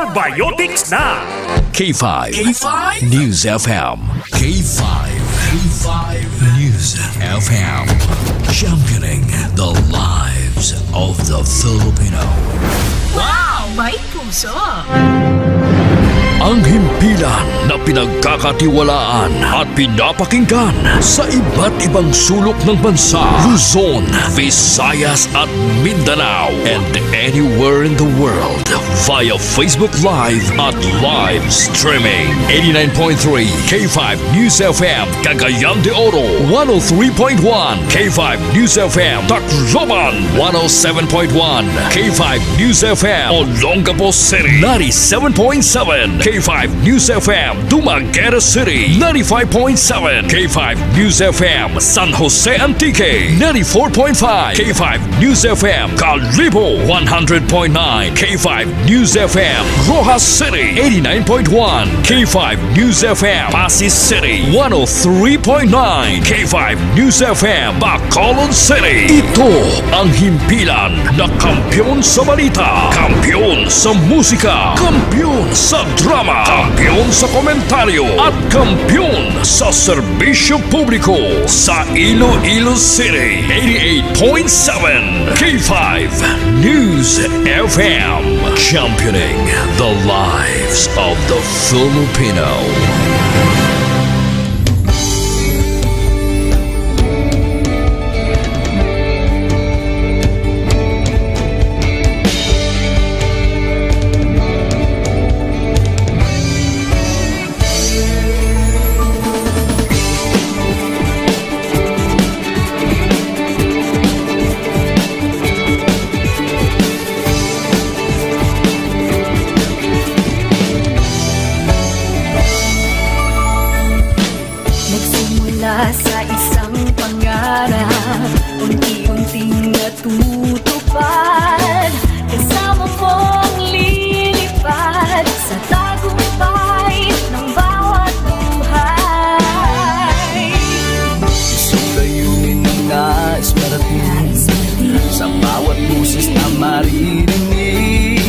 Biotics na K5 News FM. K5 News FM. Championing the lives of the Filipino. Wow! May puso! Ang himpilan na pinagkakatiwalaan at pinapakinggan sa iba't ibang sulok ng bansa, Luzon, Visayas at Mindanao, and anywhere in the world via Facebook Live at live streaming. 89.3 K5 News FM, Cagayan de Oro, 103.1 K5 News FM, Tacloban, 107.1 K5 News FM, Olongapo City, 97.7 K5 News FM, Dumaguete City, 95.7 K5 News FM, San Jose Antique, 94.5 K5 News FM, Calibo, 100.9 K5 News FM, Rojas City, 89.1 K5 News FM, Pasig City, 103.9 K5 News FM, Bacolod City. Ito ang himpilan na kampyon sa balita, kampyon sa musika, kampyon sa drama, kampyon sa komentaryo at kampyon sa serbisyo publiko sa Iloilo City. 88.7 K5 News FM, championing the lives of the Filipino. Sa isang pangarap, unti-unting natutupad, kasama mong lilipad sa tagumpay ng bawat buhay. Isang layunin ng nais marating sa bawat busis na maririnig,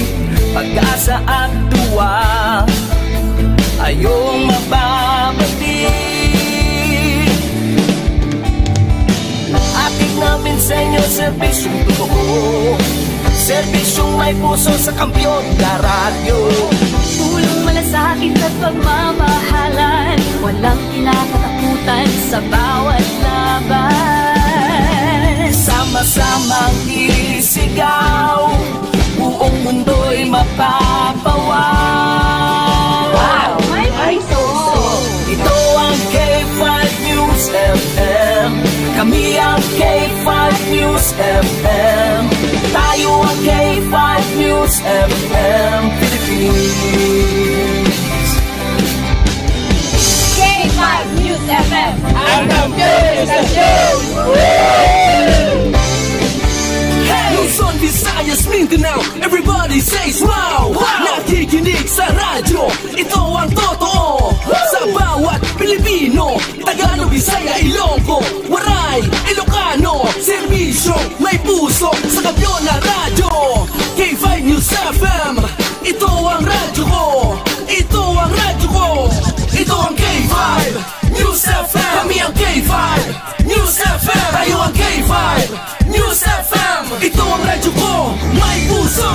pag-asa at tuwa ayong mababati. Namin sa inyo, serbisyong totoo, serbisyong may puso sa kampyon na radyo. Tulong malasakit at pagmamahalan, walang kinakatakutan sa bawat laban. Sama-samang isigaw, buong mundo'y mapapawaw. Wow! May puso! Ito ang K5 News FM. Kami ang K5 News FM. Tayo ang K5 News FM Philippines. K5 News FM. Ang kampiyon sa news! Luzon, Visayas, Mindanao, everybody says wow! Nakikinig sa radyo, ito ang totoo. Sa bawat Pilipino, Tagalog, Bisaya, Ilonggo, Waray, Ilocano, serbisyo may puso sa kampyon na radyo. K5 News FM, ito ang radyo ko, ito ang radyo ko, ito ang K5 News FM. Kami ang K5 News FM, tayo ang K5 News FM. Ito ang radyo ko, may puso.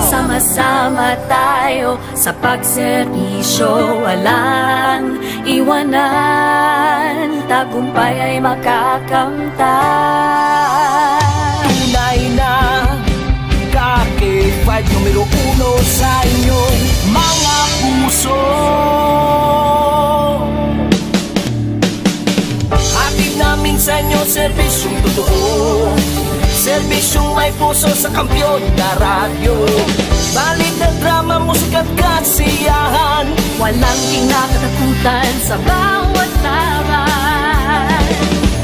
Sama-sama tayo sa pagserbisyo, walang iwanan, tagumpay ay makakamtan. Tunay na K5 numero 1 sa inyong mga puso. Hatid namin sa inyo, serbisyong totoo, serbisyong may puso sa kampyon na radyo. Balit na drama, musika at kasiyahan, walang kinakatakutan sa bawat laban.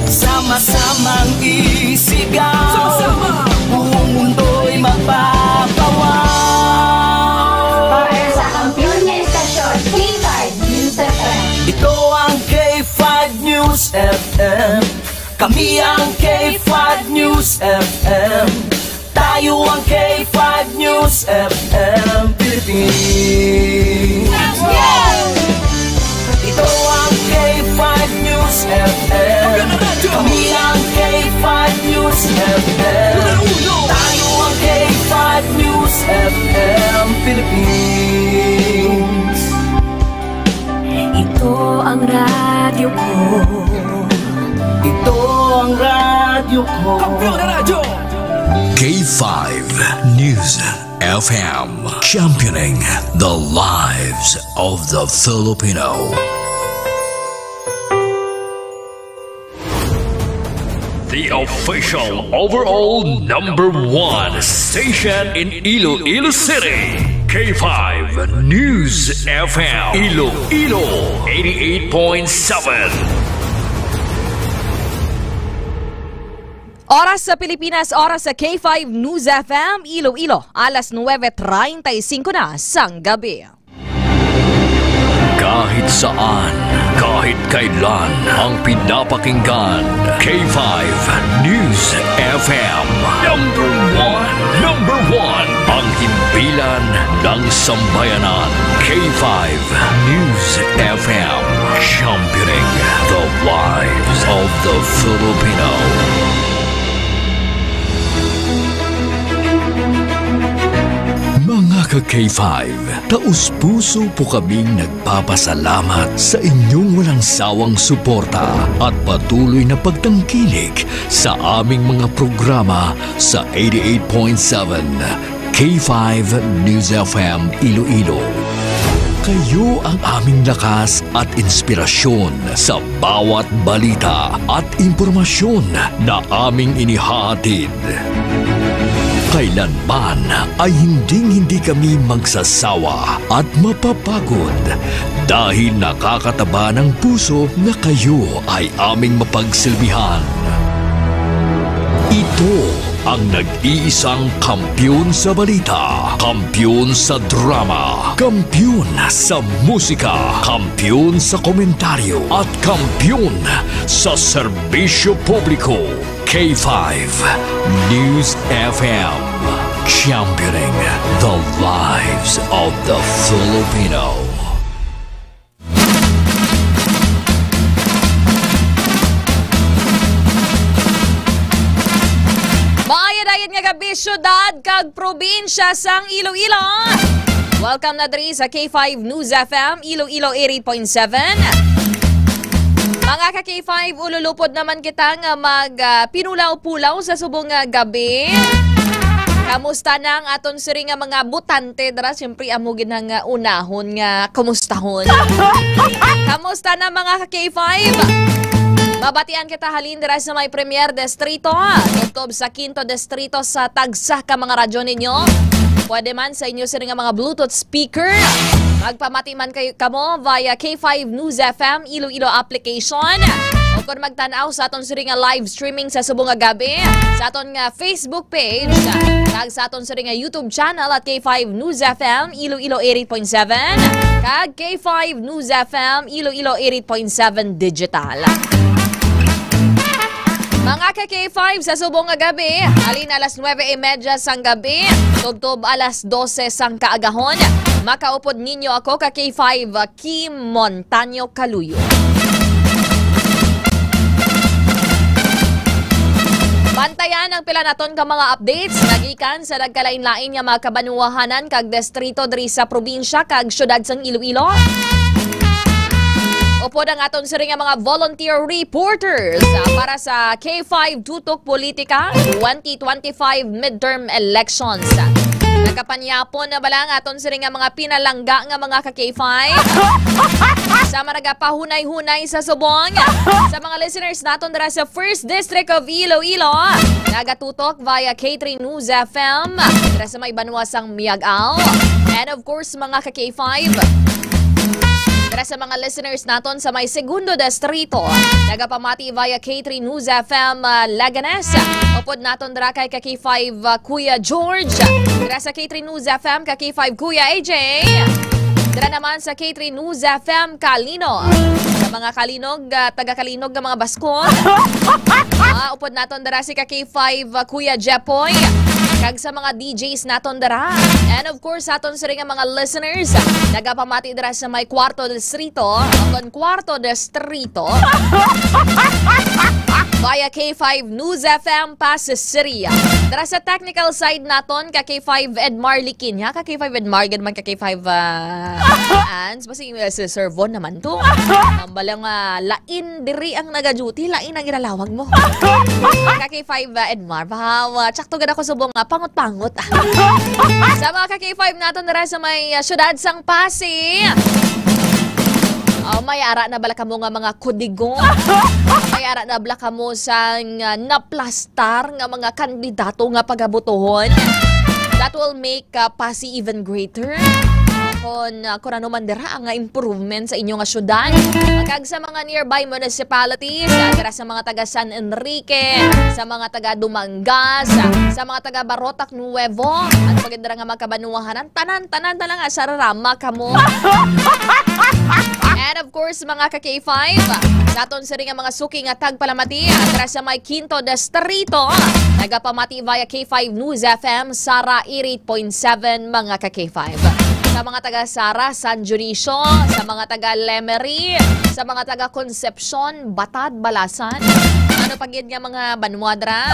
Sama-samang isigaw, sama-sama, buong mundo'y magpapawaw. Para sa kampyon na istasyon, K5 News FM. Ito ang K5 News FM. Kami ang K5 News FM. Tayo ang K5 News FM Philippines. Ito ang K5 News FM. Kami ang K5 News FM. Tayo ang K5 News FM Philippines. Ito ang radyo ko. Ito ang radyo ko. Kampiyon na radyo! K5 News FM, championing the lives of the Filipino. The official overall #1 station in Iloilo City. K5 News FM, Iloilo 88.7. Oras sa Pilipinas, oras sa K5 News FM, Iloilo, alas 9:35 na sang gabi. Kahit saan, kahit kailan, ang pinapakinggan, K5 News FM. Number one, ang himpilan ng sambayanan. K5 News FM, championing the lives of the Filipino. Mga ka-K5, taus-puso po kaming nagpapasalamat sa inyong walang sawang suporta at patuloy na pagtangkilik sa aming mga programa sa 88.7 K5 News FM Iloilo. Kayo ang aming lakas at inspirasyon sa bawat balita at impormasyon na aming inihahatid. Kailanman ay hindi kami magsasawa at mapapagod dahil nakakataba ng puso na kayo ay aming mapagsilbihan. Ito ang nag-iisang kampiyon sa balita, kampiyon sa drama, kampiyon sa musika, kampiyon sa komentaryo at kampiyon sa serbisyo publiko. K5 News FM, championing the lives of the Filipino. Maayadayan nga gabi, syudad kag probinsya sang Iloilo. Welcome na diri sa K5 News FM, Iloilo 88.7. Mga ka-K5, ululupod naman kita nga mag-pinulaw-pulaw sa subong gabi. Kamusta na ang aton siri nga mga butante dara? Siyempre amugin nga unahon nga kumustahon. Kamusta na mga ka-K5? Mabatian kita halin dira sa may Premier Distrito, tubtob sa Quinto Distrito sa tagsa ka mga radyo ninyo. Pwede man sa inyo sila nga mga Bluetooth speaker. Magpamati man kayo kamo via K5 News FM Iloilo application. O kung magtanaw sa aton sila nga live streaming sa subong nga gabi, sa aton nga Facebook page, kag sa aton sila nga YouTube channel at K5 News FM Iloilo 88.7, kag K5 News FM Iloilo 88.7 digital. Mga ka-K5 sa subong nga gabi, halin alas 9:30 sang gabi, tubtob alas 12 sang kaagahon. Makaupod ninyo ako ka-K5 Kim Montaño Caluyo. Bantayan ang pila naton ka mga updates nagikan sa nagkalain-lain nga mga kabanuahanan kag distrito diri sa probinsya kag syudad sang Iloilo. Upod ang aton siri nga mga volunteer reporters para sa K5 Tutok Politika 2025 midterm elections. Nagkapanyapon na balang aton siri nga mga pinalangga nga mga ka-K5 sa maragapahunay-hunay sa subong. Sa mga listeners naton dira sa 1st District of Iloilo, nagatutok via K3 News FM dira sa may Banwasang Miag-Ao. And of course mga ka-K5, para sa mga listeners naton sa may Segundo Distrito, nagapamati via K3 News FM Laganes. Upod naton dra kay K5 Kuya George. Dira sa K3 News FM K5 Kuya AJ. Dira naman sa K3 News FM Kalino. Sa mga Kalinog, taga-Kalinog ng mga Baskon. Upod naton dira si K5 Kuya Jepoy. kag sa mga DJs naton dara. And of course, aton sa ring nga mga listeners, nagapamati dara sa may Cuarto Distrito, ang Cuarto Distrito. Via K5 News FM Pasig City. Dara sa technical side naton ka K5 Edmar Likin, ha? Ka K5 Edmar man ka K5 Ans basi si Servon naman to. Ang balang lain diri ang naga-duty, lain ang ginalawag mo. Ka K5 Edmar, bahaw tsakto gid ako subong pangot-pangot. Sa mga ka K5 naton dara sa may syudad sang Pasig. May ara na bala kamo nga mga kudigong. May ara na bala kamo sang naplastar nga mga kandidato nga pagabutohon. That will make Pasig even greater. Kung ano man dira ang improvement sa inyong syudad. Kag sa mga nearby municipalities, dira sa mga taga San Enrique, sa mga taga Dumangas, sa mga taga Barotac Nuevo, at pagindra nga magkabanuahanan, tanan talaga sa rarama kamo. And of course, mga ka-K5, naton sa ring mga suki nga tagpalamati, dira sa may Quinto Distrito, nagapamati via K5 News FM, Sara 88.7 mga ka-K5. Sa mga taga Sara, San Dionisio, sa mga taga Lemery, sa mga taga Concepcion, Batad, Balasan, ano pag yun nga mga Banwadra,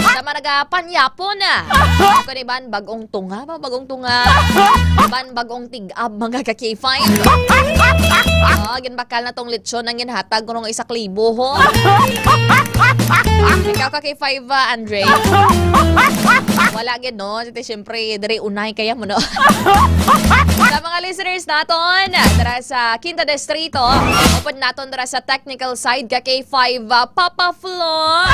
sa mga taga Panyapon, kaniban bagong tunga, ban bagong tigab mga ka-K5. Ginbakal na tong lechon ang ginhatag kung isa klibo ho. Ikaw ka-K5 Andre. Wala gid no, siyempre dire unay kaya mo no. Sa mga listeners naton, dara sa Quinta Distrito, open naton dara sa technical side ka K5 Papa Flo.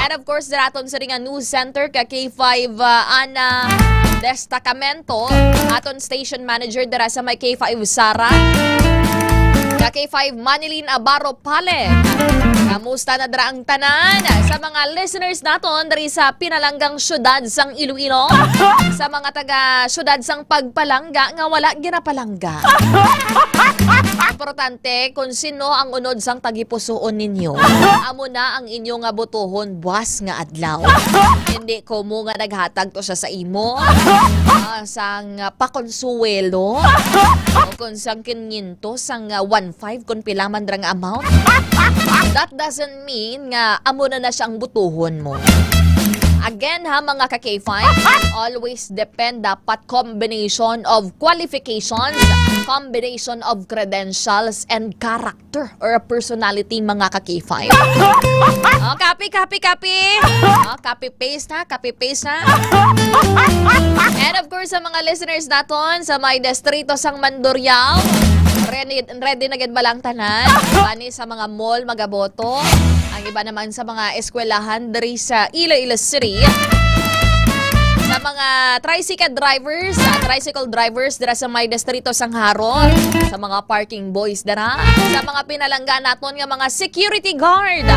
And of course, daraton sa ringa news center ka K5 Ana Destacamento, aton station manager dara sa may K5 Sara. Ka K5 Manilin Abaro Pale. Kamusta na dara ang tanan sa mga listeners naton dari sa pinalanggang syudad sang Iloilo, sa mga taga syudad sang Pagpalangga nga wala ginapalangga. Importante kung sino ang unod sang tagipusoon ninyo. Amo na ang inyong nga botohon buwas nga adlaw. Hindi ko mo nga naghatag to sa imo sang pakonsuelo o kung sang kininto sang 1.5 kung pila man drang amount. That doesn't mean nga amo na siyang butuhon mo. Again ha mga ka-K5, always depend dapat combination of qualifications, combination of credentials and character or personality mga ka-K5. Copy. Copy-paste ha. And of course sa mga listeners naton sa may distrito sang Mandurriao, ready na gid balang tanan bani sa mga mall magaboto, ang iba naman sa mga eskwelahan diri sa Iloilo City, sa mga tricycle drivers dira sa may distrito sang Haron, sa mga parking boys dira, sa mga pinalangga naton nga mga security guard.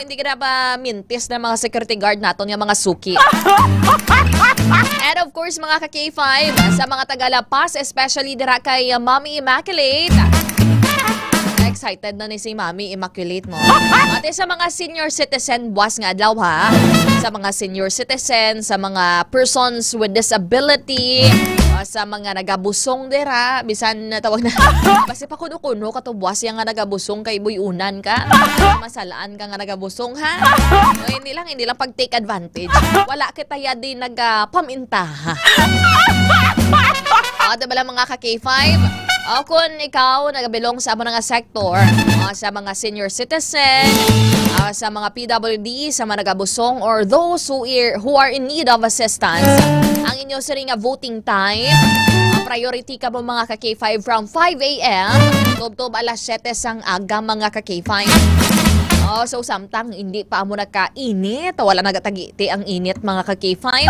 Hindi ka na ba mintis na mga security guard naton nga mga suki. And of course mga ka-K5, sa mga taga-Lapas, especially dira kay Mommy Immaculate. Excited na ni si Mommy Immaculate mo. At sa mga senior citizen, buwas nga adlaw ha. Sa mga senior citizen, sa mga persons with disability, sa mga nagabusong dira, bisan tawag na, basi pa kuno-kuno katubuas yung nga nagabusong kay buyunan ka. Masalaan ka nga nagabusong ha. So, hindi lang pag-take advantage. Wala kita ya din nagpaminta ha. Diba lang mga ka-K5? Kung ikaw nagabilong sa mga sektor, sa mga senior citizen, sa mga PWD, sa mga nagabusong, or those who are in need of assistance, ang inyo sa ring voting time, priority ka mo mga ka-K5 from 5 a.m. Tub-tub alas 7 sang aga mga ka-K5. So samtang hindi pa mo nakainit, wala nagatagiti ang init mga ka-K5.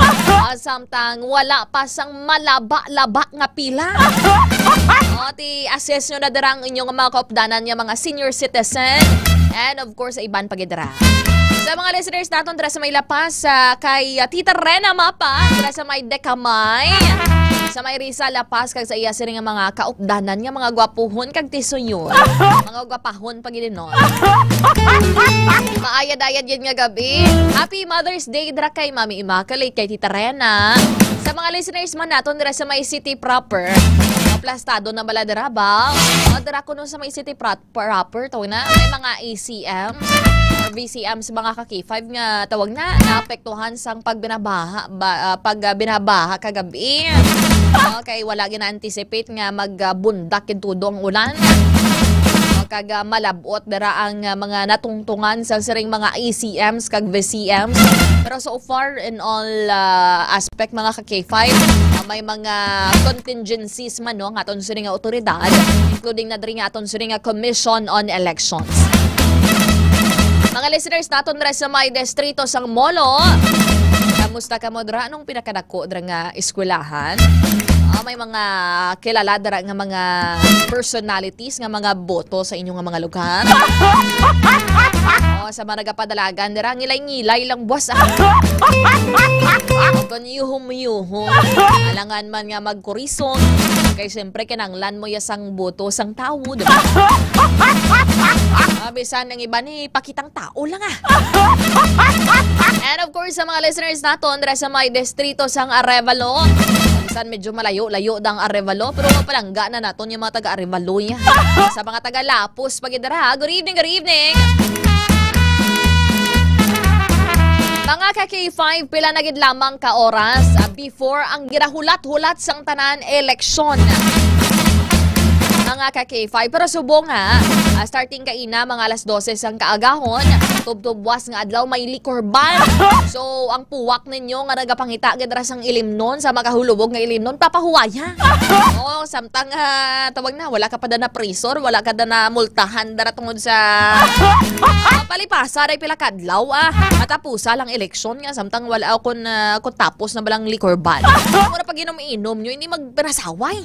Samtang wala pa sang malaba-laba nga pila. Ti assess nyo na darang inyong mga kaupdanan yung mga senior citizen, and of course iban pagidra. Sa mga listeners natin dira sa may Lapas, kay Tita Rena Mapa, dira sa may Decamay, Sa may Rizal, Lapas, kag sa iya sila nga mga kaupdanan nga mga gwapuhon kag tisuyon. Mga gwapahon pag ilinon. Maayad-ayad yan nga gabi. Happy Mother's Day dra kay Mami Immaculate, kay Tita Rena. Sa mga listeners man naton dira sa may city proper. Aplastado na bala dira ba? O dira ko nun sa may city proper tawag na. May mga ACM or VCM sa mga ka-K5 nga tawag na naapektuhan sang pagbinabaha kagabi. Okay, wala gina-anticipate nga magbundak yung tudong ulan. Kag malabot dara ang mga natungtungan sa siring mga ACMs kag VCMs. Pero so far in all aspect mga ka-K5, may mga contingencies man no, ng aton siring nga otoridad, including na diri nga aton siring nga Commission on Elections. Mga listeners naton dira sa may distrito sang Molo. Kamusta ka mo dira? Anong pinakadako dira nga eskwelahan? May mga kilala dira nga mga personalities nga mga boto sa inyong mga lugar. Sa mga nagapadalagan dira ngilay-ngilay lang buwas. Kung yuhum-yuhum, alangan man nga magkurison. Kaya siyempre kinanglan mo yasang boto sang tao, diba? Bisan ng iba ni pakitang tao lang And of course, sa mga listeners naton dira sa may distrito sang Arevalo. Bisan medyo malayo-layo dang Arevalo, pero palangga na naton yung mga taga-Arevalo niya. Sa mga taga-Lapus, pagidara, good evening, good evening! Mga ka-K5, pila na gid lamang ka oras before ang girahulat-hulat sang tanan eleksyon. Mga ka-K5, pero subong starting kaina mga alas 12 sang kaagahon, tubtubwas nga adlaw may liquor ban. So ang puwak ninyo nga nagapangita gid ra sang ilimnon sa makahulubog nga ilimnon papahuwaya. Samtang tawag na wala ka pa na prisor, wala ka na multahan dara tungod sa palipasa ray pila kadlaw matapusa lang eleksyon nga samtang wala ako na tapos na balang liquor ban. Kung pag inom-inom nyo hindi magpinasaway.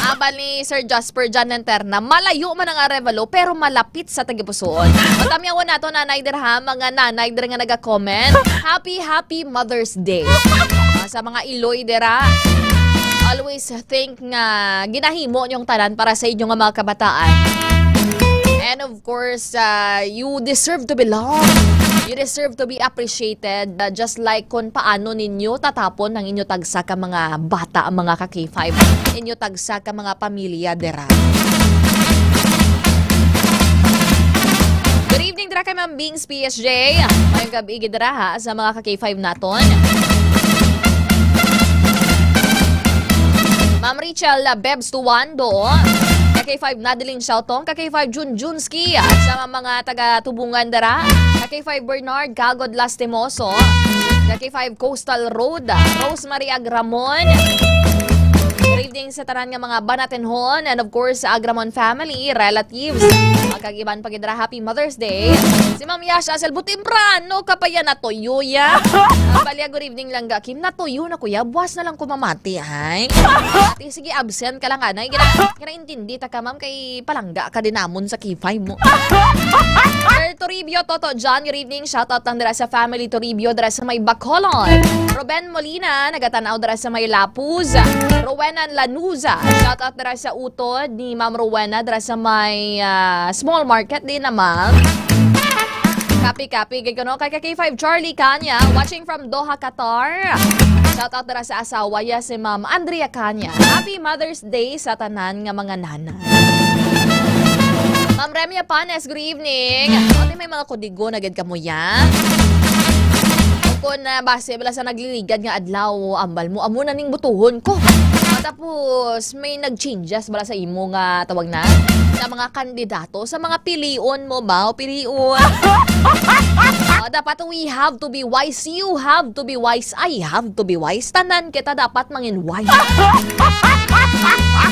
Abal ni Sir Jasper Jan Lanterna, malayo man ang Arevalo pero malapit sa Tagipusoon. Matamyawan nato nanay dirha, mga nanay dirha nga naga-comment. Happy Mother's Day. Sa mga Iloy dira, always think nga ginahimo yung tanan para sa inyong mga kabataan. And of course, you deserve to be loved. You deserve to be appreciated, just like kung paano ninyo tatapon ng inyo tagsa ka mga bata, ang mga ka-K5. Inyo tagsa ka mga pamilya dera. Good evening dira kay Ma'am Bings PSJ. Mayong gabi dira sa mga ka-K5 naton. Ma'am Rachel Bebs Tuwando. K5 Nadiling Shautong, K5 Junjunski sa mga taga-tubungan dara, K5 Bernard Kagod Lastimoso, K5 Coastal Road, Rosemary Agramon. Good evening sa tanan nga mga Banatenhon and of course sa Agramon family, relatives. Magkagiban pagidra, happy Mother's Day. Si Ma'am Yasha Selbutimprano, kapaya na toyo ya. Balya, good evening lang ga. Kim, natuyo na kuya, buwas na lang kumamati ay. Ati, sige, absent ka lang anay. Kinaintindi ta ka ma'am, kay palangga ka din namon sa K5 mo. Toribio Toto John, good evening. Shoutout lang dira sa family Toribio, dira sa may Bacolod. Ruben Molina, nagatanaw dira sa may Lapuz. Rowena Lanuza, shoutout dira sa utod ni Ma'am Rowena, dira sa may small market din naman. Kapi-kapi, gano'n. Kay K5 Charlie Kanya, watching from Doha, Qatar. Shoutout dira sa asawa ya si Ma'am Andrea Kanya. Happy Mother's Day sa tanan nga mga nanay. Ma'am Remia Panes, good evening. Ano may mga kudigo na gad kamo ya? Kung base bala sa nagliligad nga adlaw, ambal mo, amo na ning butuhon ko. Tapos may nag-changes bala sa imo nga tawag na sa mga kandidato, sa mga pilion mo ba o pilion. Dapat we have to be wise, you have to be wise, I have to be wise. Tanan kita dapat mangin wise.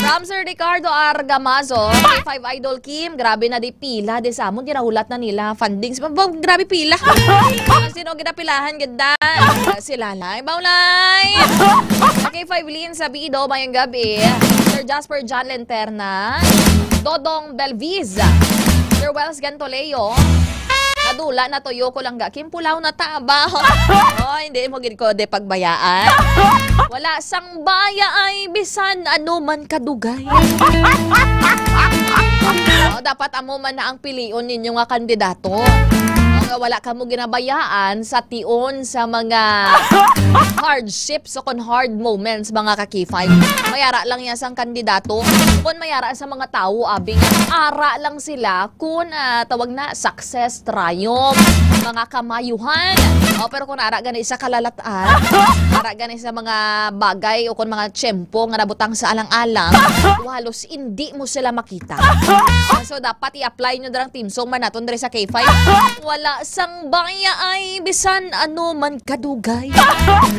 From Sir Ricardo Argamazo, K5 Idol Kim, grabe na di pila, di sa amon, ginahulat na nila fundings. Grabe pila. Sino ginapilahan ganda? Sila lang. Baulay! K5 Lin sa Bido, mayang gabi. Sir Jasper John Lanterna, Dodong Belviz, Sir Wells Gantoleo, Kadula na toyo ko lang Kim pulaw na taba. Oh, hindi mo gid ko de pagbayaan. Wala sang baya ay bisan ano man kadugay. Dapat amo man na ang pilion ninyo nga kandidato. Wala ka mo ginabayaan sa tion sa mga hardships o kon hard moments mga ka-K5. Mayara lang yan sang kandidato. Kung mayara sa mga tao, abing ara lang sila kung tawag na success, triumph, mga kamayuhan. Pero kung ara ganay sa kalalataan, ara ganay sa mga bagay o kung mga tiyempo nga nabutang sa alang-alang, halos hindi mo sila makita. So dapat i-apply nyo darang team song man naton diri sa K5. Wala sang baya ay bisan ano man kadugay.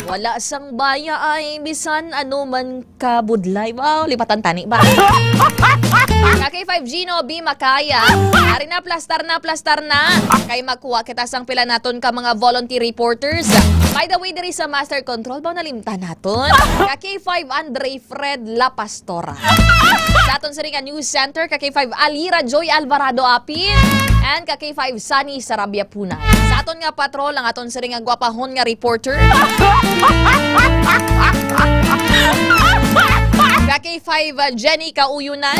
Wala sang baya ay bisan ano man kabudlay. Wow, lipatan tani ba? K5 Gino B Makaya. Ari na plastar na. Kay magkuha kita sang pila naton ka mga volunteer reporters. By the way, diri sa Master Control ba nalimtan naton? K5 Andre Fred La Pastora. Sa aton sa News Center, K5 Alira Joy Alvarado Apin. And K5 Sunny Sarabia Punay. Sa aton nga patrol, ang aton sa ring ang gwapahon nga reporter. K5 Jenny Kauyunan.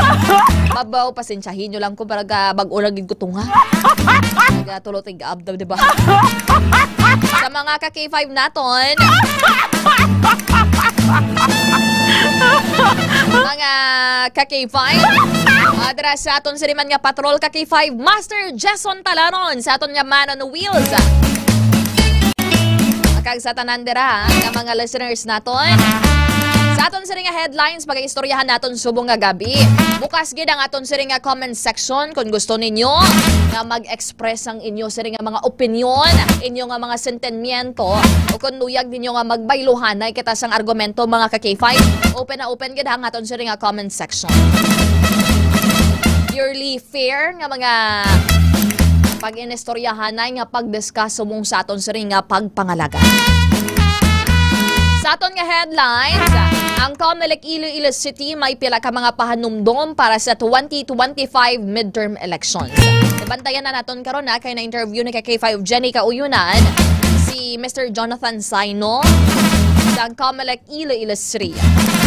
Mabaw, pasensyahin nyo lang ko para bag-ulagin ko tunga. Tulot ay gaabdaw, diba? Sa mga K5 naton, mga K5 adra sa aton sa liman nga patrol K5 Master Jason Talaron sa aton nga man on wheels. Kag sa tanan dira nga mga listeners naton. Sa aton sa ring headlines pag-istoryahan naton subong nga gabi. Bukas gid ang aton sa ring comment section kung gusto ninyo nga mag-express ang inyo sa ring mga opinion, inyo nga mga sentimiento o kung luyag ninyo nga magbayluhanay kita sang argumento mga ka-K5. Open na open gid ang aton sa ring comment section. Purely fair nga mga pag-inistoryahanay nga pag-discuss subong sa aton sa ring pagpangalaga. Sa aton nga headlines, ang COMELEC Iloilo City may pila ka mga pahanumdom para sa 2025 midterm elections. Bantayan na naton karon na kay na-interview ni K5 Jenny Kauyunan si Mr. Jonathan Saino sa COMELEC Iloilo City.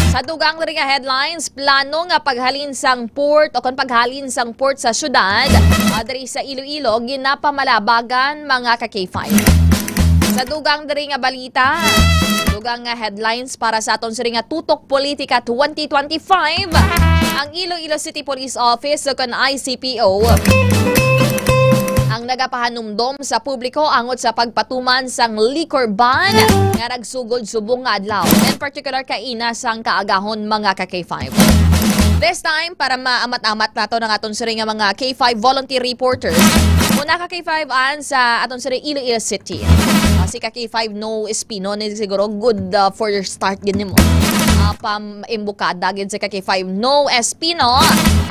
Sa dugang ring headlines, plano nga paghalin sang port o kung paghalin sang port sa syudad diri sa Iloilo ginapamalabagan mga ka-K5. Sa dugang diri nga balita, dugang nga headlines para sa aton siri nga tutok politika 2025, ang Iloilo City Police Office o kan ICPO ang nagapahanumdom sa publiko angot sa pagpatuman sang liquor ban nga nagsugod subong nga adlaw, in particular kaina sang kaagahon mga ka-K5. This time, para maamat-amat nato ng aton siri nga mga K5 volunteer reporters, muna ka K5 sa aton siri Iloilo City. Si ka K5 no Espino ni siguro good for your start gid nimo. Pam-imbukada gid si ka K5 no Espino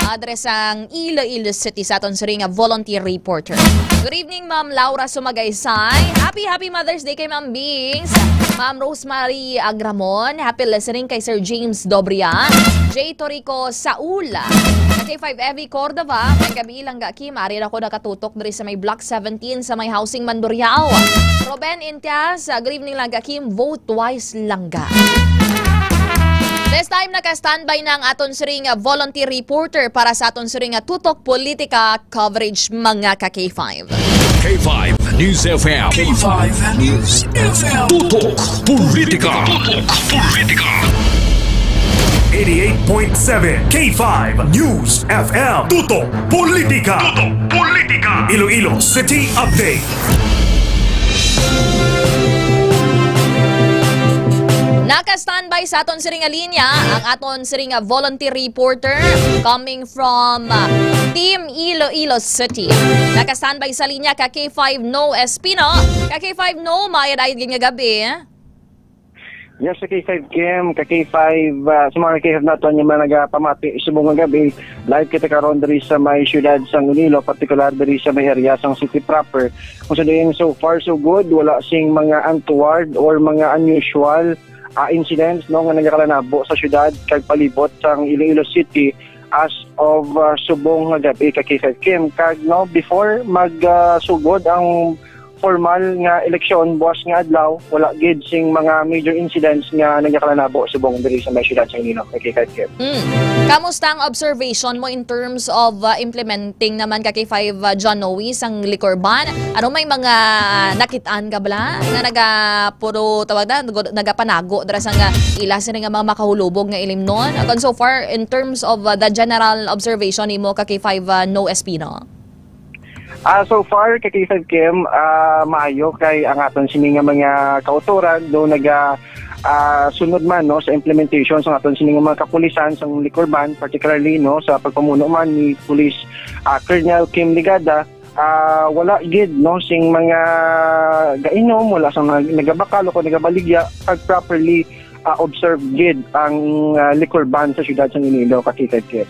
address ang Iloilo City sa aton siri nga volunteer reporter. Good evening Ma'am Laura Sumagaysay. Happy Mother's Day kay Ma'am Bings. Ma'am Rosemary Agramon. Happy listening kay Sir James Dobria. J. Torico Saula. K5 Evie Cordova. May gabi lang ga Kim. Ari ako nakatutok diri sa may Block 17 sa may Housing Mandurriao. Ruben Intias. Good evening lang ga Kim. Vote twice lang ga. This time naka-standby na ang aton siring volunteer reporter para sa aton siring tutok politika coverage mga ka-K5. K5 News FM. K5 News FM. Tutok politika. Tutok politika. 88.7 K5 News FM. Tutok politika. Tutok politika. Iloilo City Update. Naka-standby sa aton siring linya ang aton siring volunteer reporter coming from Team Iloilo City. Naka-standby sa linya ka K5 No Espino. Ka K5 No, mayadayad nga gabi. Yes, sa K5 Kim, ka K5, sa mga K5 natin yung mga nagpamati subong nga gabi, live kita karon diri sa may syudad sa Iloilo, particular diri sa may area sang city proper. Kung sa diyan so far so good, wala sing mga untoward or mga unusual incidents no nga nagakalanabo sa syudad kag palibot sang Iloilo City as of subong nga gabi ka K5 Kim. Kag no, before magsugod ang formal nga eleksyon buwas nga adlaw, wala gid sing mga major incidents nga nagakalanabo subong diri sa may syudad sa Iloilo kay K5 Kim. Kamusta ang observation mo in terms of implementing naman ka K5 John Noe sang liquor ban? Ano may mga nakitaan ka bala nga puro tawag na nagapanago dira sa nga ila sila nga mga makahulubog nga ilim nun? Again, so far in terms of the general observation nimo ka K5 No Espino? So far, kay K5 Kim, maayo kay ang aton sini nga mga kautoran do sunod man no sa implementation sa aton sini nga mga kapulisan sa liquor ban, particularly no sa pagpamuno man ni Police Colonel Kim Ligada. Wala gid no sing mga gainom, wala sa nagabakal o nagabaligya pag properly observe gid ang liquor ban sa syudad sa Iloilo ka K5 Kim.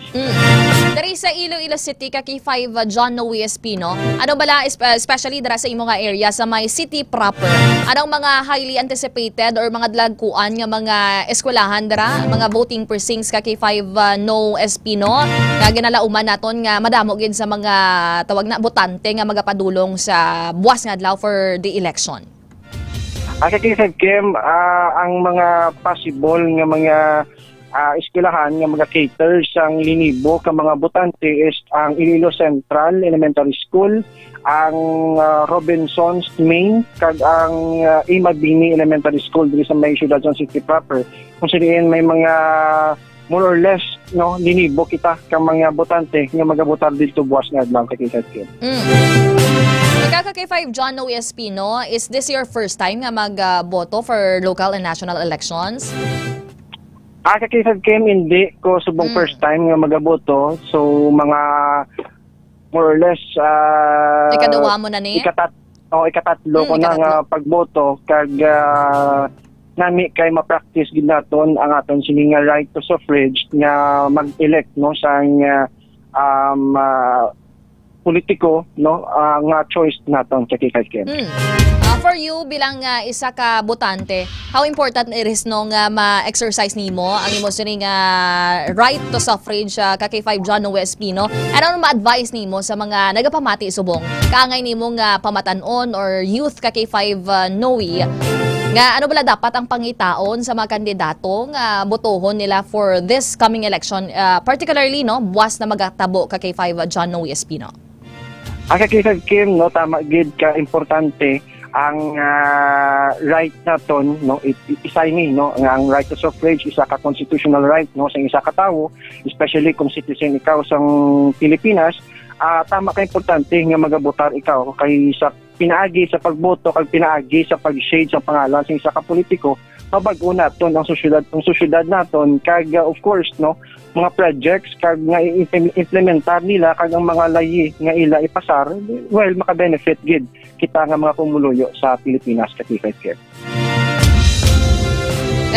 Dari sa Iloilo City ka K5 John Noe Espino, ano bala especially dara sa imo nga area sa may city proper? Anong mga highly anticipated or mga dlagkuan nga mga eskwelahan dara, mga voting precincts ka K5 No Espino nga ginalauman naton nga madamo gid sa mga tawag na botante nga magapadulong sa buwas nga adlaw for the election? Kay K5 Kim, ang mga possible nga mga eskwelahan nga mga cater sang linibo ka mga botante is ang Iloilo Central Elementary School, ang Robinson's Main, kag ang Imabini Elementary School diri sa may syudad sa city proper. Kung sadiin may mga more or less no linibo kita ka mga botante nga magabotar dito buwas nga adlaw kay K5 Kim. Ika K5 John Noe Espino, is this your first time nga magboto for local and national elections? Kay K5 Kim, hindi ko subong first time nga magaboto. So, mga more or less ikaduwa mo na ni? Ikatatlo ko na nga pagboto. Kag nami kay ma-practice gid naton ang aton sini nga right to suffrage nga mag-elect no sang politiko no nga choice naton kay K5 Kim. For you bilang isa ka botante, how important it is no nga ma-exercise nimo ang imo sini nga right to suffrage ka K5 John Noe Espino? Ano ma-advise nimo sa mga nagapamati subong kaangay nimo nga pamatanon or youth ka K5 Noe nga ano bala dapat ang pangitaon sa mga kandidato nga botohon nila for this coming election, particularly no buwas na magatabo ka K5 John Noe Espino? Kay K5 Kim, no, tama gid ka importante ang right naton no isa ni no ang right to suffrage isa ka constitutional right no sa isa ka tawo, especially kung citizen ikaw sa Pilipinas. Tama ka importante nga magabotar ikaw kay sa pinaagi sa pagboto kag pinaagi sa pag-shade sa pangalan sa isa ka politiko. Mabag-o naton ang sosyedad naton kag of course no mga projects kag nga implementar nila kag ang mga layi nga ila ipasar, well maka-benefit gid kita nga mga pumuluyo sa Pilipinas ka K5 Kim.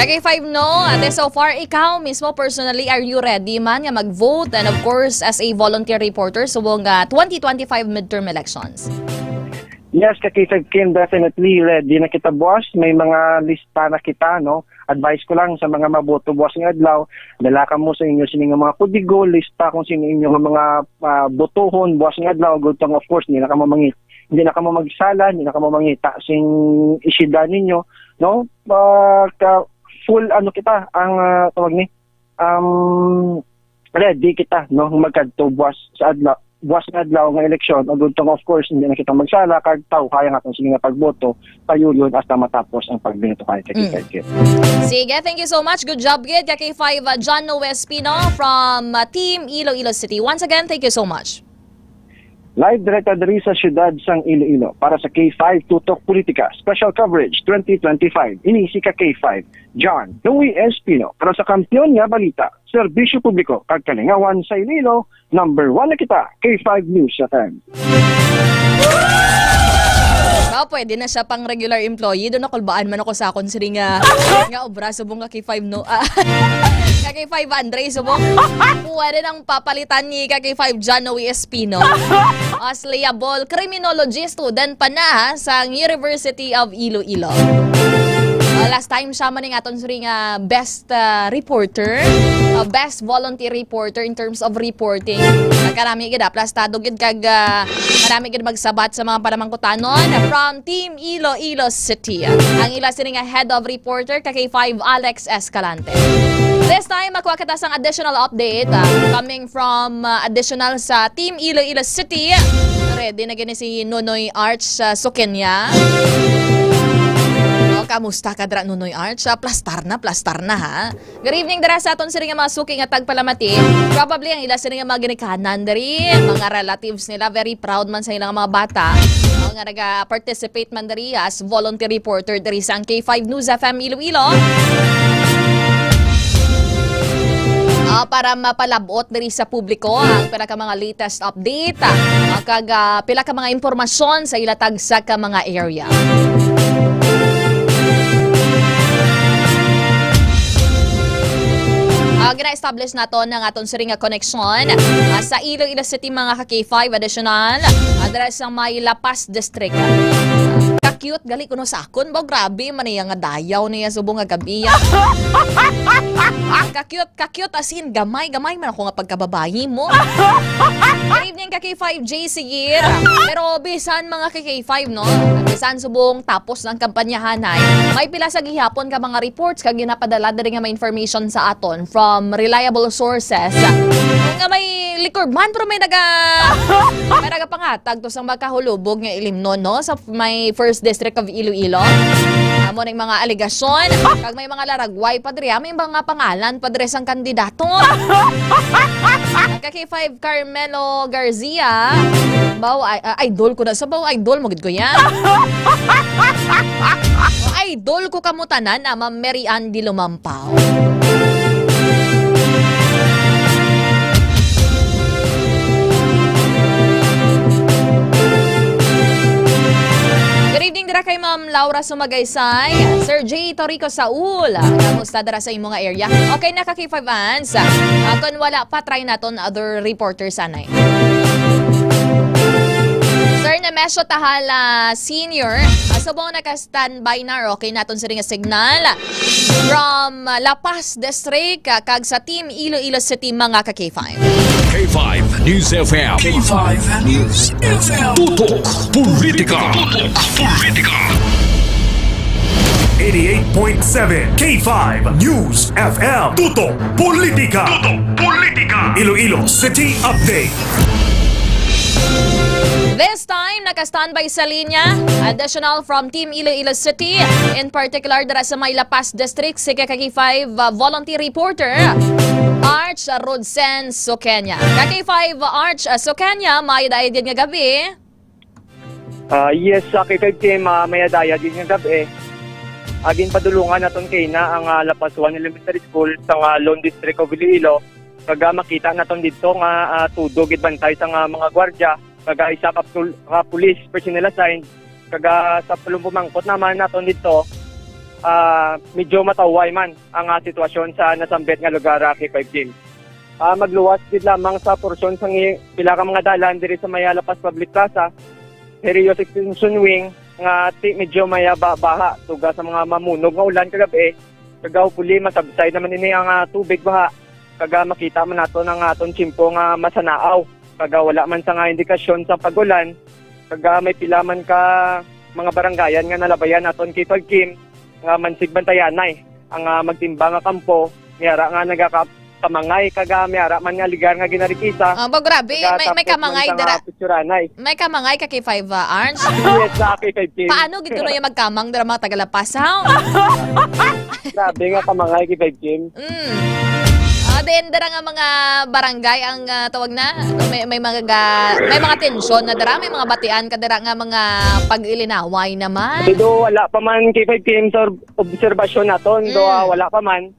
K5 no, ate so far ikaw mismo personally are you ready man nga mag-vote and of course as a volunteer reporter subong 2025 midterm elections? Yes, K5 Kim, definitely ready na kita boss. May mga lista na kita, no? Advice ko lang sa mga maboto boss ng adlaw, dala ka mo sa inyo sining mga kudigo, lista kung sino inyo mga botohon boss ng adlaw. Good thing, of course, hindi na ka mo magsala, hindi na ka mo mangita sing isyida ninyo, no? Full ano kita, ang tawag ni, ready kita, no? Magkadto boss sa adlaw. Buwas nga adlaw nga eleksyon, o good of course, hindi na kitang magsala, kag tao, kaya nga itong sige nga pagboto, payulyon hasta matapos ang pagbinoto kay K5 Kim. Sige, thank you so much. Good job, Gid. K5 John Noe Espino from Team Iloilo City. Once again, thank you so much. Live direkta diri sa siyudad sang Iloilo para sa K5 Tutok Politika Special Coverage 2025. Ini si K5 John Noe Espino para sa kampiyon nga balita, serbisyo publiko kag kalingawan sa Iloilo. Number 1 na kita, K5 News FM. Pwede na siya pang regular employee. Doon nakulbaan man ako sa akon siri nga obra subong ka K5 no. K5 Andre subong. Pwede nang papalitan ni K5 John Noe Espino. As liable criminology student pa na sa University of Iloilo. Last time siya man aton suri nga best reporter, best volunteer reporter in terms of reporting. Karami gid aplastado gid kag marami gid magsabat sa mga panamangkutanon from Team Iloilo City. Ang ila sini nga head of reporter K5 Alex Escalante. This time makuha kita sang additional update coming from additional sa Team Iloilo City. Ready na gini si Nunoy Arch Sukenya. Kamusta ka dra Nunoy Arch? Plastar na ha. Good evening dara sa aton sila nga mga suki nga tagpalamati. Probably ang ila sila nga mga ginikanan dari, mga relatives nila very proud man sa ilang mga bata. Nga naga-participate man dari as volunteer reporter dari sa K5 News FM Iloilo. Para mapalabot dari sa publiko ang pila ka mga latest update, kag pila ka mga impormasyon sa ilatag sa ka mga area. Gina-establish nato ng aton siri nga connection sa Iloilo City mga ka-K5 additional address ang may Lapas District. Ka-cute gali kuno sa akon ba grabe man iya nga dayaw niya subong nga gabi. Ka-cute as in gamay man ako nga pagkababayi mo. Good evening ka-K5 J Sigir. Pero bisan mga ka-K5 no, bisan subong tapos ng kampanyahan ay may pila sa gihapon ka mga reports kag ginapadala diri nga may information sa aton from reliable sources. Nga may liquor man pero may nagapangatag to sa magkahulubog nga ilimnon no sa may first district of Iloilo. Amo ning mga aligasyon kag may mga laragway padre may mga pangalan padre sang kandidato. K5 Carmelo Garcia. Baw idol ko na sa baw idol mo gid ko yan. Idol ko kamutanan na Ma'am Mary Ann Di Lumampaw. Good evening dira kay Ma'am Laura Sumagaysay, Sir J. Torico Saul. Kamusta dira sa imong area? Okay na ka K5 Ans. Kung wala pa, try naton other reporters anay. Sir Nemesio Tahala Senior, subong naka-standby na okay naton sa nga signal from La Paz District kag sa Team Iloilo City mga ka-K5. K5 News FM. K5 News FM. Tutok Politika. 88.7 K5 News FM. Tutok Politika. Iloilo City Update. This time, naka-standby sa linya, additional from Team Iloilo City, in particular dara sa may La Paz District, si K5 volunteer reporter, Arch Rodsen Sukenya. K5 Arch Sukenya, may daya din nga gabi. Yes, sa K5 team, may daya din nga gabi. Agin padulungan naton kay na ang La Paz 1 Elementary School sa Lone District of Iloilo. Kaga makita naton dito nga tudog gid bantay sa mga gwardiya. Kaga isa ka police personnel assigned. Kaga sa pumangkot naman naton dito, medyo mataway man ang sitwasyon sa nasambit nga lugar K5 team. Magluwas gid lamang sa porsyon sang pila ka mga dalan diri sa may La Paz Public Plaza. Serious extension wing nga medyo maya baha tuga sa mga mamunog nga ulan kagabi. Kaga hopefully masabsay naman ini ang tubig baha. Kaga makita man nato ang aton tsimpo nga masanaaw. Kaga wala man sa nga indikasyon sa pagulan. Kaga may pila man ka mga barangayan nga nalabayan naton kay Pagkim nga mansig bantayanay ang magtimba nga kampo. Miyara nga nagakamangay kaga miyara man nga ligar nga ginarikisa. Grabe, may kamangay dira. May kamangay ka kay 5 Arns. Yes, sa K5 team. Paano gid kuno yung magkamang dira mga Tagalapasaw? Grabe nga kamangay kay 5 team. Then dara nga mga barangay ang tawag na may mga tensyon na dara, may mga batian ka dara nga mga pag-ilinaway naman. Do wala pa man K5 team sa obserbasyon naton, do wala pa man.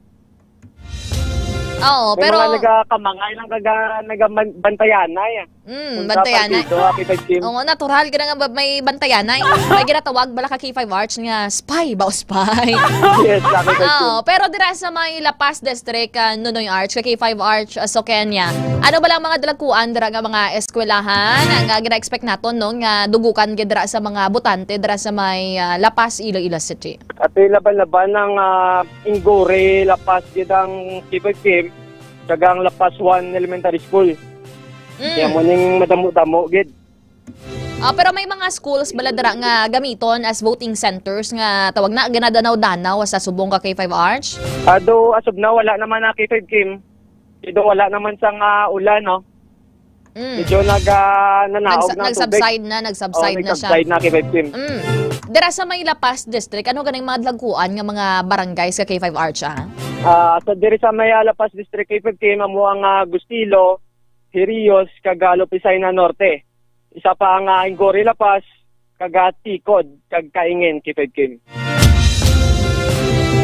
Oo, may pero mga nagakamangay lang kaga nagabantayanay. Bantayanay. Dito, K5 Kim. Oo, natural ka nga may bantayanay. May ginatawag bala ka K5 Arch nga spy ba o spy? Yes, K5 Kim. Pero dira sa may Lapas District, Nunoy Arch, K5 Arch, so Kenya. Ano ba lang mga dalakuan dira nga mga eskwelahan nga gina-expect naton no nga dugukan dira sa mga butante dira sa may Lapas, Iloilo City. At laban-laban ng Ingore, Lapas, gidang K5 Kim, kagang Lapas 1 Elementary School. Kaya mo ning madamo-damo, gid. Pero may mga schools baladara nga gamiton as voting centers nga tawag na ganadanaw-danaw sa subong ka K5 Arch? Do asub na wala naman na K5 Kim. Do wala naman sang ulan, no? Medyo nanaog na nagsubside na siya. Nagsubside na K5 Kim. Dira sa may Lapas District, ano ganing mga dalaguan nga mga barangays sa K5 Arch, So diri sa may Lapas District K5 Kim, amo ang Gustilo, Hirios, Kagalo, Pisayna Norte. Isa pa ang Ingore, Lapas, Kagatikod, Kagkaingen, K5 Kim.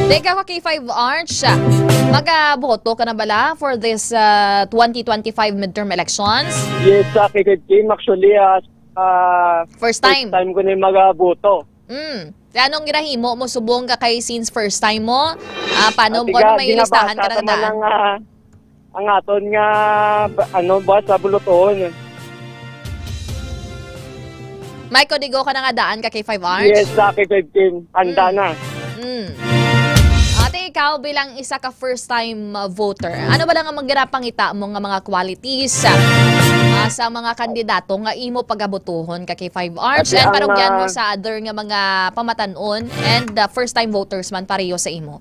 Teka ka K5 Arch, mag-boto ka na bala for this 2025 midterm elections? Yes, sa K5 Kim, actually, first time ko na mag-boto. Anong ginahimo mo subong ka kay since first time mo? Paano mo may listahan ka na daan? Ang aton nga sa buluton. May kodigo ka na nga daan ka kay 5 Arch? Yes, sa K5 Kim. Anda na. Ate, ikaw bilang isa ka first time voter, ano ba lang ang magginapangita mo nga mga qualities sa mga kandidato nga imo pagabotohon ka kay 5 Arch and parugyan mo sa other nga mga pamatanon and first time voters man pareho sa imo?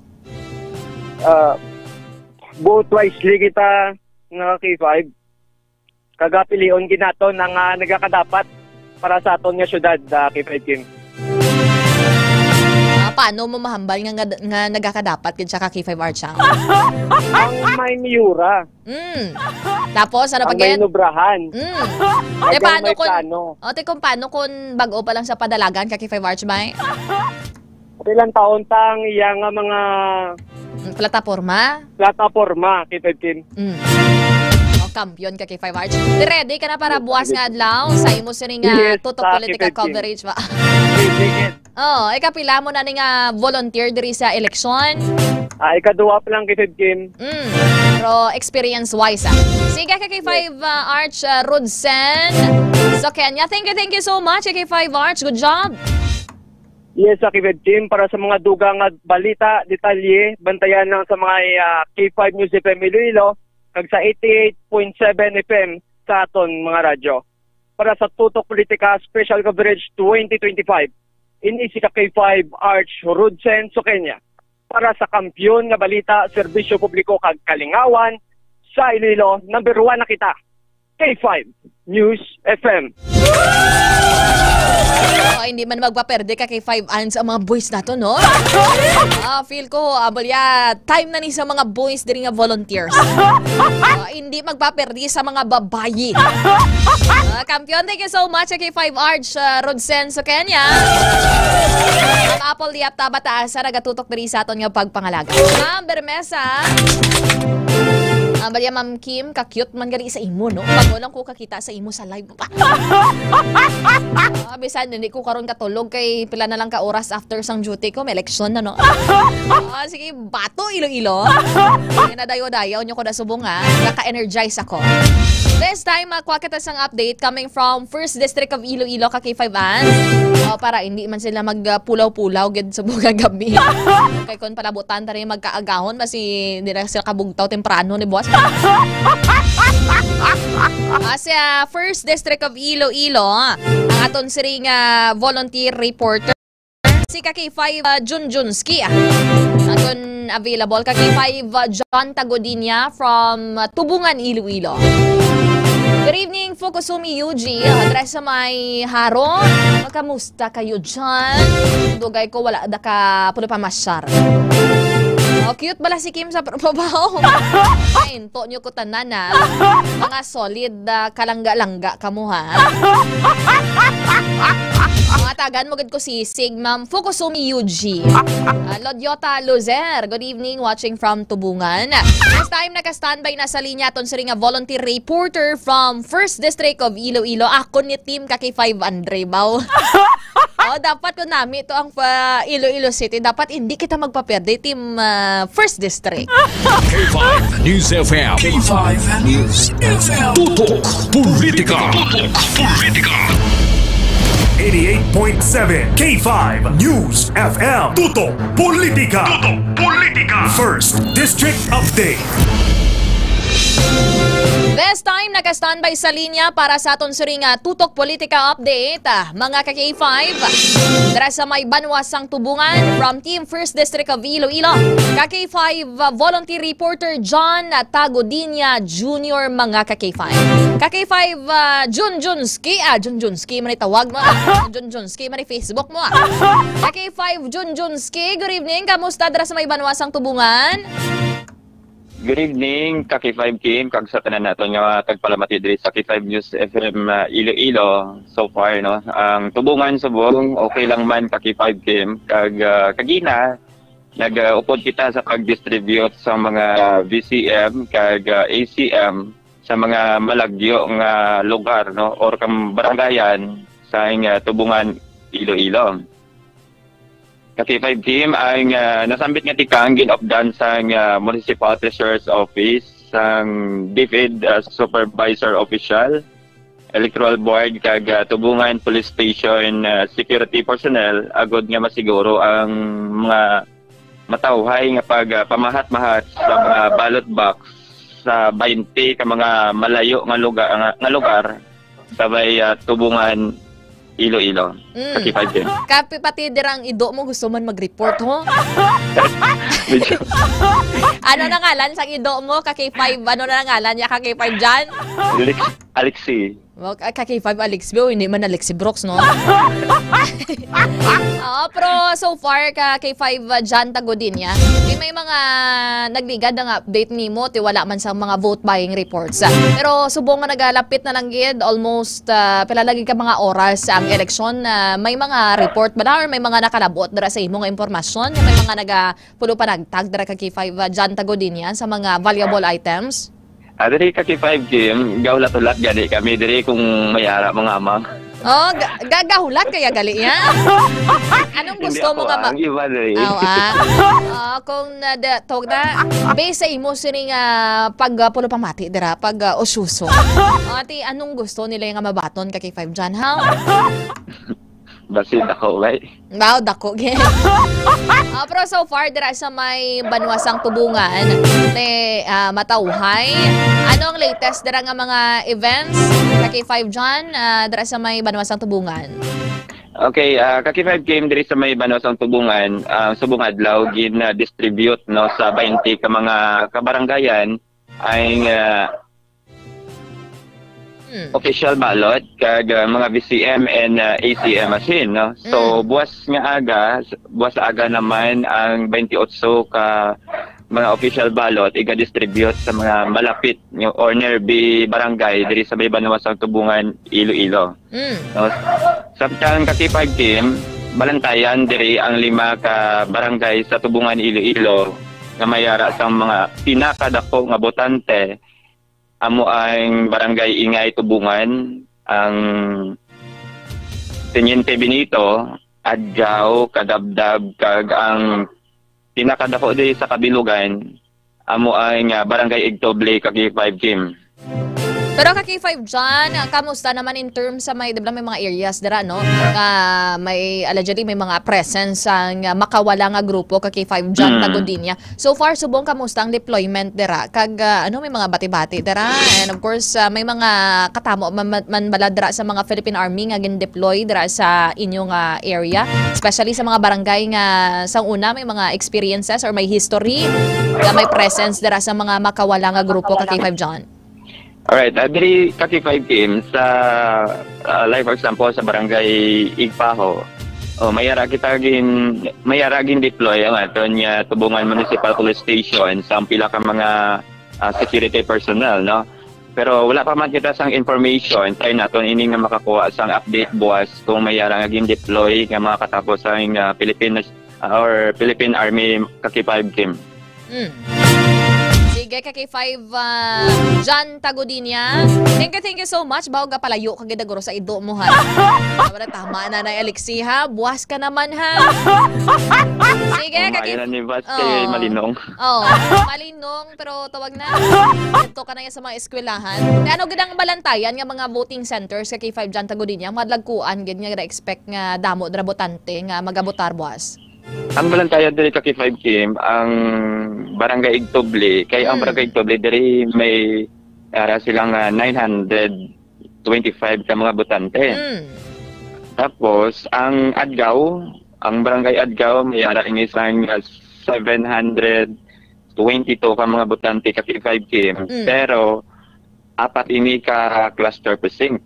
Vote wisely kita nga K5. Kagapilion ginato nang nagakadapat para sa aton nga syudad, K5 Kim. Paano mo mahambal nga nagakadapat gid siya ka K5 Arch? Ang may miyura. Tapos ano pa gid? Ang may nubrahan. Kung paano kung bago pa lang sa padalagan ka K5 Arch ba? Ilang taon tang iyang mga plataforma, K5 Kim. Kampiyon ka kay 5 Arch. Ready ka na para buwas nga adlaw sa imo sining tutok political coverage ba? Ikapila mo na ning volunteer diri sa election. Ikaduwa pa lang K5 Kim. Pero experience wise Sige ka kay 5 Arch, Rudsen. So Kenya, thank you so much kay 5 Arch. Good job. Yes, sa K5 Kim, para sa mga dugang at balita, detalye, bantayan lang sa mga K5 News FM Iloilo, kag sa 88.7 FM sa aton mga radyo. Para sa Tutok Politika Special Coverage 2025, inisi ka K5 Arch Rudsen, Kenya. Para sa kampiyon nga balita, serbisyo publiko kag kalingawan, sa Iloilo, number 1 na kita, K5 News FM. Hindi man magpaperde ka kay 5 ans ang mga boys na to, no? Feel ko, abalya, time na ni sa mga boys diri nga volunteers. Hindi magpaperde sa mga babayi. Kampiyon, thank you so much kay 5 Arch, Rudsen, Kenya. Ang Apple Liap Tabataasa, nagatutok diri sa aton nga pagpangalaga. Ma'am Bermesa. Balya Ma'am Kim, ka-cute man gali sa imo, no? Bago lang ko kakita sa imo sa live pa. Bisan, hindi ko karon katulog kay pila na lang ka oras after sang duty ko. May election na, no? Sige, bato, Iloilo. Nadayo-dayo nyo ko na subong, Naka-energize ako. This time, makuha kita sang update coming from 1st District of Iloilo, ka K5 Ans. Para hindi man sila magpulaw-pulaw gid sa bugang gabi. Kay kon palabutan ta rin magkaagahon, basi hindi na sila kabugtaw temprano ni boss. Sa 1st District of Iloilo, ang aton siring volunteer reporter si K5 Junjunski. Aton available K5 John Tagodinia from Tubungan, Iloilo. Good evening, Fukusumi Yuji. Address sa may Haro. Kamusta kayo dyan? Dugay ko wala da ka puno pa masyar. Cute bala si Kim sa trabaho. Ay, into nyo ko tanan mga solid kalangga-langga kamo ha. Mga tagan mo gud ko si Ma'am Fukusumi Yuji. Lodyota Lozer, good evening, watching from Tubungan. Next time naka-standby na sa linya aton sa nga volunteer reporter from 1st District of Iloilo. Ako ni Team Kaki5 Andre Bao. Dapat ko nami ito ang Iloilo City. Dapat hindi kita magpaperde, Team 1st District. K5 News FM. K5 News FM. Tutok Politika. Tutok Politika. 88.7 K5 News FM. Tutok Politika. Tutok Politika. First District Update. This time, naka-standby sa linya para sa aton suring Tutok Politika Update. Mga ka-K5, dara sa may Banwasang Tubungan from Team 1st District of Iloilo. Ka-K5 volunteer reporter John Tagodinia Jr. mga ka-K5. Ka-K5 Junjunski man itawag mo. Junjunski man Facebook mo. Ka-K5 Junjunski, good evening. Kamusta dara sa may Banwasang Tubungan? Good evening, Kaki5 Kim. Kag sa tanan nato nga tagpalamati diri sa Kaki5 News FM Iloilo. So far no, ang tubungan subong okay lang man Kaki5 Kim. Kag kagina nag-upod kita sa pag-distribute sa mga VCM kag ACM sa mga malagyo nga lugar no or kam barangayan sa tubungan Iloilo. Kaki5 Team ay nasambit nga tikang ginupdan sa Municipal Treasurer's Office sang DFID Supervisor Official, Electoral Board kag Tubungan Police Station security personnel agod nga masiguro ang mga matawhay nga pagpamahat-mahat sa mga ballot box sa 20 ka mga malayo nga lugar sabay Tubungan Iloilo. Kaki5 Team. Kapi pati dirang ido mo gusto man mag-report ho? Ano na ngalan sa ido mo? Kaki5, ano na ngalan niya Kaki5 dyan? Alexi. Well, Kaki5 Alexi, hindi man Alexi Brooks, no? Pero so far, Kaki5 dyan Tagodinia, may mga nagligad ng update ni mo, wala man sa mga vote buying reports. Pero subong nga nagalapit na lang gid, almost pilalagi ka mga oras ang eleksyon, may mga report ba na or may mga nakalabot dara sa imo nga impormasyon, may mga nagapulo pa nagtag dara Kaki5 dyan Tagodinia sa mga valuable items? Diri Kaki5 Kim, gawlat-ulat gani kami diri kung mayara mga ama. Gagahulat kaya gali yan? Anong gusto mo nga ba? Ang iba diri. Kung tawag na, base sa imo sining pagpulo pamati dira, pag ususo. Ati, anong gusto nila yung mabaton Kaki5 dyan, ha? Basin ako, right? Wow, dako. Pero so far, dira sa may Banwasang Tubungan, matauhay. Anong latest dira nga mga events? Kaki5 dyan, dira sa may Banwasang Tubungan. Okay, Kaki5 Game diri sa may Banwasang Tubungan, subong adlaw gin-distribute no sa 20 ka mga kabaranggayan ay official ballot kag mga VCM and ACM machine no. So buwas aga naman ang 28 ka mga official ballot iga-distribute sa mga malapit or nearby barangay diri sa may Banwasang Tubungan Iloilo. No, samtang Kaki5 Team balantayan diri ang 5 ka barangay sa Tubungan Iloilo nga mayara sa mga pinakadako nga botante. Amo ang Barangay Ingay Tubungan, ang Teniente Benito, Adjaw, Kadabdab, kag ang pinakadako diri sa Kabilugan, amo ang Barangay Igtoble, Kaki5 Kim. Pero Kaki5 dyan, kamusta naman in terms sa may mga areas dira, no? May allegedly may mga presence ang makawala nga grupo Kaki5 dyan Tagodinia. So far, subong kamusta ang deployment dira? Kag may mga bati-bati dira? And of course, may mga katamo man bala dira sa mga Philippine Army nga gin-deploy dira sa inyong area. Especially sa mga barangay nga sa una may mga experiences or may history nga may presence dira sa mga makawala nga grupo Kaki5 dyan. Alright, diri Kaki5 Team sa like for example sa Barangay Igpaho, mayara gin deploy ang aton nga Tubungan Municipal Police Station sa pila ka mga security personnel no. Pero wala pa man kita sang information. Tayo naton ini nga makakuha sang update buwas kung may ara nga deploy nga mga katapos ang Philippine Army Kaki-5 team. Sige, Kaki-5 John Tagudinia. Thank you so much. Bago ka palayo ka gidaguro sa ido mo, ha? Tama na Alexi, ha? Buwas ka naman, ha? Sige, Kaki-5. Malinong. Malinong, pero tawag na. Ito ka na yan sa mga eskwelahan. Ano gidang balantayan nga mga voting centers, Kaki-5 John Tagudinia? Madlagkuan, gid nga expect nga damo dra botante nga magabotar buwas. Ang balantayan diri Kaki-5 team ang Barangay Igtoble kay ang Barangay Igtoble diri may ara silang 925 ka mga botante. Tapos ang Adgaw, ang Barangay Adgaw may ara ini sang 722 ka mga botante Kaki-5 team. Pero apat ini ka cluster precinct.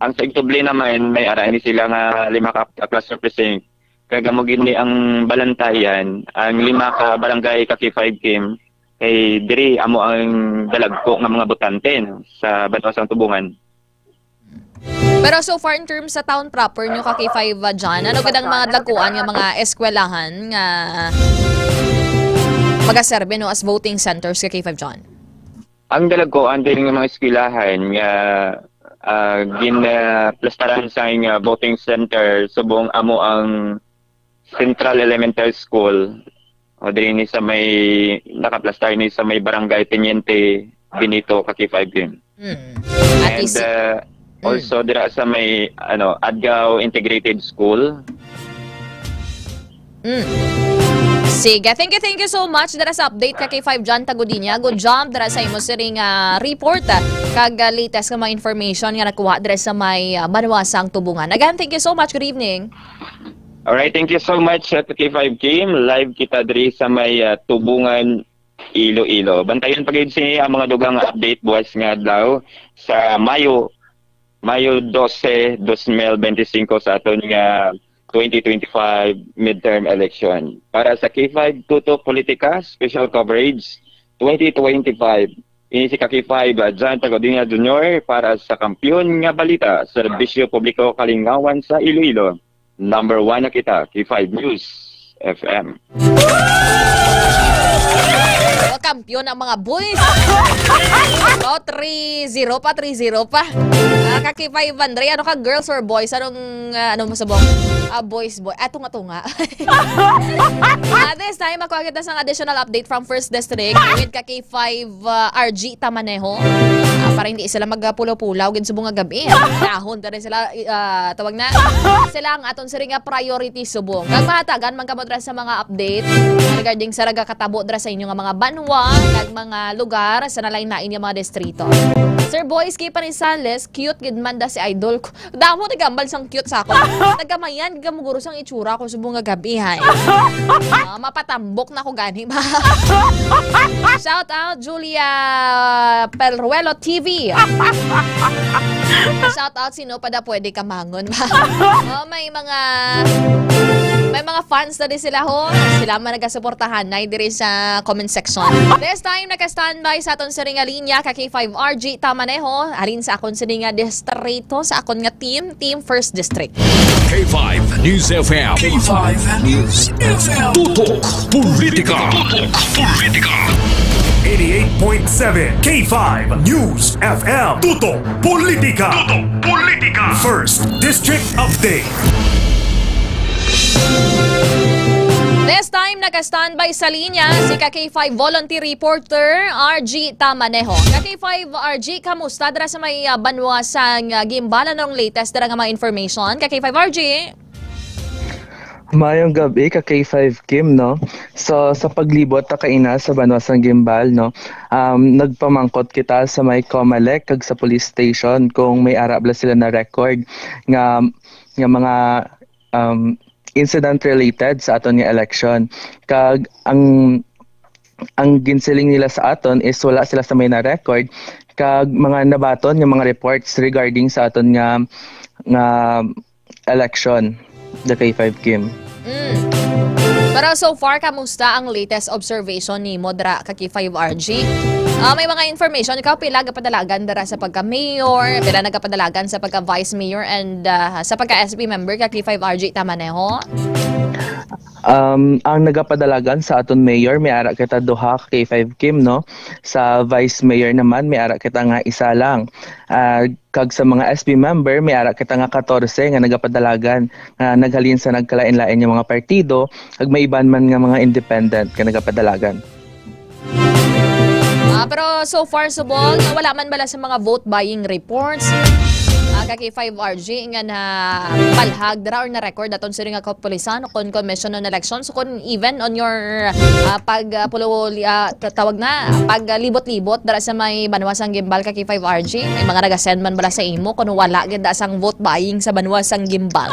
Ang sa Igtoble naman may ara ini sila nga 5 ka cluster precinct. Kagamugin ni ang balantayan ang 5 ka barangay Kaki-5 team kay diri amo ang dalagko nga mga botante sa Banwasang Tubungan. Pero so far in terms sa town proper nyo Kaki-5 John, ano gadang mga dagkuan nga mga eskwelahan nga magaserbe no as voting centers Kaki-5 John? Ang dalagkoan diri nga mga eskwelahan nga plastaran sa voting center subong amo ang Central Elementary School o din ni sa may nakaplastar ni sa may Barangay Teniente Benito Kaki-5 team. And also dira sa may Adgaw Integrated School. Sige, thank you so much dara sa update Kaki-5 John Tagudinia. Good job dara sa imo siring report kag latest nga mga information nga nakuha dara sa may Banwasang Tubungan. Again, thank you so much. Good evening. Alright, thank you so much Kaki-5 team. Live kita diri sa may Tubungan, Iloilo. Bantayan pagid si ang mga dugang update buwas nga adlaw sa Mayo 12, 2025 sa aton nga 2025 midterm election. Para sa K5 Tutok Politika Special Coverage 2025. Ini si Kaki-5 John Tagudinia Jr. para sa Kampiyon nga Balita, Serbisyo Publiko Kalingawan sa Iloilo. Number 1 na kita, K5 News FM. Kampiyon ang mga boys. 3-0 pa. Kaki-5 Andre, ano ka, girls or boys? Anong masabong? Boys. Tunga. This time, makuha kita sa additional update from 1st District with Kaki-5 RG Tamaneho. Para hindi sila magpulaw-pulaw gin subong nga gabi. Dahon ta rin sila tawag na. Sila ang aton siri nga priority subong. Kag mahatagan man kamot sa mga update regarding sa raga katabo dra sa inyo nga mga banwa kag mga lugar sa nalain-lain nga mga distrito. Sir Boys kay Panisales, cute gid man da si idol ko. Damo tigambal sang cute sa ako. Nagamayan gamuguro sang itsura ko subong nga gabi hay. Mapatambok na ko gani ba. Shout out Julia Pelruelo TV. Shout out sino pa da pwede ka mangon ba. May mga fans na din sila ho. Sila man nagasuportahan na diri sa comment section. This time naka-standby sa aton sa ringa linya Kaki-5 RG Tamaneho. Arin sa akon sa ringa distrito sa akon nga team 1st District. K5 News FM. K5 News FM. Tutok Politika. 88.7 K5 News FM. Tutok Politika. 1st District Update. This time, naka-standby sa linya si Kaki-5 Volunteer Reporter RG Tamaneho. Kaki-5 RG, kamusta? Dara sa may Banwasang Gimbala ng latest dara nga mga information. Kaki-5 RG. Mayong gabi ka K5 Kim, no? So sa paglibot ta kaina sa Banwasang Gimbal, no? Nagpamangkot kita sa may Comelec kag sa police station kung may arabla sila na record nga mga incident related sa aton nga election. Kag ang ginsiling nila sa aton is wala sila sa may na record kag mga nabaton nga mga reports regarding sa aton nga election the K5 Kim. Pero so far, kamusta ang latest observation ni Modra kaki 5RG? May mga information, ikaw pila nagapadalagan dara sa pagka-mayor, pila nagapadalagan sa pagka-vice mayor, and sa pagka-SB member kaki 5RG Tamaneho? Ang nagapadalagan sa aton mayor, may ara kita duha kay 5 Kim, no? Sa vice mayor naman, may ara kita nga isa lang. Kag sa mga SB member, may ara kita nga 14 nga nagapadalagan, naghalin sa nagkalain-lain yung mga partido, kag may iban man nga mga independent nga nagapadalagan. Pero so far, subong, wala man bala sa mga vote buying reports kaki 5RG nga na palhag dara or na record aton sa ring kapulisan kon commission on elections, kon even on your tawag na paglibot-libot dara sa may Banwasang Gimbal kaki 5RG, may mga nagasend man bala sa imo kun wala gid sang vote buying sa Banwasang Gimbal.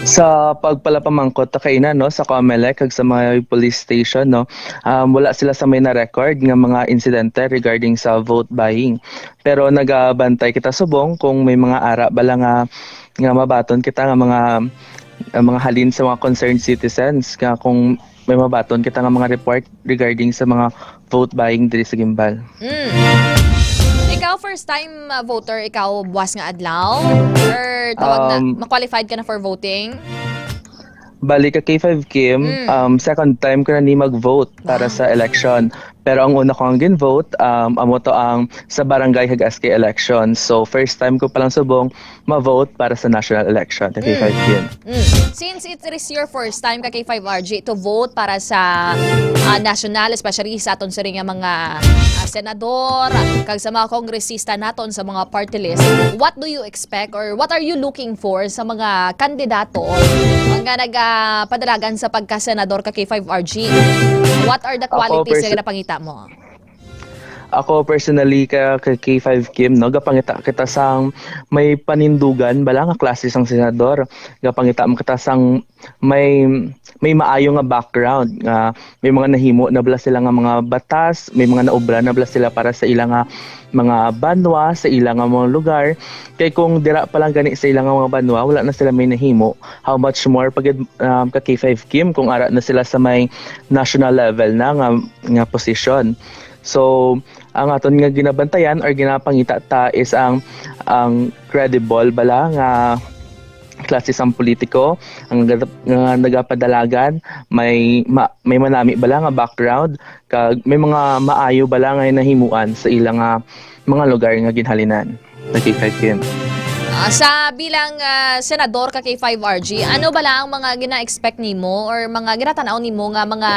Sa pagpalapamangkot ta kaina, no, sa COMELEC kag sa mga police station, no, wala sila sa may na record nga mga insidente regarding sa vote buying. Pero nagabantay kita subong kung may mga ara bala nga mabaton kita nga mga halin sa mga concerned citizens, nga kung may mabaton kita nga mga report regarding sa mga vote buying diri sa Gimbal. Ikaw first time voter, ikaw buwas nga adlaw or tawag na ma-qualified ka na for voting? Bali ka K5 Kim, second time ko na ni mag-vote para sa election. Pero ang una ko ang gin-vote, amo to ang sa barangay hag SK election. So first time ko palang subong ma-vote para sa national election sa K5 Kim. Since it is your first time ka K5RG to vote para sa national, especially sa aton sa ring mga senador, kag sa mga kongresista naton sa mga party list, what do you expect or what are you looking for sa mga kandidato nga nagapadalagan sa pagka-senador ka K5RG? What are the qualities nga napangita mo? Ako personally ka K5 Kim, no, gapangita kita sang may panindugan bala nga klase sang senador, gapangita mo kita sang may maayo nga background, may mga nahimo na bala sila nga mga batas, may mga naobra na bala sila para sa ilang mga banwa, sa ilang mga lugar. Kay kung dira pa lang gani sa ilang mga banwa, wala na sila may nahimo, how much more pag ka K5 Kim kung ara na sila sa may national level na nga position. So ang aton nga ginabantayan or ginapangita ta is ang credible bala nga klase sang politiko, ang nagapadalagan, may manami bala nga background, kag may mga maayo bala nga nahimuan sa ilang mga lugar nga ginhalinan. Nagkikaitim. Sa bilang senador ka K5RG, ano bala ang mga gina-expect nimo or mga ginatanaw nimo nga mga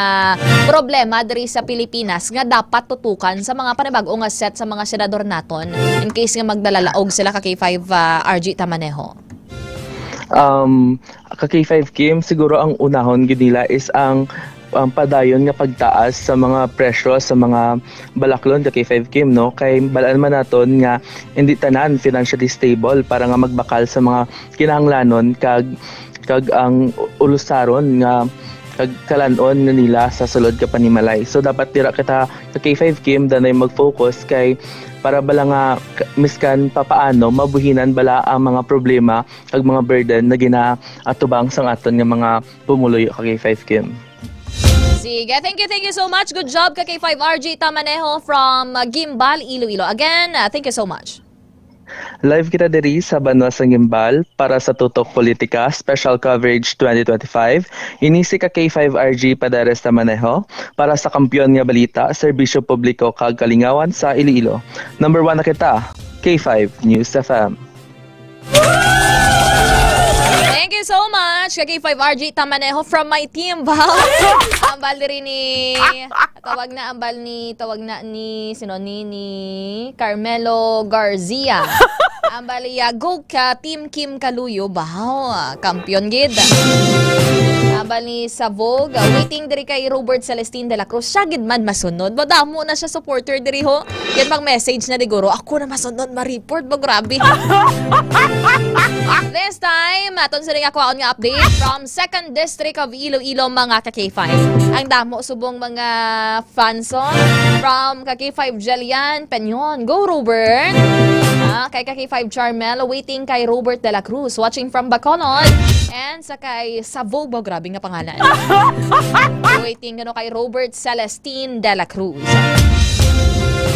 problema diri sa Pilipinas nga dapat tutukan sa mga panibag-o nga set sa mga senador naton in case nga magdalalaog sila ka K5RG Tamaneho? Ka K5 Kim, siguro ang unahon gid nila is ang padayon nga pagtaas sa mga presyo sa mga balaklon ka K5 Kim, no, kay balaan man naton nga hindi tanan financially stable para nga magbakal sa mga kinahanglanon kag ang ulusaron nga kag kalanon nga nila sa sulod ka panimalay. So dapat tira kita sa K5 Kim danay mag-focus kay para bala nga miskan papaano mabuhinan bala ang mga problema kag mga burden na ginaatubang sang aton nga mga pumuloy ka K5 Kim. Sige, thank you so much. Good job ka K5RG Tamaneho from Gimbal, Iloilo. Again, thank you so much. Live kita diri sa Banwasang Gimbal para sa Tutok Politika Special Coverage 2025. Inisi ka K5RG Padares Tamaneho para sa Kampiyon nga Balita, Serbisyo Publiko kag Kalingawan sa Iloilo. Number 1 na kita, K5 News FM. Thank you so much, K5RG Tamaneho from my team, Val. Ambal diri ni tawag na ni sino ni Carmelo Garcia. Ambal go ka Team Kim Kaluyo, bahaw, kampiyon gid. Ambal ni Savog, waiting diri kay Robert Celestine de la Cruz. Siya gid man masunod. Badamo na siya supporter diri ho. Yan pang message na diguro. Ako na masunod ma-report ba, grabe. This time, aton sa ring ako nga update from 2nd District of Iloilo, mga ka-K5. Ang damo subong mga fanson from ka-K5 Jelian Peñon. Go, Robert! Kay ka-K5 Charmel, waiting kay Robert de la Cruz, watching from Bacolod. And sa kay Savobo, grabe nga pangalan. Waiting kay Robert Celestine de la Cruz.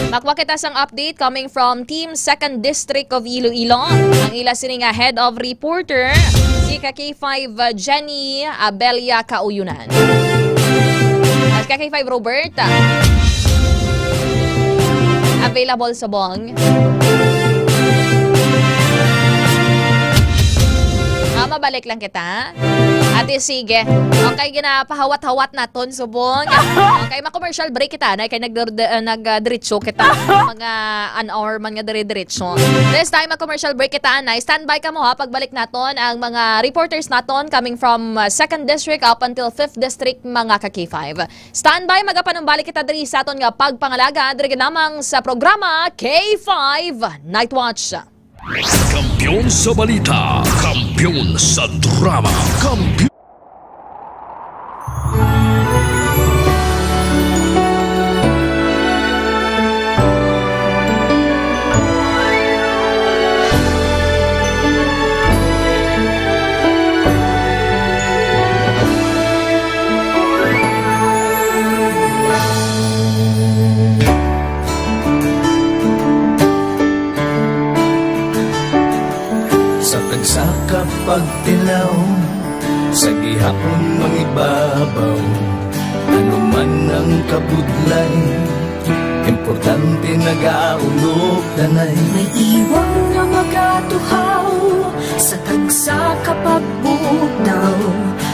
Makuha kita sang update coming from Team 2nd District of Iloilo. Ang ila sining head of reporter, si K5 Jenny Abelia Kauyunan. At K5 Robert, available sa bong. Mabalik lang kita. Ate, sige. Okay, ginapahawat-hawat naton subong. Okay, ma-commercial break kita. Kaya nag-diretso kita. Mga an hour, mga dire-diretso. This time, ma-commercial break kita, Anay. Standby ka mo ha. Pagbalik naton ang mga reporters naton coming from 2nd District up until 5th District, mga ka-K5. Standby, magapanumbalik kita diri sa aton nga pagpangalaga. Diri namang sa programa K5 Night Watch. Kampiyon sa balita, kampiyon sa drama, kampiyon. Sa kapagtilaw, sa gihapon mangibabaw, ano man ang kabudlay, importante nagaulog tanay. May iwang nga magatuhaw, sa tagsa kapagbudaw,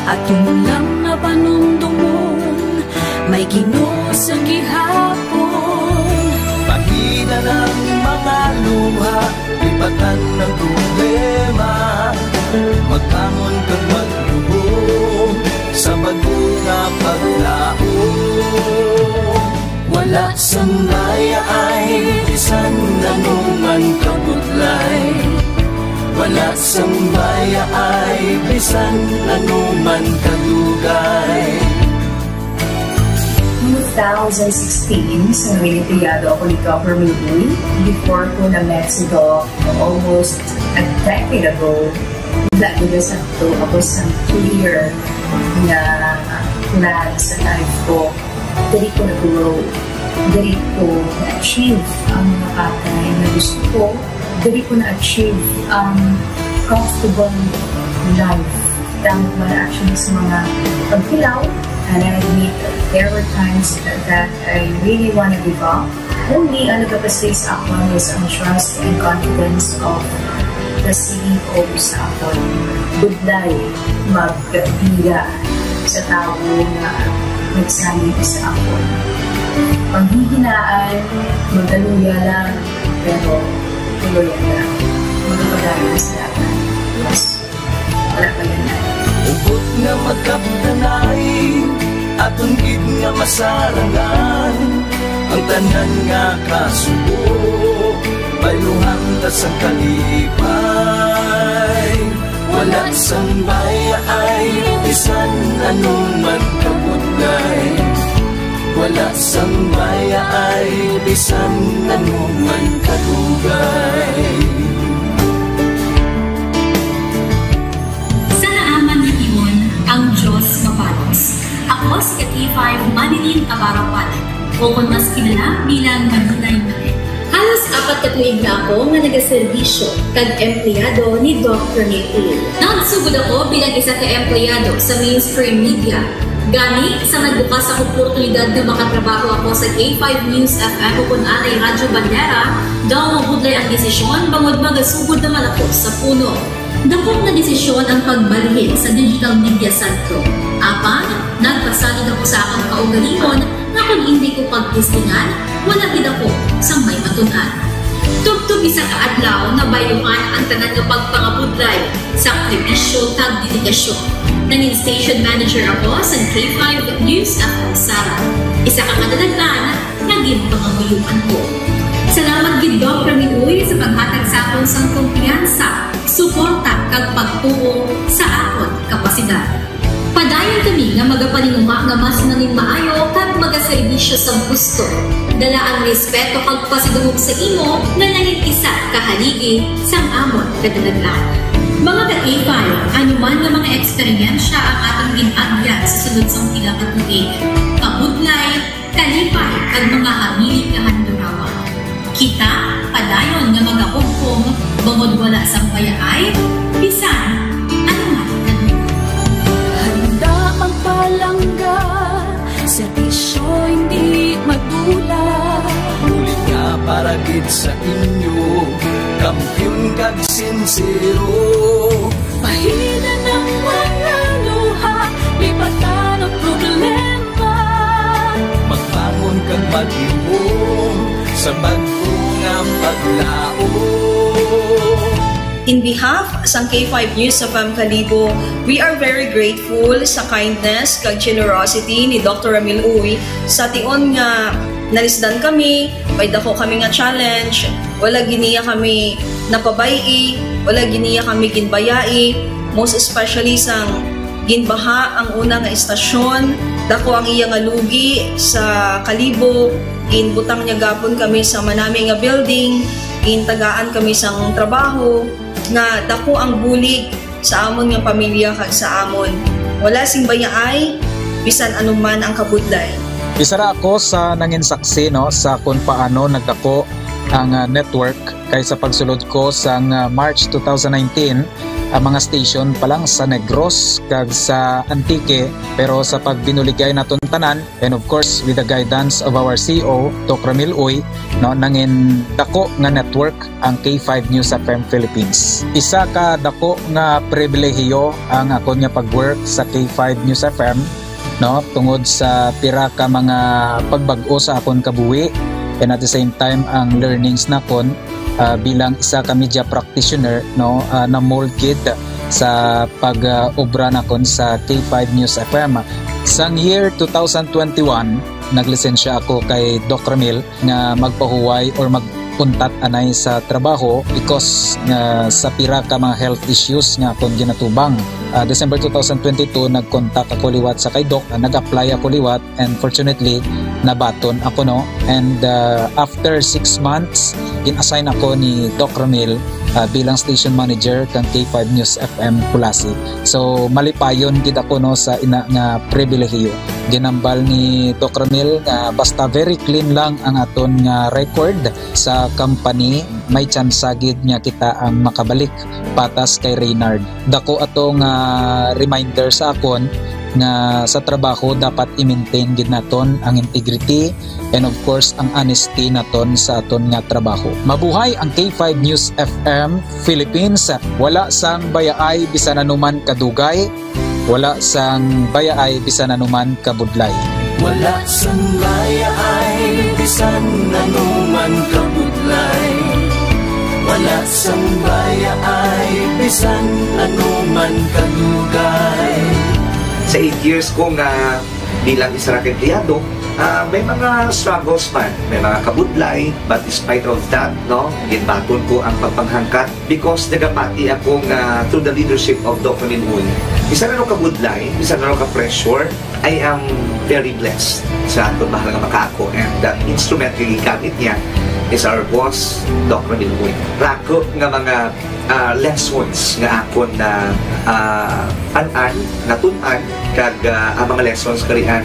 at yung lang na panumdumong, may Ginoo sa gihapon. Pahina ng mga luha, lipatan ng problema, magkamon kang maglubog sa bagong paglao. Wala sang daya ay bisan anuman kabudlay, wala sang daya ay bisan anuman kadugay. 2016, sa Olimpiado ako ni Dr. Milbuy. Before ko na Mexico, almost a decade ago, naglagas ako sa clear na plan sa life ko. Dali ko na-grow. Dali ko na-achieve ang mga patay na gusto ko. Dali ko na-achieve ang comfortable life. Dahil mga actually sa mga pagkilaw. And I admit there were times that I really want to give up. Only ang nagpapasis ako is ang trust and confidence of the CEO sa akon. Budlay, magkatiga sa tao na nagsalit sa akon. Panghihinaan, magaluya lang, pero tuloy lang. Magpapagaling sa lahat. Yes, wala pa yan na. Ubot nga magkaptanay, atong gid nga masarangan, ang tanan nga kasubo, bayuhan ta sa kalipay. Wala sang baya ay bisan anuman kabudlay, wala sang baya ay bisan anuman kadugay. Ang Diyos mapalos. Ako si K5 Manilin Abarapan, o kung mas kilala bilang Manilay Manil. Halos 4 na tuig na ako nga nagaservisyo kag empleyado ni Dr. Neil. Nagsugod ako bilang isa ka empleyado sa mainstream media. Gani, sa nagbukas ang oportunidad na makatrabaho ako sa K5 News FM o kung anay Radyo Bandera, daw mabudlay ang desisyon bangod magasugod naman ako sa puno. Dakot na desisyon ang pagbalhin sa digital media sentro. Apan, nagpasalig ako sa akong kaugalingon na kung hindi ko pagtistingan, wala din ako sa may matunan. Tugtog isa kaadlaw na bayuhan ang tanan ng pagpangabudlay sa sakripisyo tag dedikasyon. Nanging station manager ako sa K5 News FM Sara. Isa kang kadadagdan, naging panganguyuan ko. Salamat gid Dr. Miuy sa paghatag sa akon sang kumpiyansa, suporta kag pagtuo sa akon kapasidad. Padayon kami nga magapaninguma nga mas nanging maayo kag magaserbisyo sa gusto. Dala ang respeto kag pasidungog sa imo nga nanging isa ka haligi sang amon kadadaglan. Mga ka-A5, anuman nga mga eksperyensya ang atong ginagyan sa sunod sang pila ka tuig, kabudlay, kalipay, kag mga hamilit nga handurawa. Kita, padayon nga magahugpong, bangod wala sang bayaay, bisan, anuman ka. Handa ang palangga, servisyo hindi madula. Ulit nga para gid sa inyo, kampiyon kag sincero. Pahina ng mga luha, lipatan ang problema. Magbangon kag mag-iom sa bago nga paglao. In behalf sa K5 News FM Kalibo, we are very grateful sa kindness kag generosity ni Dr. Ramil Uy sa tion nga nalisdan kami, may dako kami nga challenge, wala giniya kami napabayi, wala giniya kami ginbayai, most especially sang ginbaha ang una nga istasyon, dako ang iya nga lugi sa Kalibo, ginbutang niya gapon kami sa manami nga building, gintagaan kami sang trabaho, nga dako ang bulig sa amon nga pamilya kag sa amon. Wala sing bayaay, bisan anuman ang kabudlay. Isa ra ako sa nangin saksi no sa kung paano nagdako ang network kay sa pagsulod ko sa March 2019 ang mga station pa lang sa Negros kag sa Antique, pero sa pagbinuligay naton tanan and of course with the guidance of our CEO Dr. Ramil Uy no nangin dako nga network ang K5 News FM Philippines. Isa ka dako nga pribilehiyo ang ako nga pagwork sa K5 News FM no tungod sa pira ka mga pagbag-o sa akon kabuhi and at the same time ang learnings nakon bilang isa ka media practitioner no na mold gid sa pag-obra nakon sa K5 News FM. Sang year 2021 naglisensya ako kay Dr. Ramil nga magpahuway or magpuntat anay sa trabaho because sa pira ka mga health issues nga akong ginatubang. December 2022 nag-contact ako liwat sa kay Doc, nag-apply ako liwat and fortunately nabaton ako no, and after 6 months in-assign ako ni Doc Ramil bilang station manager kang K5 News FM Pulasi. So malipayon gid ako no sa ina nga pribilehiyo. Ginambal ni Doc Ramil nga basta very clean lang ang aton nga record sa company, may chance gid nga kita ang makabalik patas kay Reynard. Dako atong reminder sa akon nga sa trabaho dapat i-maintain gid naton ang integrity and of course ang honesty naton sa aton nga trabaho. Mabuhay ang K5 News FM Philippines. Wala sang bayaay bisan anuman kadugay, wala sang bayaay bisan anuman kabudlay. Wala sang bayaay bisan anuman kabudlay. Wala sang bayaay bisan anuman kadugay. Sa 8 years ko nga bilang isa ra ka empleyado, may mga struggles man, may mga kabudlay, but despite of that, no, ginbaton ko ang pagpanghangkat because nagapati ako nga through the leadership of Dr. Minun. Isa na kabudlay, isa na ka-pressure, I am very blessed sa atong mahal nga makaako, and the instrument nga gigamit niya is our boss, Dr. Minun. Rako nga mga lessons nga akon na natun-an kag ang mga lessons karian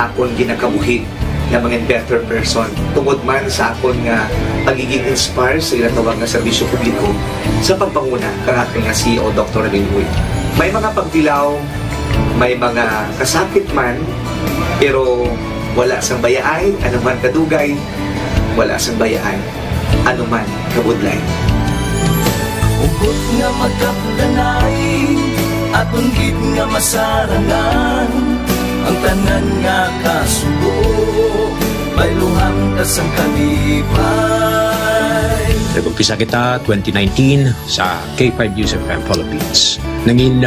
akon ginakabuhi nga mga better person tungod man sa akon nga pagiging inspired sa ilang tawag nga serbisyo publiko sa pagpanguna kang aking nga CEO Dr. Ramil Uy. May mga pagdilaw, may mga kasakit man, pero wala sang bayaay, anuman kadugay, wala sang bayaay, anuman kabudlay. Ugot nga magkapdanay, aton gid nga masarangan, ang tanan nga kasubo, bayluhan ka sang kalipay. Nag-umpisa kita 2019 sa K5 News FM Philippines. Nangin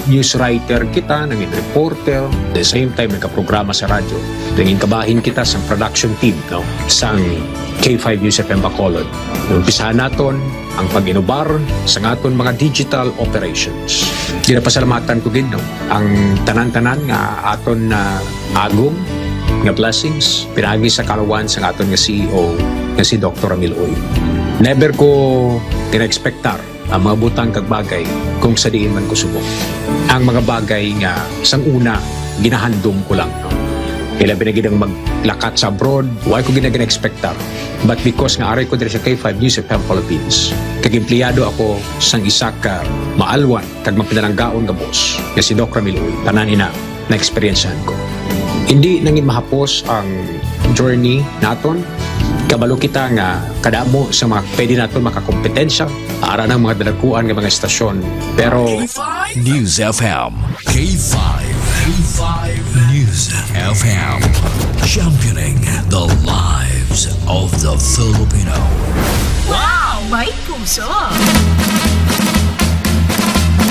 news writer kita, nangin reporter, at the same time nagka-programa sa radyo. Nangin kabahin kita sa production team no, sa K5 News FM Bacolod. Umpisahan naton ang pag-inubar sa aton mga digital operations. Ginapasalamatan ko din no, ang tanan-tanan nga aton na agong nga blessings pinagi sa kalawan sa aton nga CEO nga si Dr. Ramil Uy. Never ko tina-expectar ang mga butang kag bagay kung sa diin man ko subok. Ang mga bagay nga sang una ginahandom ko lang. No? Kailan binagidang maglakat sa abroad, why ko ginag-expectar. But because nga aray ko diri sa K5 News FM Philippines, kag empleyado ako sang isa ka maalwan kag mapinalanggaon nga boss, nga si Doc Ramil Uy, tanan ina na experiencehan ko. Hindi nangin mahapos ang journey naton. Kabalo kita nga kadamo sa mga pwede naton makakompetensya para ng mga dalakuan ng mga estasyon. Pero News FM K5 News FM, championing the lives of the Filipino. Wow! May puso!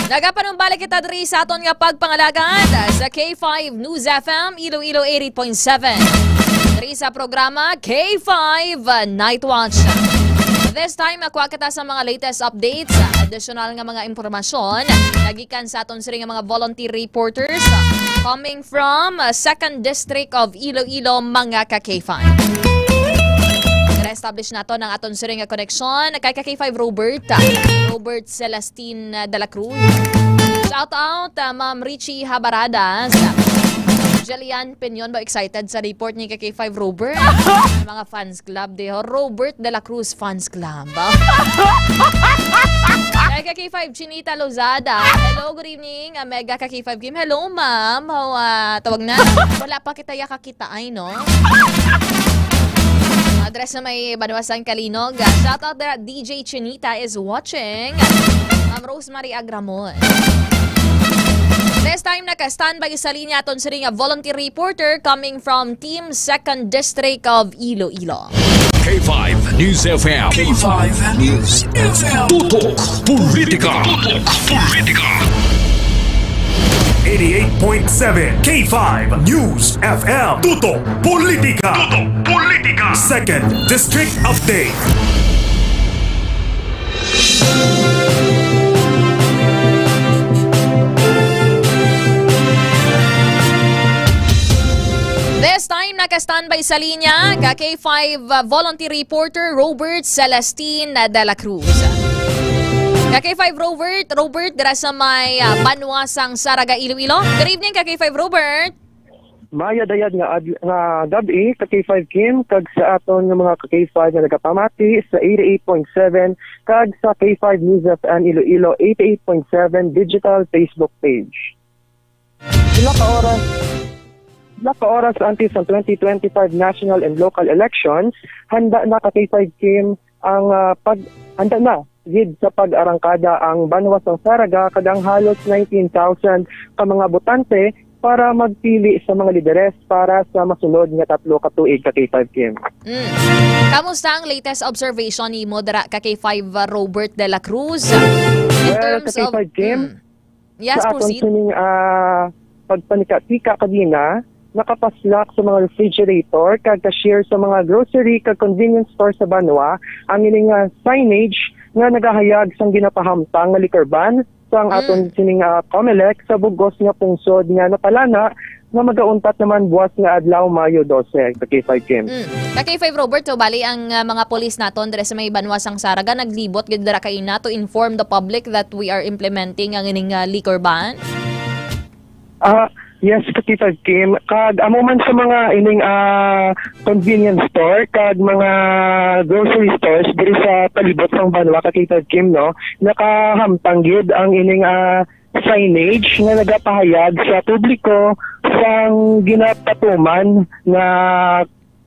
Nagapanumbalik kita diri sa aton nga pagpangalagad sa K5 News FM Iloilo 88.7. Diri sa programa K5 Night Watch. This time, makuha kita sa mga latest updates, additional nga mga impormasyon, nagikan sa aton sila nga mga volunteer reporters coming from 2nd District of Iloilo, mga ka-K5. Establish nato ng aton sila nga connection kay ka-K5 Robert Celestine de la Cruz. Shout out Ma'am Richie Habaradas. Jillian Peñon ba excited sa report ni K5 Robert? Mga fans club deho. Robert de la Cruz Fans Club. K5 Chinita Lozada. Hello, good evening. Mega K5 Game. Hello, ma'am. Tawag na. Wala pa kita yakakita ay, no? Address na may Banwasan Kalinog. Shout out that DJ Chinita is watching. Ma'am Rosemary Agramon. This time, naka-standby sa linya aton sa ring volunteer reporter coming from Team 2nd District of Iloilo. K5 News FM. K5 News FM. Tutok Politika. 88.7 K5 News FM. Tutok Politika. 2nd District Update. This time, naka-standby sa linya, K5 volunteer reporter Robert Celestine de la Cruz. K5 Robert, dira sa may Banwasang Saraga, Iloilo. Good evening, K5 Robert. Maya dayad nga gabi K5 Kim kag sa aton nga mga K5 nga nagapamati sa 88.7 kag sa K5 News FM Iloilo 88.7 digital Facebook page. Ilang ka oras antes sa 2025 national and local elections, handa na K5 Kim ang handa na gid sa pag-arangkada ang Banwasang Saraga kadang halos 19,000 ka mga botante para magpili sa mga lideres para sa masunod nga 3 ka tuig K5 Kim. Kamusta ang latest observation ni Modera K5 Robert de la Cruz? Well, K5 Kim, yes, proceed. Sa aton pagpanika-tika kanina, nakapaslak sa mga refrigerator kag cashier sa mga grocery kag convenience store sa Banwa ang ining signage nga nagahayag sang ginapahamtang nga liquor ban sang aton sining COMELEC sa bugos nga pungsod nga napalana nga magauntat naman buwas nga adlaw Mayo 12 sa K5 Kim. K5 Robert, so bali ang mga polis naton dere sa may Banwasang Saraga naglibot gid dira kay na to inform the public that we are implementing ang ining liquor ban. Yes, K5 Kim. Kag amo man sa mga ining convenience store kag mga grocery stores diri sa palibot ng Banwa K5 Kim, no, nakahamtang gid ang ining signage nga nagapahayag sa publiko sang ginapatuman na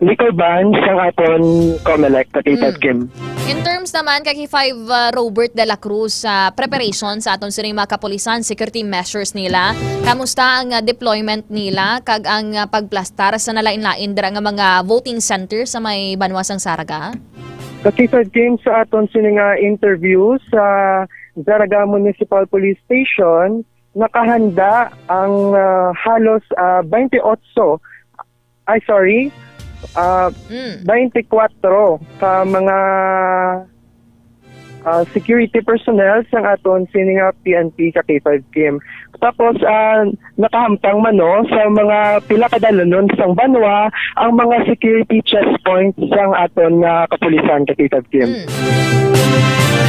liquor ban sang aton COMELEC K5 Kim. In terms naman, K5 Robert de la Cruz, preparation sa aton sining mga kapulisan, security measures nila, kamusta ang deployment nila, kag ang pagplastar sa nalain-lain dira nga mga voting center sa may Banwasang Saraga? K5 Kim, sa aton sining interview sa Saraga Municipal Police Station, nakahanda ang halos 24 ka mga security personnel sang aton sining PNP K5 Kim. Tapos nakahamtang mano sa mga pila ka dalonon sang Banwa ang mga security checkpoints sang aton kapulisan K5 Kim.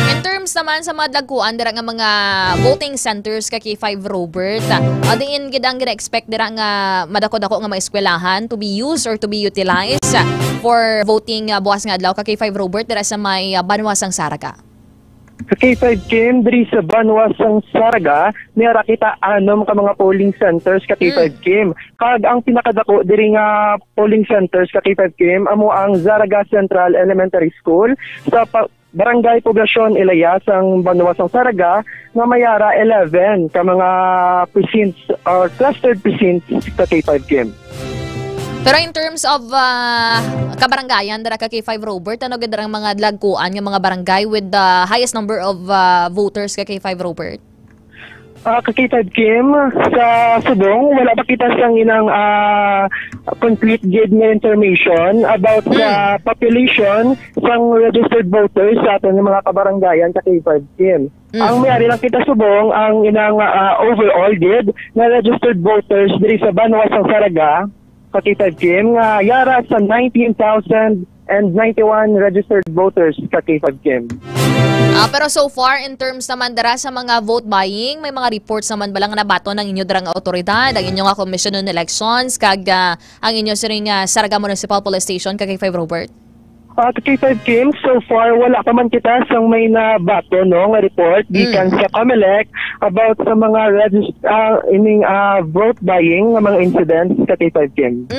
In terms terms naman sa mga dagkuan dira nga mga voting centers ka K5 Robert, diin gid ang gina-expect dira nga madako-dako nga mga eskwelahan to be used or to be utilized for voting buwas nga adlaw ka K5 Robert dira sa may Banwasang Saraga. Sa K5 Kim, diri sa Banwasang Saraga, niyara kita 6 ka mga polling centers ka K5 Kim. Kag ang pinakadako diri nga polling centers ka K5 Kim amo ang Saraga Central Elementary School sa Barangay Poblasyon Ilayas ang Banwasang Saraga nga mayara 11 ka mga precincts or clustered precincts ka K5 Kim. Pero in terms of kabarangayan dara ka K5 Robert, ano gid ang mga dagkuan nga mga barangay with the highest number of voters ka K5 Robert? Ka K5 Kim, sa Subong wala pa kita sang inang complete gid nga information about the population sang registered voters sa aton nga mga kabarangayan sa K5 Kim. Ang mayari lang kita Subong ang inang overall gid na registered voters diri sa Banwasang Saraga sa K5 Kim nga yara sa 19,091 registered voters sa K5 Kim. Pero so far in terms naman dara sa mga vote buying, may mga reports naman ba lang na nabato ng inyo darang otoridad, ang inyong Commission on Elections kag ang inyo siring Saraga Municipal Police Station kag K5 Robert? K5 Kim, so far wala pa man kita sang may nabato no nga report gikan sa COMELEC about sa mga vote buying nga mga incidents sa K5 Kim.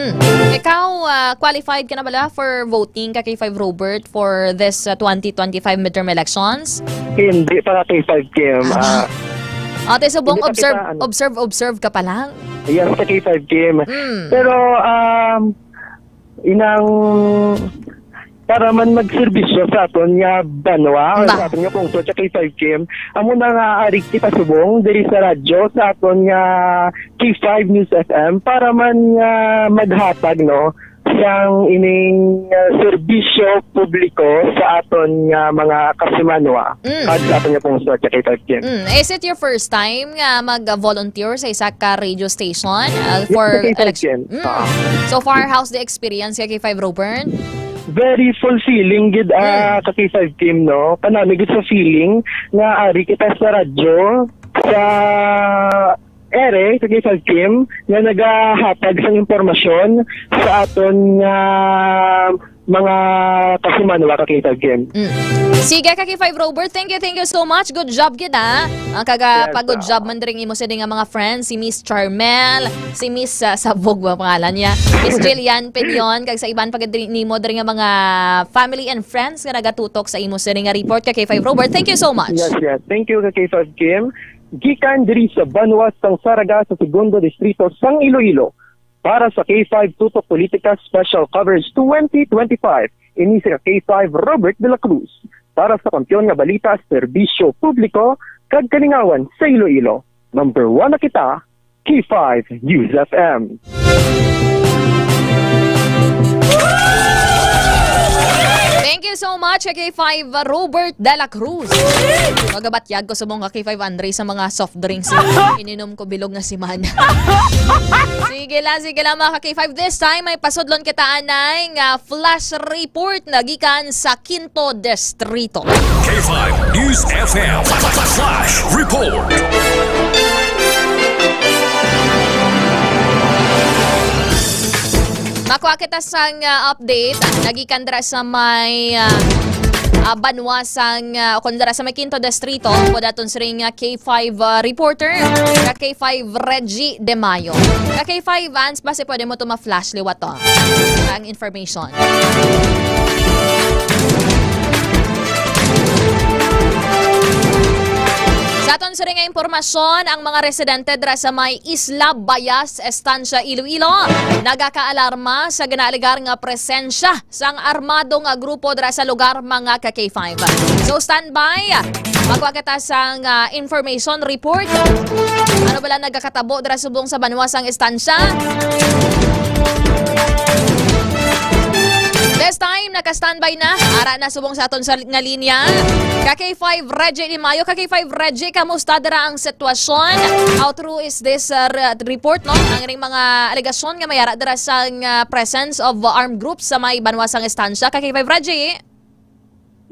Ikaw qualified ka na bala for voting ka K5 Robert for this 2025 midterm elections? Hindi para K5 Kim. Ate subong observe ka pa lang? Yes, sa K5 Kim. Pero inang para man magserbisyo sa aton nga Banwa, sa aton nga pungsod sa K5 Kim, amo na nga arik kita subong diri sa radyo sa aton nga K5 News FM para man maghatag no sang ining serbisyo publiko sa aton nga mga kasimanwa at sa aton nga pungsod sa K5 Kim. Is it your first time nga mag-volunteer sa isa ka radio station for election? So far, how's the experience kay K5 Robert? Very fulfilling gid ka K5 Kim no. Kanami gid sa feeling nga ari kita sa radyo sa ere sa K5 Kim nga nagahatag sang impormasyon sa aton mga kasimanwa ka K5 Kim. Sige ka K5 Robert, thank you so much. Good job gid ang pagod job man diri imo sa nga mga friends, si Miss Charmel, si Miss Sabog ba pangalan niya, Miss Jillian Penion kag sa iban pagid nimo diri nga mga family and friends nga nagatutok sa imo sa nga report ka K5 Robert. Thank you so much. Yes. Thank you ka K5 Kim. Gikan diri sa Banwasang Saraga sa Segundo Distrito sang Iloilo. Para sa K5 Tutok Politika Special Coverage 2025, ini si K5 Robert de la Cruz. Para sa kampiyon nga balita, serbisyo publiko, kag kalingawan sa Iloilo. Number 1 na kita, K5 News FM. Thank you so much K5 Robert de la Cruz. Magabatyag ko sa mga K5 Andre sa mga soft drinks. Ininom ko bilog na si Man. Sige lang mga K5. This time may pasudlon kita anay nga flash report na gikan sa Quinto Distrito. K5 News FM Flash Report. Makuha kita sang update. Nagikan dira sa may Banwasang kundara sa may Quinto Distrito. Daton sa ring K5 reporter, K5 Reggie De Mayo. K5 Vance, base pwede mo ito ma-flash liwat to ang information. Sa aton sa ring impormasyon, ang mga residente dira sa may Isla Bayas, Estancia, Iloilo, nagakaalarma sa ginaaligar nga presensya sang armado nga grupo dira sa lugar mga ka-K5. So standby, magwa kita sang information report. Ano ba lang nagkakatabo dira subong sa Banwasang Estancia? This time, naka-standby na. Ara na subong sa aton sa nga linya. K5 Reggie De Mayo. K5 Reggie, kamusta dira ang sitwasyon? How true is this report, no? Ang ring mga alegasyon nga mayara dira sa presence of armed groups sa may Banwasang Estancia. K5 Reggie.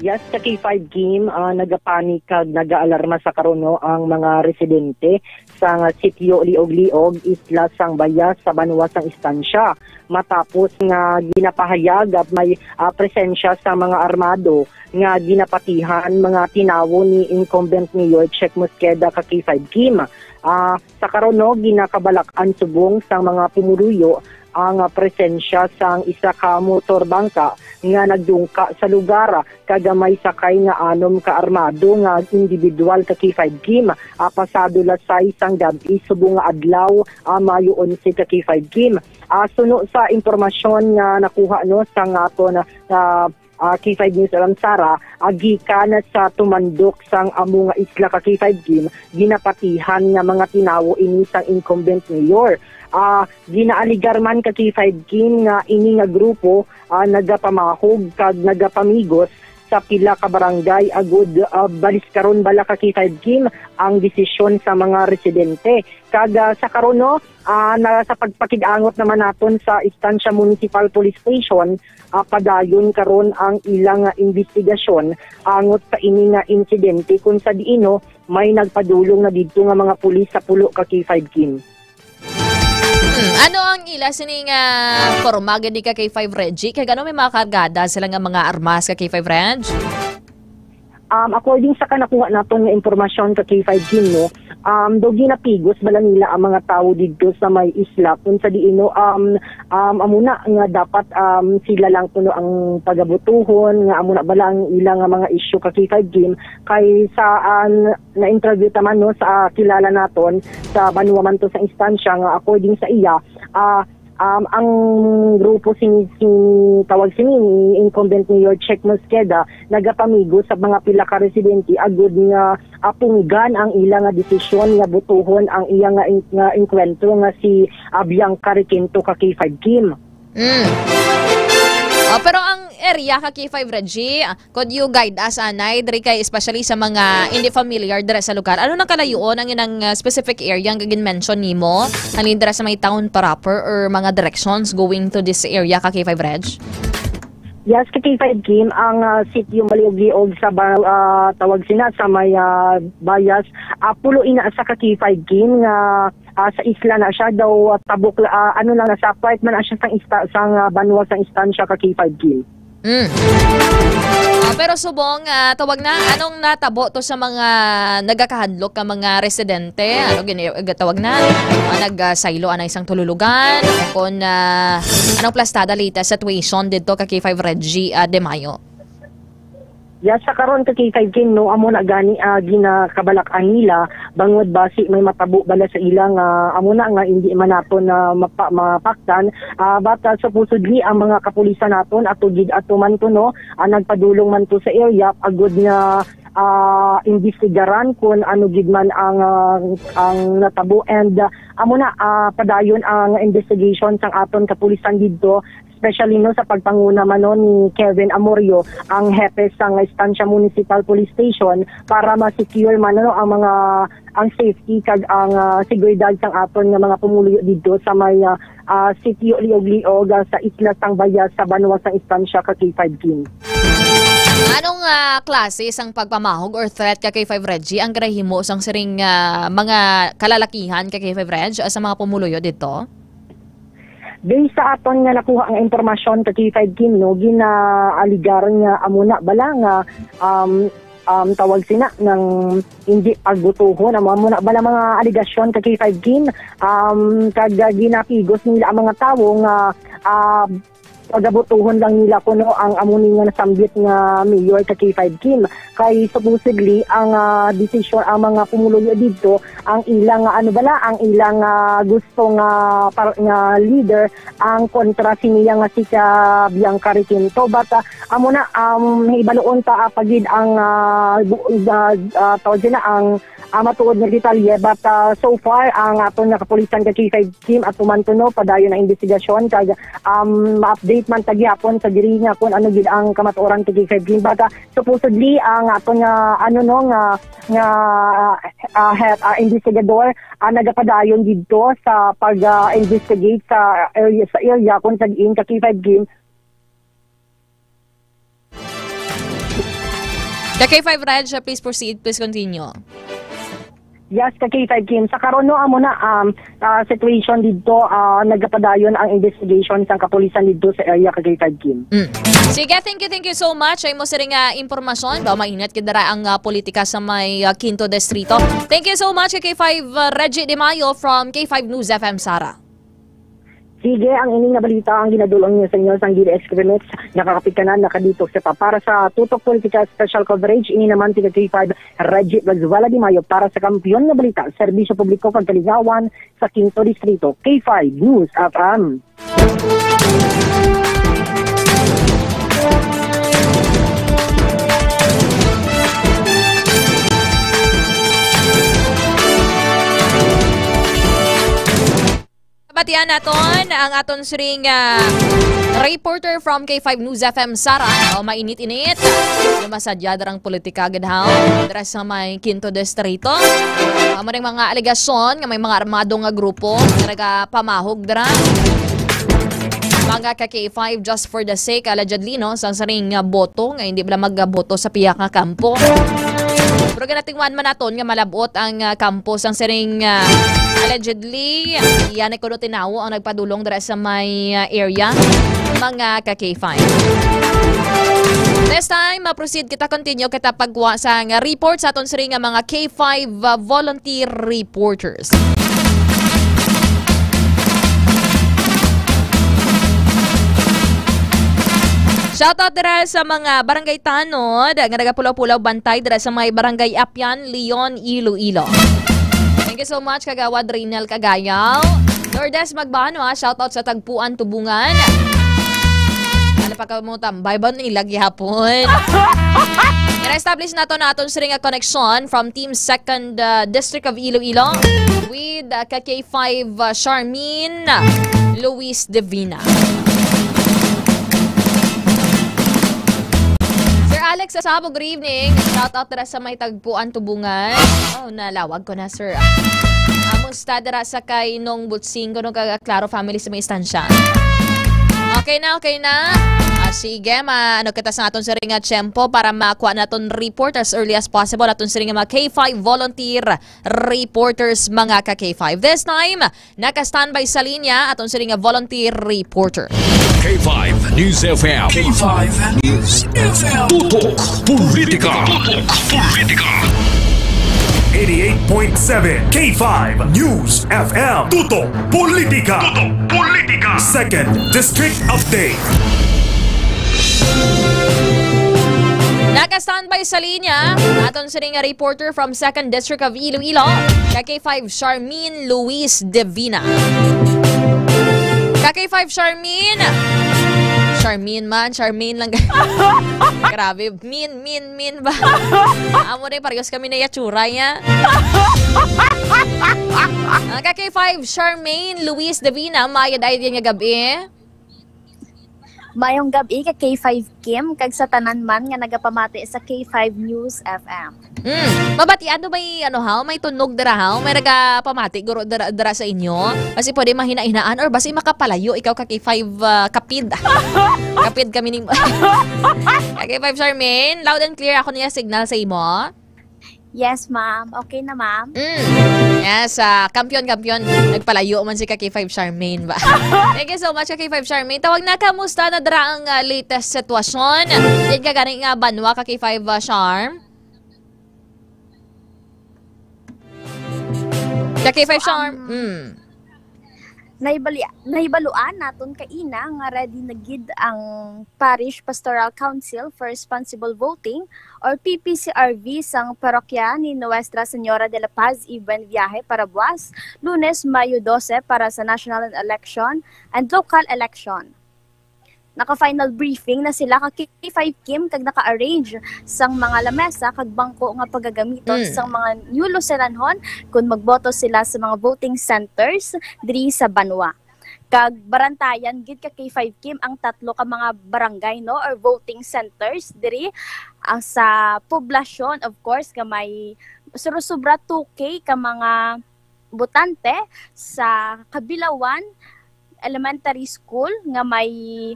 Yes, sa K5 game, nagapanik kag nagaalarma sa karon no ang mga residente sa sitio Liog-Liog, Isla sang Bayas sa Banwa sang Istansya. Matapos nga ginapahayag at may presensya sa mga armado nga ginapatihan mga tinawo ni incumbent Mayor Check Mosqueda ka K5 game. Sa karon no ginakabalak-an subong sa mga pumuluyo ang presensya sang isa ka motor bangka nga nagdungka sa lugar kagamay sakay nga anom ka armado nga individual ka K5 game pasado lasay sang gabi subong nga adlaw Mayo 11 ka K5 game. Suno sa impormasyon nga nakuha no sang aton K5 News Alam Sara, gikan sa tumandok sang amo nga isla ka K5 game ginapatihan nga mga tinawo ini sang incumbent mayor. Ginaaligar man ka K5 game nga ini nga grupo nagapamahog kag nagapamigos sa pila ka barangay agud balis karon bala ka K5 game ang desisyon sa mga residente. Kag sa karon no sa pagpakig-angot naman naton sa Istansya Municipal Police Station, padayon karon ang ilang investigasyon angot sa ini nga insidente kung sa diino may nagpadulong na didto nga mga pulis sa pulo ka K5 game. Ano ang ila sining forma gani ka K5 Reggie? Kaya gano'n may mga kargada sila nga mga armas ka K5 Reg? According sa kanakuha naton nga impormasyon ka K5 game no, do ginapigos bala nila ang mga tao dito sa may isla kung sa diino amuna nga dapat sila lang kuno ang pagabutuhon nga amuna bala ang ilang mga issue ka K5 game kay saan na interview taman no sa kilala naton sa Banwa man to sa instansya nga according sa iya ang grupo tawag sini incumbent Mayor Check Mosqueda nagapamigo sa mga pila ka residente agud nga apunggan ang ilang nga desisyon nga butuhon ang iyang nga enkwentro nga si Bianca Requinto ka K5 game. Pero ang area ka K5 Reggie, could you guide us anay diri kay especially sa mga hindi familiar dira sa lugar? Ano nang kalayoon ang inang specific area ang gin-mention nimo? Ani dira sa may town proper or mga directions going to this area ka K5 Reg? Yes, ka K5 game ang sitio Liog-Liog sa tawag sina sa may Bayas pulo ina sa ka K5 game nga sa isla na siya daw tabok ano lang nasa part man siya sang Banwa sang Istansya ka K5 game. Pero subong tawag na anong natabo to sa mga nagakahadlok ka mga residente ano tawag na nagsaylo anay isang tululugan kung anong plastada latest situation dito ka K5 Reggie de Mayo. Ya sa karon ka K5 game no amo na gani ginakabalak-an nila bangod basi may matabo bala sa ilang amo na nga hindi man naton mapaktan but supposedly ang mga kapulisan naton ato gid ato man to no nagpadulong man to sa area agud nga investigaran kung ano gid man ang natabo and amo na padayon ang investigation sang aton kapulisan didto especially no sa pagpanguna man no ni Kevin Amorio ang hepe sang Istansya Municipal Police Station para ma-secure man no ang safety kag ang seguridad sang aton nga mga pumuluyo didto sa may sitio Liog-Liog sa Isla sang Bayas sa Banwa sang Istansya ka K5 game. Anong klase sang pagpamahog or threat ka K5 Reggie ang grahimo sang siring mga kalalakihan ka K5 Reg sa mga pumuluyo dito? Based sa aton nga nakuha ang impormasyon ka K5 game no ginaaligar nga amuna bala nga tawag sina ng hindi pagbutuhon amuna bala mga aligasyon ka K5 game kag ginapigos nila ang mga tawo nga pagabutuhon lang nila kuno ang amuni nga nasambit nga mayor ka K5 game kay supposedly ang desisyon ang mga pumuluyo dito ang ilang ang ilang gusto nga leader ang kontra siniya nga si Bianca Requinto but amo na hibaloon ta pagid ang tawag na ang matuod nga detalye but so far ang aton nga kapulisan ka K5 game at tumantuno padayon na investigasyon kag ma-update man tagyapon sa diri nga kung ano gid ang kamatuoran ka K5 game but supposedly ang aton nga investigador nagapadayon didto sa pag-investigate sa area kung sa diin ka K5 game Kay K5 Reg, please proceed, please continue. Yes, ka K5 Kim. Sa karon no amo na situation dito nagapadayon ang investigation sa kapulisan dito sa area ka K5 Kim. Sige, thank you so much. Ay mo sa ring impormasyon ba mainit kidara ang politika sa may Quinto Distrito. Thank you so much kay K5 Reggie De Mayo from K5 News FM Sara. Sige, ang ining na balita ang ginadulong niyo sa inyo sa Gili Escrimex. Nakakapikanan, nakadito sa pa. Para sa Tutok Politika Special Coverage, ini naman tiga K5 Reggie Valenzuela Di Mayo para sa kampiyon na balita, Serbisyo Publiko kag Kaligawan sa Quinto Distrito. K5 News FM. Batian naton ang aton siring reporter from K5 News FM Sara. Mainit-init. Lumasadya darang politika gadhaw. Dira sa may Quinto Distrito. Maring mga alegasyon nga may mga armado nga grupo nga pamahog dira. Mga ka-K5 just for the sake allegedly no sang saring boto nga hindi bala magboto sa piyak nga kampo. Pero ganatingwan man naton nga malabot ang kampo sang saring allegedly yan ay kuno tinawo ang nagpadulong dira sa may area mga ka-K5. This time, proceed kita continue kita pagwa sa report sa aton siring mga K5 volunteer reporters. Shoutout dira sa mga barangay tanod nga nagapulaw-pulaw bantay dira sa may barangay Apyan, Leon, Iloilo. Thank you so much kagawad Reynel Cagayaw. Lourdes Magbano shoutout sa Tagpuan, Tubungan. Ano pa ka mo tambay ba nilagi hapon? I-establish naton siring connection from Team 2nd District of Iloilo with K5 Charmaine Luis Divina. Alex Asabo, good evening. Shout out dira sa may Tagpuan, Tubungan. Oh, nalawag ko na, sir. Amusta dira sa kay Nong Butsing, nung Claro family sa may istansya. Okay na. Sige, ano kita sa aton siring tiyempo para makuha naton report as early as possible. Aton siring mga K5 volunteer reporters mga ka-K5. This time, naka-standby sa linya aton siring volunteer reporter. K5 News FM. K5 News FM. Tutok Politika. 88.7 K5 News FM. Tutok Politika. Second District Update. Naka-standby sa linya aton siring reporter from 2nd District of Iloilo, K5 Charmaine Luis Divina. K5 Charmaine lang. Grabe, min ba? Amo na parehas kami na yatsura niya. K5 Charmaine Luis Divina, mayad ay din nga gabi. Mayong gabi ka K5 Kim, kag sa tanan man nga nagapamati sa K5 News FM. Mabati, may tunog dira ha? May nagapamati guro dira sa inyo? Kasi pwede mahina-hinaan or basi makapalayo ikaw ka K5 kapid. Kapid kami ning K5 Charmaine, loud and clear ako niya signal sa imo. Yes, ma'am. Okay na, ma'am. Yes, kampiyon. Nagpalayo man si K5 Charmaine ba? Thank you so much, K5 Charmaine. Tawag na, kamusta na dara ang latest sitwasyon? Yan ka ganing banwa, K5 Charm? K5 Charm? Nahibaluan naton kaina nga ready na gid ang Parish Pastoral Council for Responsible Voting or PPCRV sang parokya ni Nuestra Señora de la Paz Ibuen Viaje para buwas Lunes, Mayo 12 para sa national election and local election. Naka-final briefing na sila ka K5 Kim kag naka-arrange sang mga lamesa kag bangko nga pagagamiton sang mga new Luceranhon kung magboto sila sa mga voting centers diri sa Banwa. Kag barantayan gid ka K5 Kim ang tatlo ka mga barangay no or voting centers diri sa poblasyon, of course ka may sobra 2K ka mga botante sa Kabilawan Elementary School nga may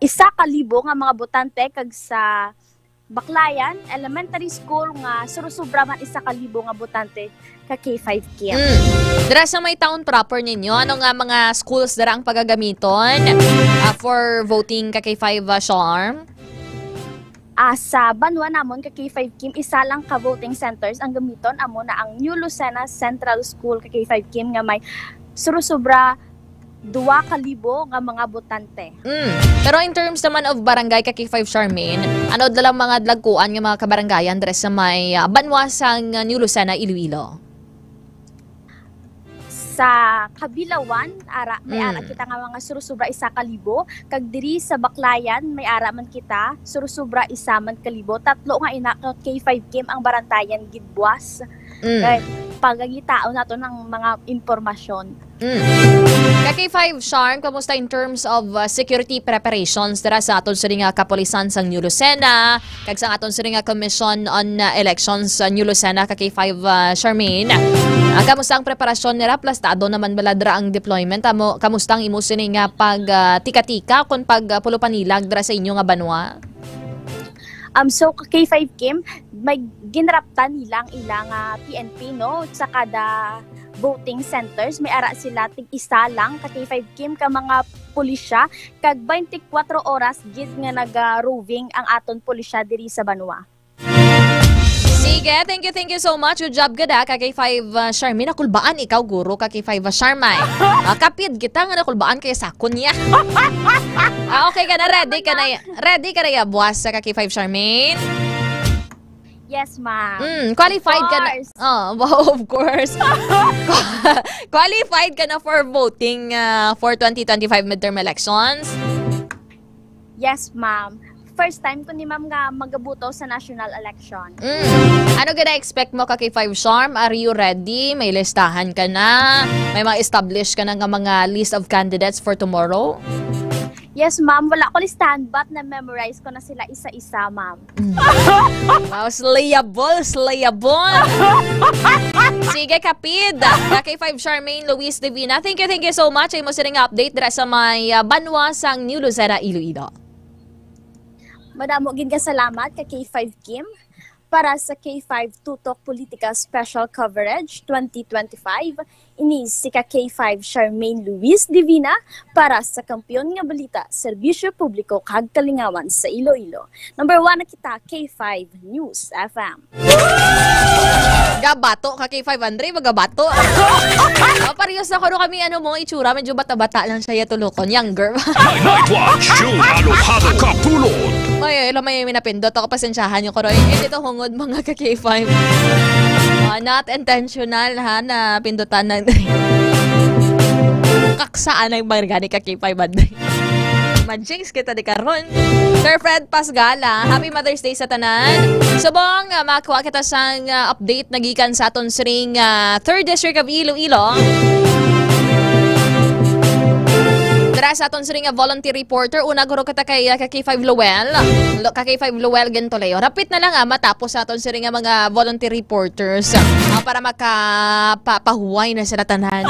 1,000 nga mga botante kag sa Baclayan Elementary School nga surusubra man 1,000 nga botante ka K5 Kim. Dira sa may town proper ninyo, ano nga mga schools dira ang pagagamiton for voting ka K5 Charm? Sa Banwa namon ka K5 Kim, isa lang ka voting centers ang gamiton amo na ang New Lucena Central School ka K5 Kim nga may surusubra 2,000 nga mga botante. Pero in terms naman of barangay ka K5 Charmaine, ano dalang mga dlagkuan nga mga kabarangayan dres sa may Banwa sang New Lucena, Iloilo? Sa Kabilawan, may ara kita nga mga surusubra 1,000, kag diri sa Baclayan may ara man kita surusubra 1,000. Tatlo nga ina ka K5 Kim ang barantayan gidbuas. Pagagitao nato ng mga impormasyon. K5 Charm, kamusta in terms of security preparations dira sa aton sa nga kapulisan sang New Lucena, kag sa aton sa nga Commission on Elections sa New Lucena ka K5 Charmaine? Kamusta ang preparasyon nila? Plastado naman bala dira ang deployment? Kamusta ang imo sini nga pag tika-tika kung pag pulupanilag dira sa inyo nga banwa? So K5 Kim, may ginraptan nilang ilang PNP no sa kada voting centers. May ara sila tig-isa lang ka K5 Kim ka mga pulisya kag 24 oras gid nga nag-roving ang aton pulisya diri sa Banwa. Sige, thank you so much. Good job gada ka K5 Charmaine. Nakulbaan ikaw guro ka K5 Charmaine. Kapid kita nga nakulbaan kay sakon niya. Okay ka na, ready ka na ya buwas sa ka K5 Charmaine? Yes, ma'am. Qualified ka na. Wow, of course. Qualified ka na for voting for 2025 midterm elections? Yes, ma'am. First time ko ni ma'am nga magabuto sa national election. Ano gana expect mo ka K5 Charm? Are you ready? May listahan ka na? May ma-establish ka na nga mga list of candidates for tomorrow? Yes, ma'am. Wala ko listahan but na-memorize ko na sila isa-isa, ma'am. Wow, slayable. Sige, kapid. K5 Charmaine Luis Divina. Thank you so much. Ay mo sining update dira sa may Banwa sang New Lucena, Iloilo. Madamo gid ka salamat ka K5 Kim para sa K5 Tutok Politika Special Coverage 2025. Ini si ka K5 Charmaine Luis Divina para sa Kampiyon nga Balita, Serbisyo Publiko kag Kalingawan sa Iloilo. Number 1 na kita, K5 News FM. Gabato ka K5 Andre, magabato. Parehas na karo kami mo itsura, medyo bata-bata lang siya tulokon, younger. Night Watch, yung halo-halo kapulot. Ay, may minapindot ako, pasensyahan yung karo. Ito hungod mga ka K5. Not intentional ha, na pindutan ng kaksaan ng mga ka K5 Andre. Manjings kita di karon. Sir Fred Pasgala, Happy Mother's Day sa tanan. Subong makuha kita sang update nagikan sa aton siring 3rd District of Iloilo. Dara sa aton siring volunteer reporter, una guro kita kay K5 Lowell. K5 Lowell Gentoleo. Rapit na lang matapos sa aton siring mga volunteer reporters para makapahuway na sila tanan.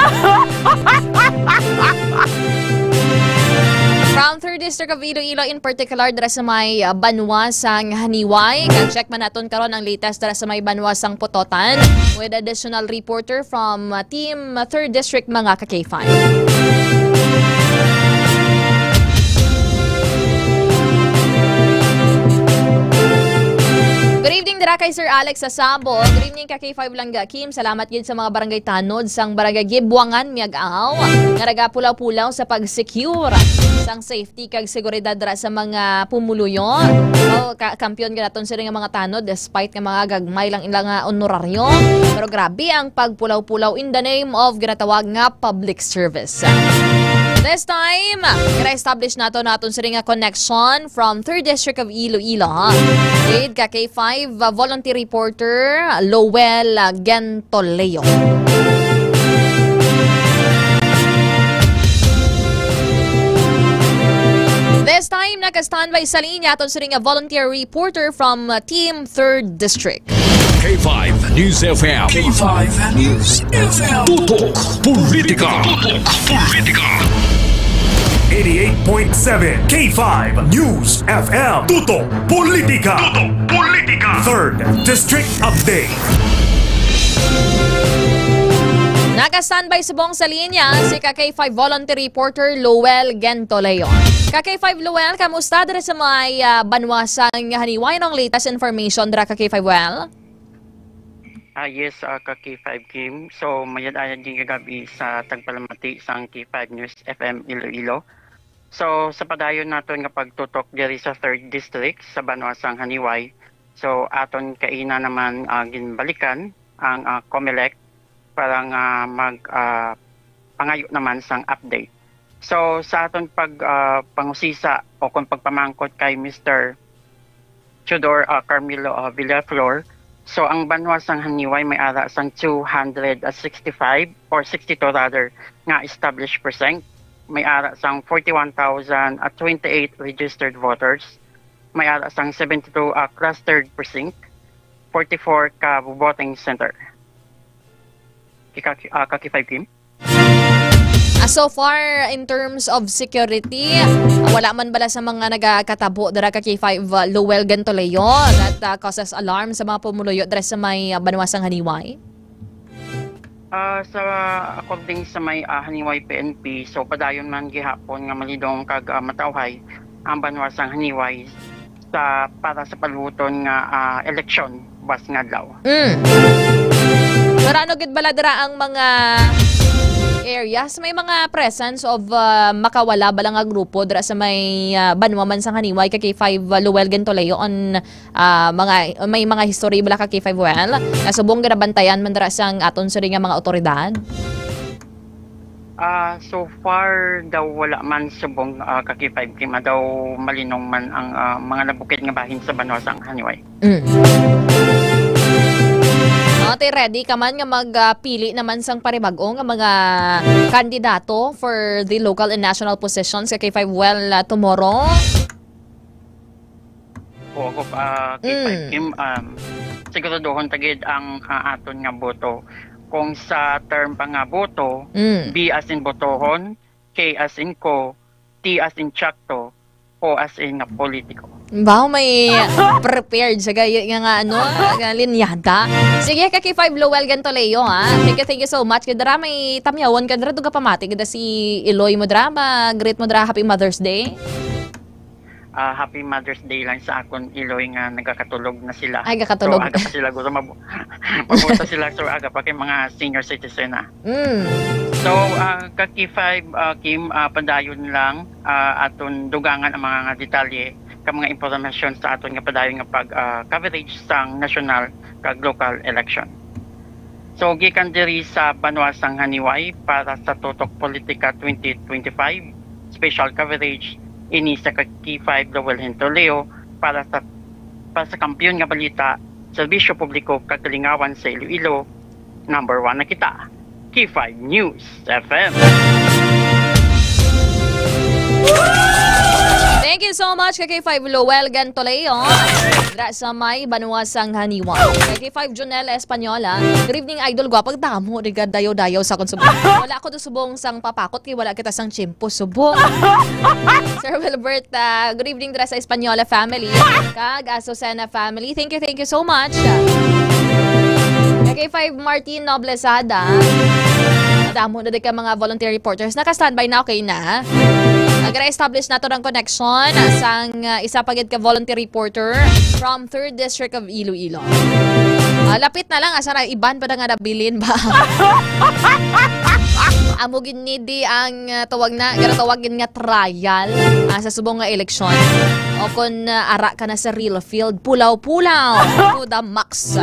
From 3rd District of Iloilo in particular, dara sa may Banwa sang Haniway. Kag-check man naton karon ang latest dara sa may Banwa sang Pototan with additional reporter from Team 3rd District mga ka-K5. Good evening dira kay Sir Alex Sasabo. Good evening ka K5 Langga Kim. Salamat gid sa mga barangay tanod sang barangay Gibuangan miag-aw. Nga nagapulaw-pulaw sa pag-secure sang safety kag seguridad dira sa mga pumuluyon. Kampiyon ganaton sila nga mga tanod despite nga mga gagmay lang ilang honoraryo. Pero grabe ang pagpulaw-pulaw in the name of ginatawag nga public service. This time, ina-establish naton sila nga connection from 3rd District of Iloilo with ka K5 volunteer reporter Lowell Gentoleo. This time, naka-standby sa linya aton sila nga volunteer reporter from Team 3rd District. K5 News FM. K5 News FM. Tutok Politika. 88.7 K5 News FM. Tutok Politika. Tutok Politika. 3rd District Update. Naka-standby sa buong sa linya si K5 volunteer reporter Lowell Gentoleo. K5 Lowell, kamusta dira sa may banwasang haniway ng latest information dira K5 well? Yes, K5 Kim. So, mayad-ayad din kagabi sa tagpalamati sang K5 News FM Iloilo. So, sa padayon naton nga pagtutok diri sa 3rd District sa banwasang haniway. So, aton kaina naman ginbalikan ang COMELEC para nga pangayo naman sang update. So sa aton pangusisa o kung pagpamangkot kay Mr. Chodor Carmelo Villaflor, so ang banwasang haniway may ara sang 265 or 62 rather nga established percent, may ara sang 41,028 registered voters, may ara sang 72 clustered precinct, 44 ka voting center. K5 Kim. So far, in terms of security, wala man bala sa mga nagkatabo dara K5 Lowell Gentoleo that causes alarm sa mga pumuluyo dara sa may banwasang haniway? Sa according sa may haniway PNP, so padayon man gihapon nga malidong kag matawhay ang banwasang haniway para sa paluton nga election bas nga adlaw. Marano gid bala dira ang mga areas may mga presence of makawala bala nga grupo dira sa may banwa man sang haniway K5 Lowell Gentoleo on may mga history bala K5 well nasubong ginabantayan man dira sang aton sa nga mga otoridad. So far daw wala man subong K5 Kim daw malinong man ang mga nabukid nga bahin sa banwa sang haniway. Ate, ready ka man nga magpili naman sang paribag-o nga mga kandidato for the local and national positions sa K5 well tomorrow? Oo, K5 Kim, siguraduhon tagid ang aton nga boto. Kung sa term pa nga boto, B as in botohon, K as in ko, T as in tsakto, O as in nga politiko. Wow, may prepared sa gaya nga linyada. Sige, K5 Lowell Gentoleo, ha? Thank you so much. Kadara may tamyawan ka dara duga pamati kada si Iloy mo dra, great mo dra, Happy Mother's Day. Happy Mother's Day lang sa akon Iloy nga nagkakatulog na sila. Ay, kakatulog. So aga pa sila gusto mabuta sila so aga pa kay mga senior citizen na. So K5 Kim, padayon lang aton dugangan ang mga detalye ka mga impormasyon sa aton nga padayon nga pag coverage sang national kag local election. So gikan diri sa banwasang haniway para sa Tutok Politika 2025 special coverage ini sa K5 Lowell Gentoleo para sa kampiyon nga balita, serbisyo publiko kagalingawan sa Iloilo. Number 1 na kita, K5 News FM. Thank you so much K5 Lowell Gentoleo sa may banwasang haniway. K5 Jonel Española, good evening idol, gwapag damo rigad dayo-dayo sa konsubong. Wala ako to subong sang papakot kay wala kita sang chimpo subong. Sir Wilbert, good evening dira sa Española family kag Azucena family. Thank you so much. K5 Martin Noblesada, damo na ka mga volunteer reporters naka-standby na, okay na. Nag-establish na to ng connection sang isa pagid ka volunteer reporter from 3rd District of Iloilo. Lapit na lang, asa na iban pa na nga nabilin ba? Amugin ni di ang tawagin nga trial sa subong nga eleksyon. O kung ara ka na sa real field, pulaw-pulaw to the max.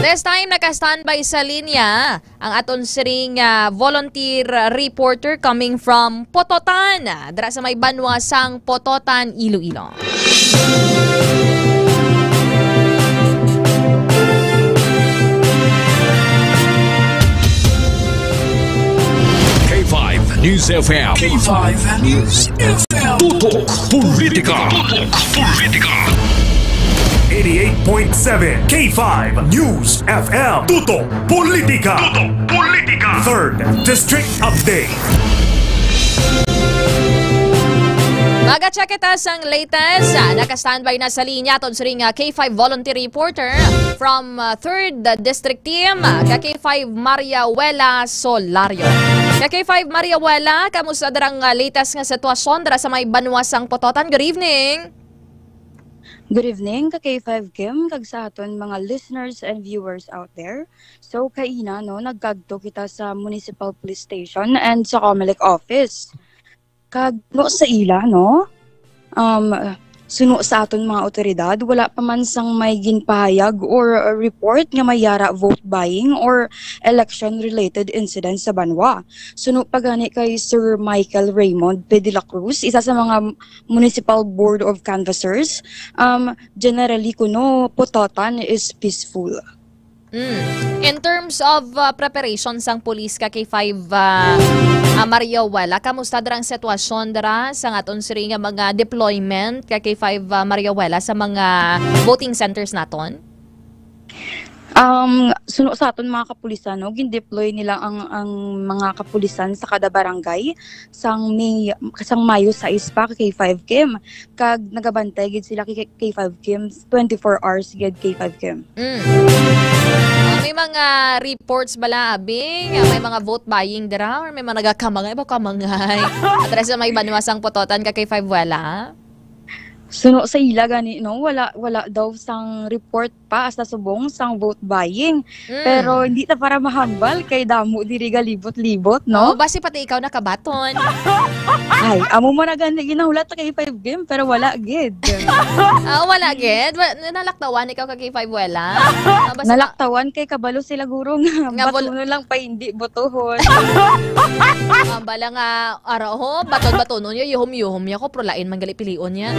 This time, naka-standby sa linya ang aton siring volunteer reporter coming from Pototan. Dara sa may banwasang Pototan, Iloilo. K5 News FM. K5 News FM. Tutok Politika. Tutok Politika. 88.7 K5 News FM. Tutok Politika. Tutok Politika. 3rd District Update. Maga-check kita sang latest. Naka-standby na sa linya aton ring K5 volunteer reporter from 3rd District Team, K5 Mariawela Solario. K5 Mariawela, kamusta darang latest nga sitwasyon dara sa may Banwasang Pototan? Good evening. Good evening, K5 Kim, kag sa aton mga listeners and viewers out there. So kaina no, nagkadto kita sa Municipal Police Station and sa Comelec office. Kag no sa ila no, suno sa aton mga otoridad, wala pa man sang may ginpahayag or a report nga may yara vote buying or election related incidents sa Banwa. Suno pa gani kay Sir Michael Raymond P. de la Cruz, isa sa mga Municipal Board of Canvassers. Generally kuno Pototan is peaceful. In terms of preparation sang police K5 Mariawela, kamusta darang sitwasyon dara sa aton siri nga mga deployment K5 Mariawela sa mga voting centers naton? Suno sa aton mga kapulisan no, gin-deploy nila ang mga kapulisan sa kada barangay sang Mayo 6 pa K5 Kim, kag nagabantay gid sila kay K5 Kim 24 hours gid K5 Kim. May mga reports bala abing, may mga vote buying dira or may mga nagakamangay ba kamangay? At sa may Banwasang Pototan K5 wala? Suno sa ila gani no, wala daw sang report pa sa subong sang vote buying. Pero hindi ta para mahambal kay damo diri galibot-libot no. Oh, basi pati ikaw nakabaton. Ay, amo mo na gani ginahulat kay 5 game pero wala gid. Wala gid. Nalaktawan ikaw kay 5 wala. Nalaktawan kay kabalo sila guro nga batuno lang pa hindi botohon. Bala nga araho baton-batonon yo yuhom-yuhom ya ko pro lain man gali pilion niya.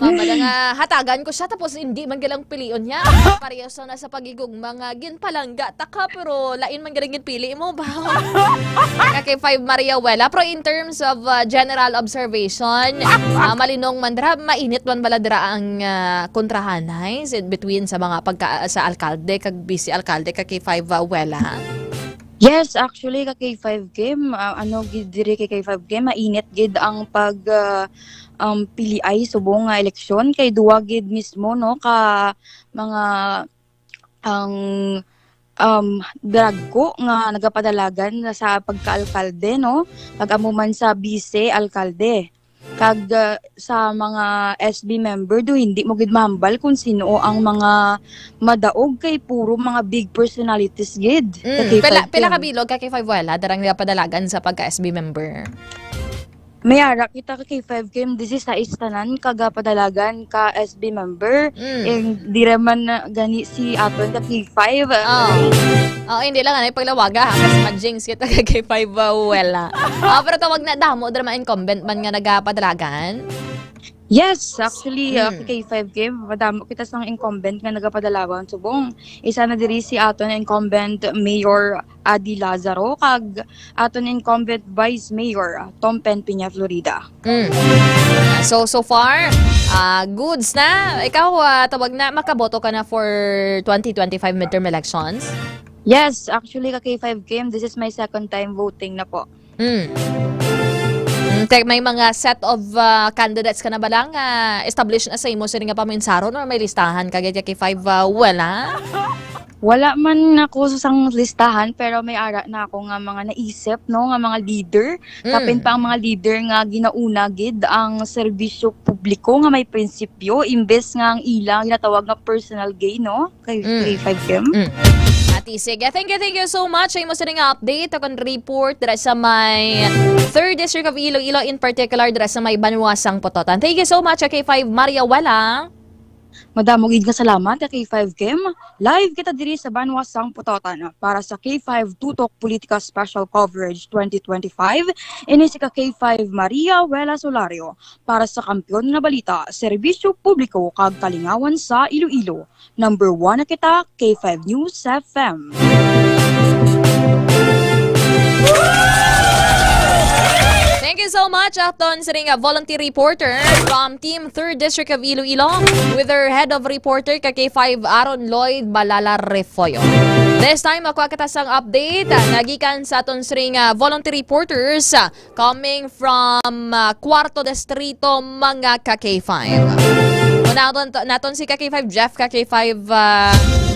Bala nga hatagan ko siya tapos hindi man galang pilion niya. Parehas na sa pagigug mga ginpalangga taka pero lain man galing pili mo ba? Kay 5 Mariawela, pero in terms of general observation, malinong mandra mainit man bala dira ang kontrahanay between sa mga sa alkalde kag vice alkalde kay 5 Wela. Yes, actually kay 5 game gid diri kay 5 game mainit gid ang pag piliay subong nga eleksyon kay duwa gid mismo no ka mga ang dragko nga nagapadalagan sa pagka-alkalde no, kag amo man sa vice alkalde. Kag sa mga SB member do hindi mo gid mahambal kung sino ang mga madaog kay puro mga big personalities gid. Pila ka bilog kay 5 wala darang nagapadalagan sa pagka-SB member? May ara kita kay 5 game this is sa istanan kagapadalagan ka SB member. Di raman gani si aton kay 5. Hindi lang anay paglawaga kasi ma-jinx kita kay 5 wala. Pero tawag na damo drama incumbent man nga nagapadalagan. Yes, actually kay 5 game madamo kita sang incumbent nga nagapadalawan subong. Isa na diri si aton incumbent Mayor Adi Lazaro kag aton incumbent Vice Mayor Tom Penpiña Florida. So far goods na. Ikaw tawag na makaboto ka na for 2025 midterm elections? Yes, actually kay 5 game this is my second time voting na po. May mga set of candidates ka na ba lang established na sa imo sa nga paminsaron or may listahan kagaya kay 5 wala? Wala man ako sa sang listahan pero may ara na ako nga mga naisip no nga mga leader. Kapin pa ang mga leader nga ginauna gid ang serbisyo publiko nga may prinsipyo imbes nga ang ilang ginatawag nga personal gain no kay 5 game. Sige, thank you so much. Ay mo sa nga update akong report dira sa may 3rd District of Iloilo in particular dira sa may Banwasang Pototan. Thank you so much kay 5 Mariawela. Madamo gid nga salamat kay K5 Kim. Live kita diri sa Banwasang Pototan para sa K5 Tutok Politika Special Coverage 2025. Ini si K5 Mariawela Solario para sa Kampiyon nga Balita, Serbisyo Publiko kag Kalingawan sa Iloilo. Number 1 na kita, K5 News FM. you so much, Aton Sering, volunteer reporter from Team 3rd District of Iloilo with our head of reporter K5 Aaron Lloyd Balala Refoyo. This time, makuha kita sang update nagikan sa aton Sering volunteer reporters coming from Cuarto Distrito, mga K5. Naton si K5 Jeff, K5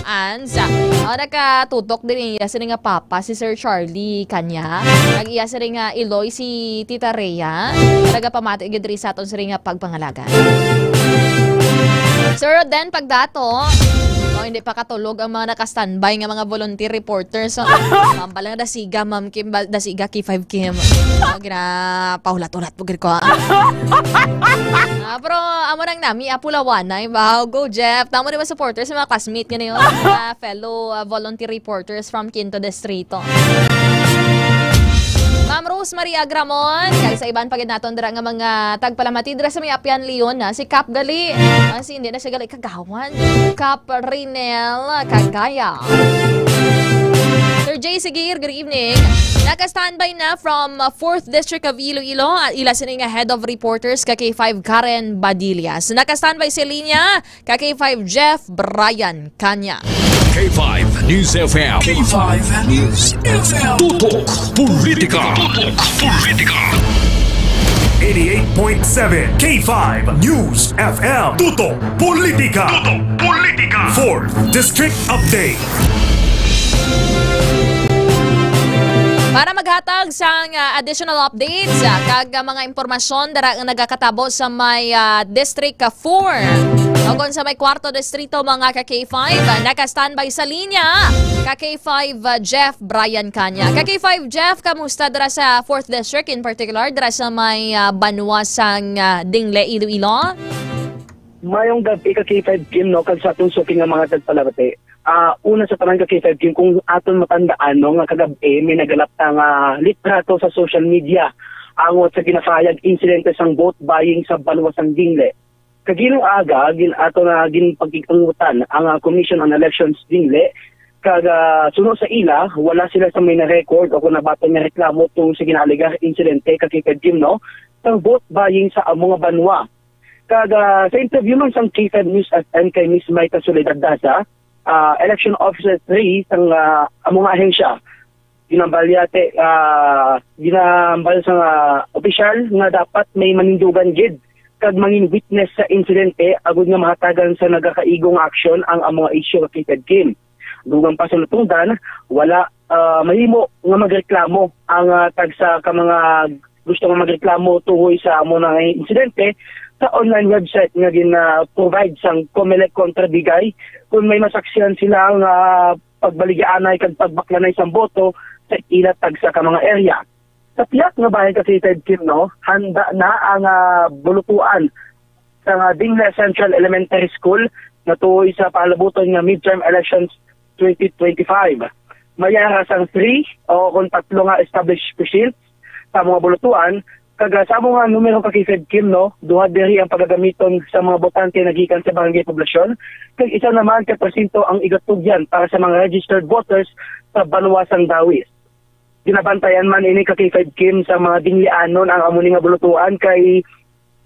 Ans. Nagkatutok din iya sila nga papa, si Sir Charlie Kanya. Nag-iya sila nga Iloy, si Tita Rhea. Nagapamati igidri sa aton sila nga pagpangalaga. Sir, then pagdato, hindi pa katulog ang mga naka-standby nga mga volunteer reporters. So, ma'am pala nga dasiga, Ma'am Kim, dasiga K5 Kim. Pahulat-ulat po ko. Pero amo nang nami, apulawanay. Wow, go Jeff. Tamo rin mga supporters, mga classmate nga na yun. Fellow volunteer reporters from Quinto Distrito. Ma'am Rose Maria Gramon, kaya sa iban pagid naton dira nga mga tagpalamati dira sa may Apian Leon na si Cap Gali. Kasi hindi na siya gali kagawan. Cap Rinel Kagaya. Sir Jay Sigir, good evening. Naka-standby na from 4th District of Iloilo at ila sila nga head of reporters K5 Karen Badillas. Naka-standby si linya K5 Jeff Brian Kanya. K5 News FM. K5 News FM. Tutok Politika. Tutok Politika. 88.7 K5 News FM. Tutok Politika. Tutok Politika. 4th District Update. Para maghatag sa additional updates kag mga impormasyon dara nga nagakatabo sa may District 4. Ogon sa may Cuarto Distrito, mga K5, naka-standby sa linya K5 Jeff Brian Kanya. K5 Jeff, kamusta dara sa 4th District, in particular dara sa may Banwa sang Dingle, Iloilo? Mayong gabi K5 Kim, no, kag sa atong suking nga mga tagpalabate. Una sa tanang K5 Kim, kung aton matandaan, no, nga kagabi may nagalap nga litrato sa social media angot sa ginafayag insidente sang vote buying sa Banwa sang Dingle. Kaginong aga, ato na ginpagkikangutan ang Commission on Elections Dingle, kag sunod sa ila, wala sila sa may na-record o kung nabato nga reklamo itong sa ginaligar insidente K5 Kim, no, sang vote buying sa mga Banwa. Kag sa interview man sang K5 News at kay Miss Maita Soledad Daza, Election Officer 3 sang mga ahensya, ginambal sa opisyal nga dapat may manindugan gid kag mangin witness sa insidente agud nga mahatagan sa nagakaigong aksyon ang mga issue K5 Kim. Dugang pa sa lutungdan, wala mahimo nga magreklamo ang tagsa ka mga gusto nga magreklamo tungod sa amo nga insidente sa online website nga gina-provide sang Comelec kontra Bigay kung may masaksihan sila nga pagbaligaanay kag pagbaklanay sang boto sa ilat tagsa ka mga area. Sa tiyak nga bahay kasi Ted Kim, no, handa na ang bulutuan sa Dingle Central Elementary School na tuoy sa palabuton nga midterm elections 2025. Mayara sang 3 o kung 3 nga established precincts sa mga bulutuan. Kaga sa mga numero K5 Kim, no, duha diri ang pagagamiton sa mga botante na gikan sa barangay poblasyon. Kag isa naman ka porsyento ang igatugyan para sa mga registered voters sa Banwa sang Dawis. Ginabantayan man ini K5 Kim sa mga dinglianon ang amo nga bulutuan kay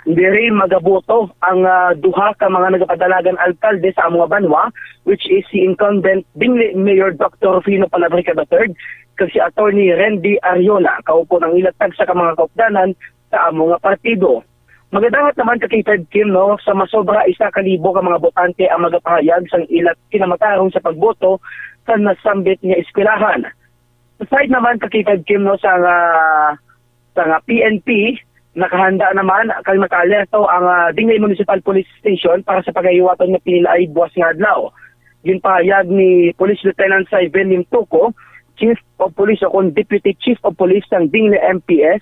diri magaboto ang duha ka mga nagapadalagan alkalde sa mga Banwa, which is si incumbent Dingle Mayor Dr. Rufino Palabrica III kag si Attorney Randy Ariola, kaupo ng ilatag sa mga kaupdanan sa amo nga partido. Magadangat naman K5 Kim, no, sa masobra 1,000 ka mga botante ang magapahayag sang ilat kinamatarong sa pagboto sa nasambit nga eskwelahan. Aside naman K5 Kim, no, sa PNP, nakahanda naman kay maka-alerto ang Dingle Municipal Police Station para sa pagahiwaton nga pinilaay buwas nga adlaw. Yun pahayag ni Police Lieutenant Saiben Limtuco, Chief of Police o kung Deputy Chief of Police ng Dingle MPS,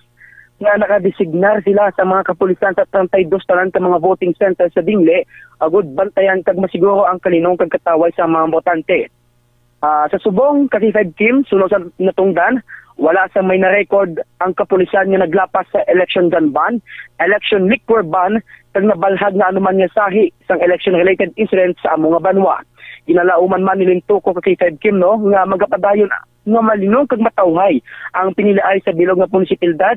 nga nakadesignar sila sa mga kapulisan sa 32 tanan ka mga voting center sa Dingle, agud bantayan kag masiguro ang kalinong kag kataway sa mga botante. Sa subong K5 Kim, sunod sa natungdan, wala sa may na-record ang kapulisan nga naglapas sa election gun ban, election liquor ban, kag nabalhag na anuman nga sahi sang election-related incidents sa among nga Banwa. Ginalauman man nilintuko K5 Kim, no, nga magapadayon nga malinong kag matawhay ang pinilaay sa bilog nga munisipalidad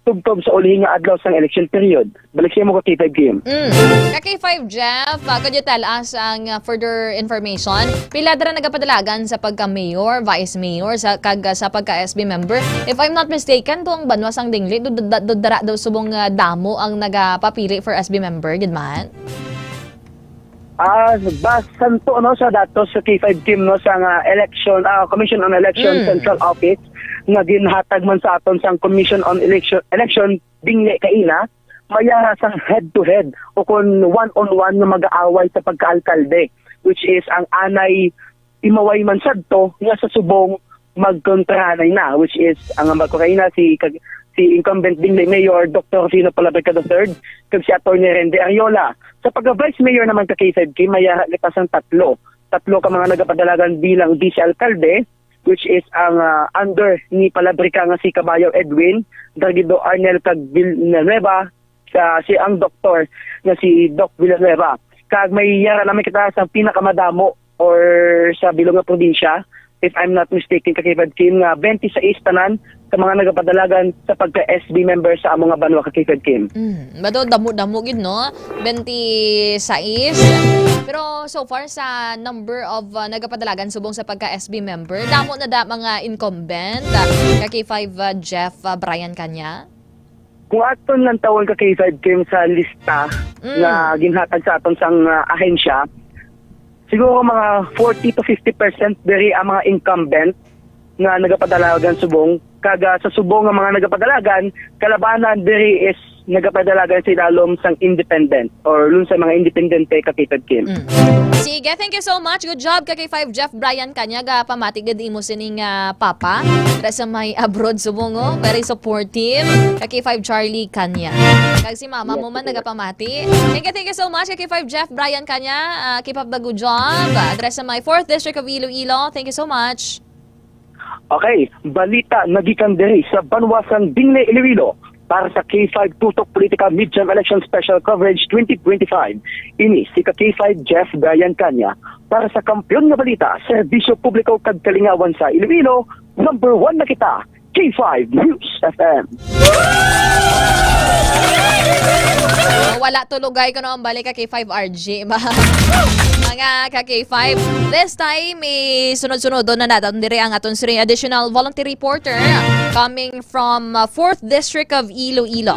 tubtob sa ulihin nga adlaw sang election period. Balik siya mo ka K5 game. K5 Jeff, could you tell us ang further information? Pila dara nagapadalagan sa pagka-mayor, vice mayor, sa pagka-SB member? If I'm not mistaken, tuong banwas ang dingli, dara daw subong damo ang nagapapili for SB member, gid man? Basan to no sa datos sa K5 team no sa election Commission on Election Central Office nga ginhatag man sa aton sang Commission on Election dingli kaina maya sang head to head o kun one-on-one nga mag-aaway sa pagkaalkalde, which is ang anay imaway man sadto nga sa subong magkontranay na, which is ang magkokaina si incumbent dingli Mayor Dr. Rufino Palabeca III kag si Atty. Rende Ariola. Sa pagka-vice mayor naman ka K5K, maya lipasan tatlo ka mga nagapadalagan bilang vice-alkalde, which is ang under ni Palabeca nga si Caballo Edwin, Dargido Arnel kag Villanueva, si ang doktor nga si Doc Villanueva. Kag may yara naman kita sa pinakamadamo or sa bilong nga probinsya, if I'm not mistaken, ka K5K, nga 26 tanan sa mga nagapadalagan sa pagka-SB member sa among nga banwa ka K5K. Bado damo-damo gid no, 26. Pero so far sa number of nagapadalagan subong sa pagka-SB member, damo na mga incumbent ka K5 Jeff Brian Kanya. Kung aton lang tawon ka K5K sa lista nga ginhatag sa aton sang ahensya, siguro mga 40 to 50% diri ang mga incumbent nga nagapadalagan subong. Kaga sa subong nga mga nagapadalagan, kalabanan diri is nagapadalagan sa ilalom sang independent or lun sa mga independente ka K5K. Sige, thank you so much. Good job ka K5 Jeff Brian Kanya. Pamatig gadi mo sining papa. Sa may abroad subong very supportive. Ka K5 Charlie Kanya. Kag si mama mo man nagapamati. Thank you so much ka K5 Jeff Brian Kanya. Keep up the good job. Address sa my 4th District of Iloilo. Thank you so much. Okay, balita nagikan diri sa Banwasang Dingle, Iloilo para sa K5 Tutok Politika Midterm Election Special Coverage 2025. Ini si K5 Jeff Brian Kanya para sa kampiyon nga balita, serbisyo publiko kag kalingawan sa Iloilo. Number 1 na kita, K5 News FM. Wala tulugay ko na ang balik ka K5 RG. Mga ka K5. This time, may sunod-sunod doon na natin dire ang aton siri additional volunteer reporter coming from 4th District of Iloilo.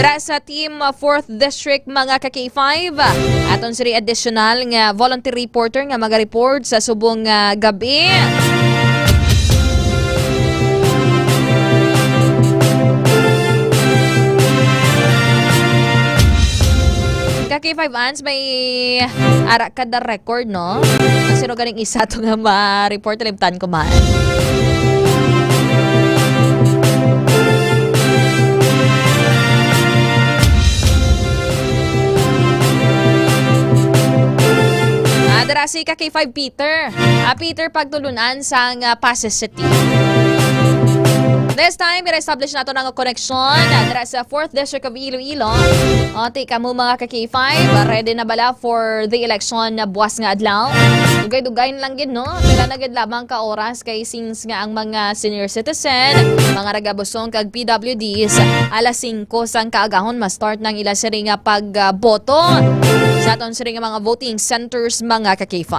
Dra sa team 4th District mga ka K5, aton siri additional nga volunteer reporter nga maga-report sa subong gabi. K5 Ans, may arak ka da record, no? Kasi no ganing isa ito nga ma-report limtan ko man. Darasi ka K5 Peter. Peter pagtulunan sa Pasay City. This time, i-establish nato ng koneksyon dara sa 4th District of Iloilo. Tika mo mga ka-K5, ready na bala for the election na buwas nga adlaw? Dugay-dugayin lang gid no? Pila na gid lamang ka oras kay since nga ang mga senior citizen, mga ragabusong kag PWDs, alas 5 sang kaagahon ma-start ng ila siri nga pagboto sa aton siri nga mga voting centers mga ka-K5.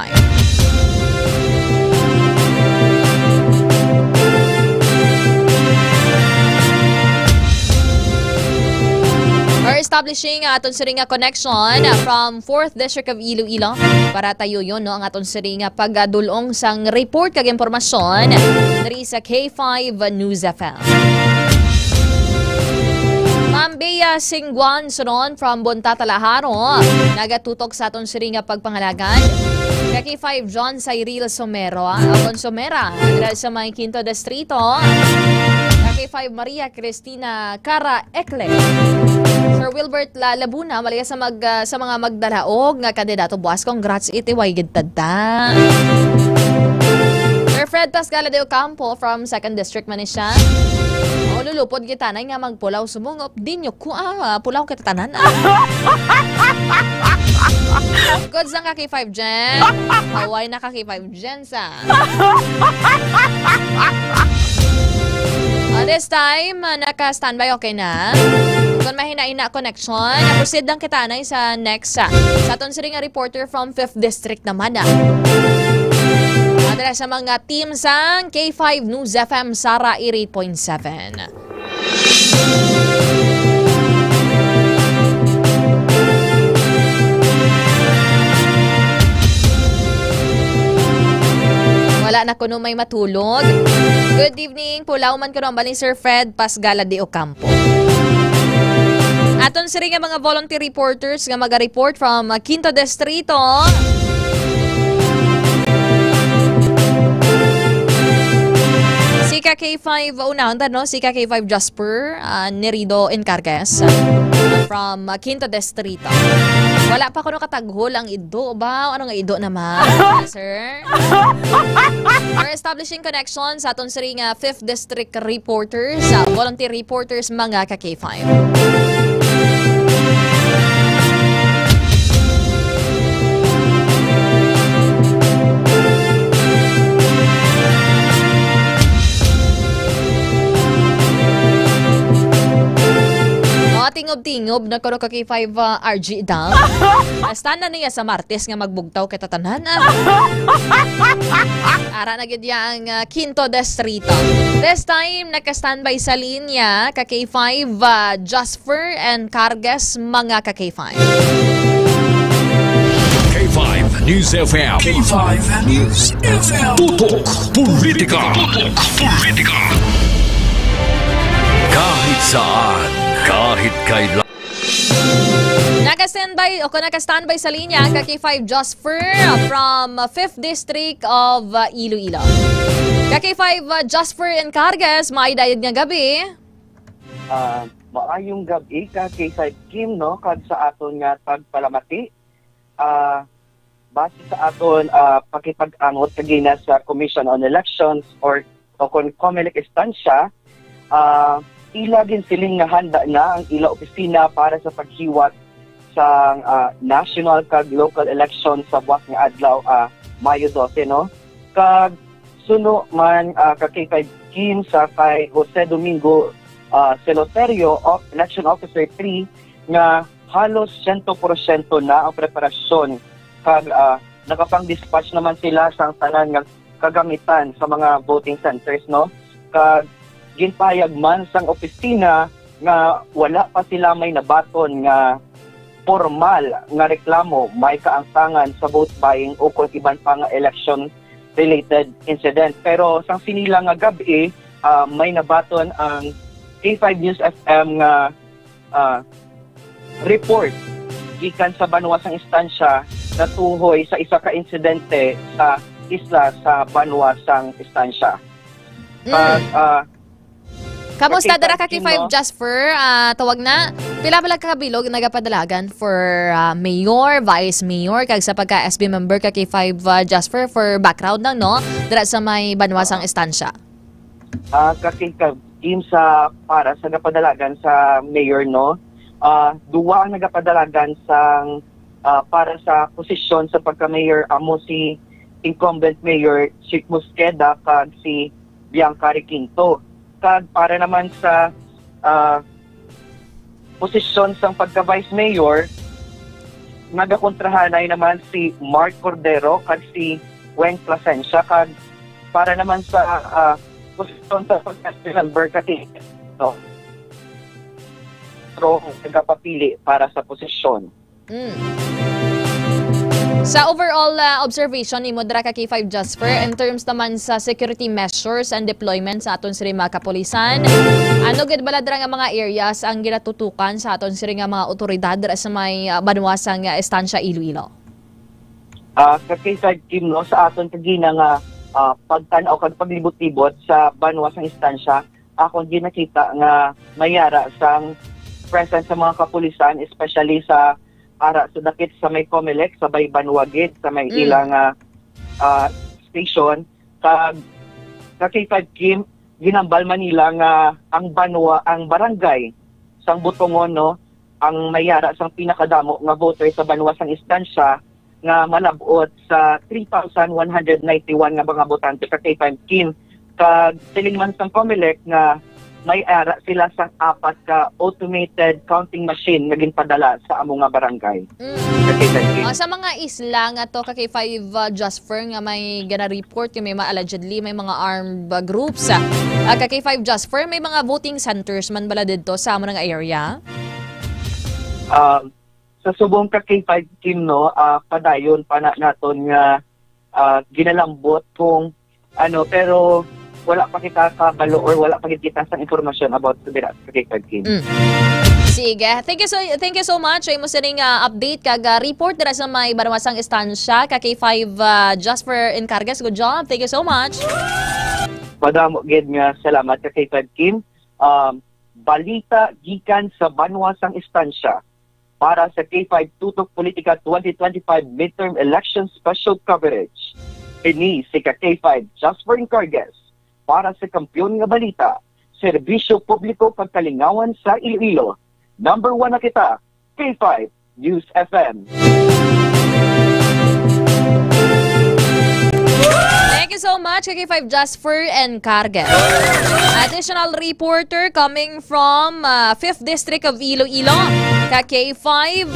We're establishing aton siri nga connection from 4th District of Iloilo para tayo yun no ang aton siri nga pagdulong sang report kag impormasyon diri sa K5 News FM. Ma'am Bea Singwan Sonon from Bonta Talaharo nagatutok sa aton siri nga pagpangalagan. K5 John Cyril Somero Consomera dira sa may Quinto Distrito. K5 Maria Cristina Cara Ekle. Sir Wilbert Labuna malaya sa mga magdalaog nga kandidato buwas. Congrats iti way gid tadta. Sir Fred Pascala de Ocampo from 2nd District man siya. Lulupod kita na nga magpulaw sumungop dinyo ko pulaw kita tanan. Good sang ka K5 Jen. Haway na ka K5 Jen sa. This time, naka-standby okay na. Kung mahina-ina connection, proceed lang kita na sa next. Sa aton siring nga reporter from 5th District naman Adala sa mga team sang K5 News FM Sara 88.7. Wala na kuno may matulog. Good evening. Pulaw man kuno ang baling Sir Fred Pasgala de Ocampo. Aton siri nga mga volunteer reporters nga maga-report from Quinto Distrito. Si K5 unahon no? Si K5 Jasper Nerido Encargues from Quinto Distrito. Wala pa kuno kataghol ang ido ba? Ano nga ido naman, sir? We're establishing connections sa aton siri nga 5th District reporters, volunteer reporters mga ka-K5. Tingob-tingob na kuno ka K5 RG daw. Stand na niya sa Martes nga magbugtaw kay tatanan. Ara na gid ang Quinto Distrito. This time naka-standby sa linya ka K5 Jasper and Carges mga ka K5. K5 News FM. K5 News FM. Tutok Politika. Tutok Politika. Kahit saan, kahit kailan. Naka-standby o naka-standby sa linya ka K5 Jasper from 5th District of Iloilo. Ka K5 Jasper and Carges, maidayad nga gabi. Maayong gabi ka K5 Kim no kad sa aton nga pagpalamati. Base sa aton pakipag-angot kagina sa Commission on Elections or kon COMELEC instansya, ilagin siling nga handa na ang ila opisina para sa paghiwat sa national kag local election sa buwas nga adlaw Mayo 12 no. Kag suno man ka K5 Kim sa kay Jose Domingo Celoterio of Election Officer 3 nga halos 100% na ang preparasyon kag nakapang-dispatch naman sila sa tanan nga kagamitan sa mga voting centers no. Kag ginpayag man sang opisina nga wala pa sila may nabaton nga formal nga reklamo may kaangtangan sa vote buying o kung iban pa nga election related incident. Pero sang sinila nga gabi may nabaton ang K5 News FM nga report gikan sa Banwasang instansya na tuhoy sa isa ka insidente sa isla sa Banwasang instansya. Kamusta dara ka K5 Jasper? Tawag na. Pila pala kabilog nagapadalagan for mayor, vice mayor kag sa pagka SB member ka K5 Jasper for background lang no. Dara sa may Banwasang instansya. Ka K5 team sa para sa nagapadalagan sa mayor no. Duwa ang nagapadalagan sang para sa posisyon sa pagka-mayor amo si incumbent mayor Chick Mosqueda kag si Bianca Quinto. Kag para naman sa posisyon sang pagka-vice mayor, nagakontrahanay naman si Mark Cordero kag si Weng Plasencia. Kag para naman sa posisyon sa pagka-member kati no, pero nagapapili para sa posisyon. Sa overall observation ni Modra ka K5 Jasper in terms naman sa security measures and deployment sa aton siri mga kapulisan, ano gid bala dira nga mga areas ang ginatutukan sa aton siri nga mga otoridad dira sa may Banwasang estansya Iloilo? Ka K5 Kim no sa aton kagina nga pagtan-aw kag paglibot-libot sa Banwasang instansya, akong ginakita nga mayara sang presence sa mga kapulisan especially sa ara sa dakit sa may COMELEC sa may Banwagid sa may ilang station kag K5 Kim ginambal Manila nga ang barangay sang Butongon no ang mayara sang pinakadamo nga voter sa Banwasang instansya nga malabot sa 3,191 nga mga botante ka K5 Kim kag siling man sang COMELEC nga may ara sila sa 4 ka automated counting machine nga ginpadala sa among nga barangay. Sa mga isla nga to kay 5 Jasper nga may gana report yung may mga allegedly may mga armed groups. Kay 5 Jasper may mga voting centers man bala dito sa among nga area. Sa subong ka K5 team no, padayon pa na naton nga ginalambot kung ano, pero wala pa kita kabalo or wala pa kita sa informasyon about sa K5 team. Sige. Thank you so much. Ay mo sining update kag report dira sa may Banwasang istansya ka K5 Jasper Encargas. Good job. Thank you so much. Madamo gid nga salamat ka K5 team. Balita gikan sa Banwasang istansya para sa K5 Tutok Politika 2025 Midterm Election Special Coverage. Ini si K5 Jasper Encargas para sa Kampiyon nga Balita, Serbisyo Publiko Pagkalingawan sa Iloilo. Number 1 na kita, K5 News FM. Thank you so much, K5 Jasper Encargas. Additional reporter coming from 5th District of Iloilo, K5.